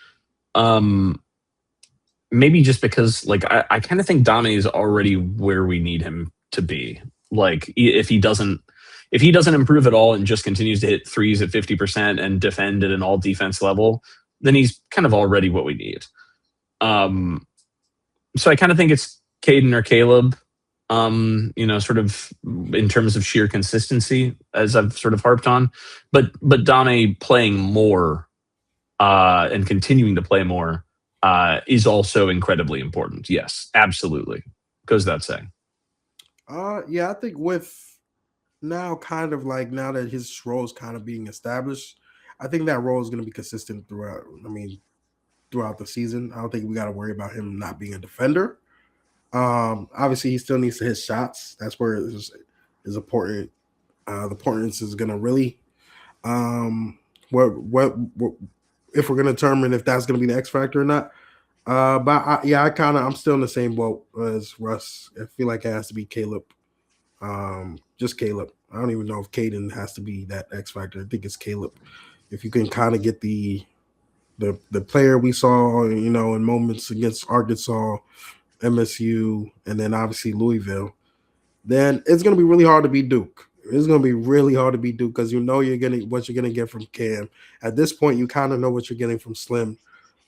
Maybe just because, I kind of think Dame is already where we need him to be. Like, if he doesn't improve at all and just continues to hit threes at 50% and defend at an all defense level, then he's kind of already what we need. So I kind of think it's Cayden or Caleb, sort of in terms of sheer consistency, as I've sort of harped on. But Dame playing more and continuing to play more is also incredibly important. Yes, absolutely. Goes without saying. Yeah, I think with now now that his role is kind of being established, I think that role is going to be consistent throughout the season. I don't think we got to worry about him not being a defender. Obviously, he still needs to hit shots. That's where it is important. The importance is going to really, what if we're going to determine if that's going to be the X factor or not. I'm still in the same boat as Russ. I feel like it has to be Caleb. Just Caleb. I don't even know if Cayden has to be that X factor. I think it's Caleb. If you can kind of get the player we saw, in moments against Arkansas, MSU, and then obviously Louisville, then it's going to be really hard to beat Duke. It's going to be really hard to beat Duke because you're getting what you're going to get from Cam. At this point, you kind of know what you're getting from Slim.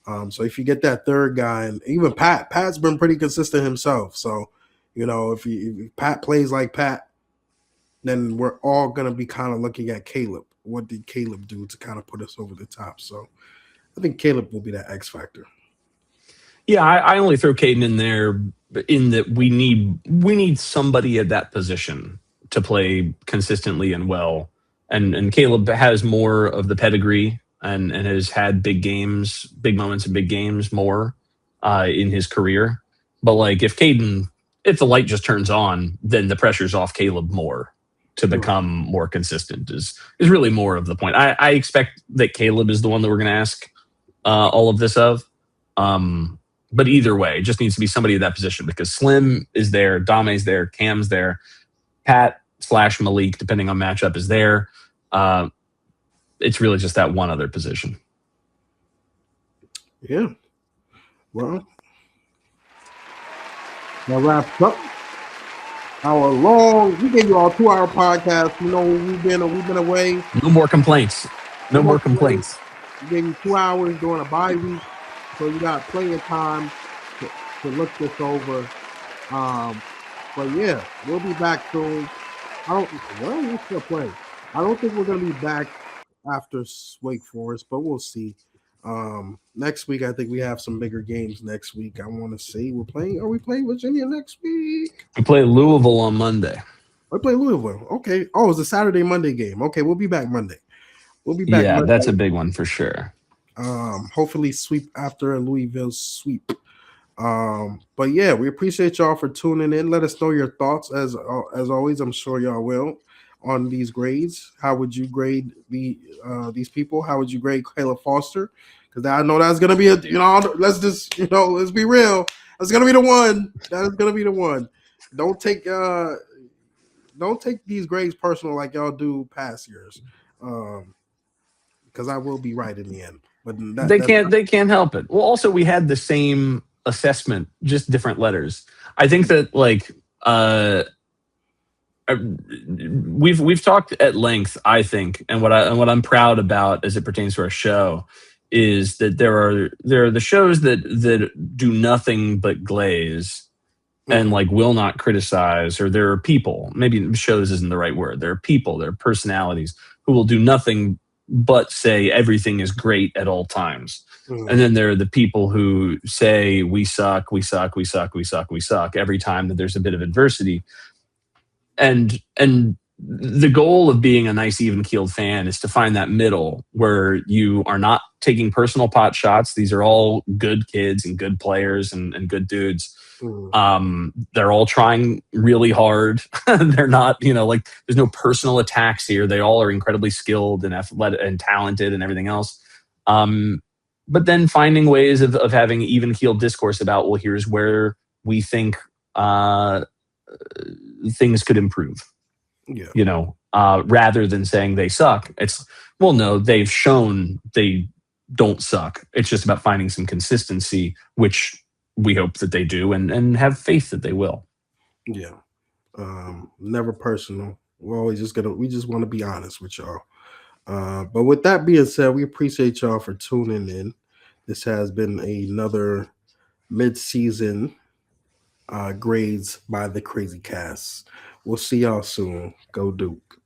So if you get that third guy, and even Pat's been pretty consistent himself. So, if Pat plays like Pat, then we're all going to be kind of looking at Caleb. What did Caleb do to kind of put us over the top? So I think Caleb will be that X factor. Yeah, I only throw Cayden in there in that we need somebody at that position to play consistently and well. And Caleb has more of the pedigree and has had big moments in big games more in his career. But if the light just turns on, then the pressure's off Caleb more. to become more consistent is really more of the point. I expect that Caleb is the one that we're going to ask all of this of. But either way, it just needs to be somebody in that position because Slim is there, Dame's there, Cam's there, Pat / Maliq, depending on matchup, is there. It's really just that one other position. Yeah. Well, that wraps up our long. We gave you all 2-hour podcast. You know, we've been away. No more complaints. No more complaints. We gave you 2 hours during a bye week, so you got plenty of time to look this over. But yeah, we'll be back soon. We're still playing. I don't think we're gonna be back after Wake Forest, but we'll see. Next week, I think we have some bigger games next week. I want to see. Are we playing Virginia next week? We play Louisville on Monday. We play Louisville. Okay. Oh, it's a Saturday, Monday game. Okay, we'll be back Monday. Yeah, Monday. That's a big one for sure. Hopefully sweep after a Louisville sweep. But yeah, we appreciate y'all for tuning in. Let us know your thoughts as always. I'm sure y'all will on these grades. How would you grade these people? How would you grade Caleb Foster? Because I know that's gonna be let's be real. That's gonna be the one. That is gonna be the one. Don't take these grades personal like y'all do past years. Because I will be right in the end. But they can't help it. Well, also we had the same assessment, just different letters. I think that we've talked at length, I think, and what I'm proud about as it pertains to our show is that there are the shows that do nothing but glaze and will not criticize, or there are people, maybe shows isn't the right word. There are people, there are personalities who will do nothing but say everything is great at all times. And then there are the people who say we suck every time that there's a bit of adversity. And the goal of being a nice, even-keeled fan is to find that middle where you are not taking personal pot shots. These are all good kids and good players and good dudes. They're all trying really hard. They're not, there's no personal attacks here. They all are incredibly skilled and athletic and talented and everything else. But then finding ways of having even-keeled discourse about, well, here's where we think things could improve. Yeah. Rather than saying they suck. It's, well, no, they've shown they don't suck. It's just about finding some consistency, which we hope that they do and have faith that they will. Yeah. Never personal. We just want to be honest with y'all. But with that being said, we appreciate y'all for tuning in. This has been another mid-season grades by the Crazie Cast. We'll see y'all soon. Go Duke.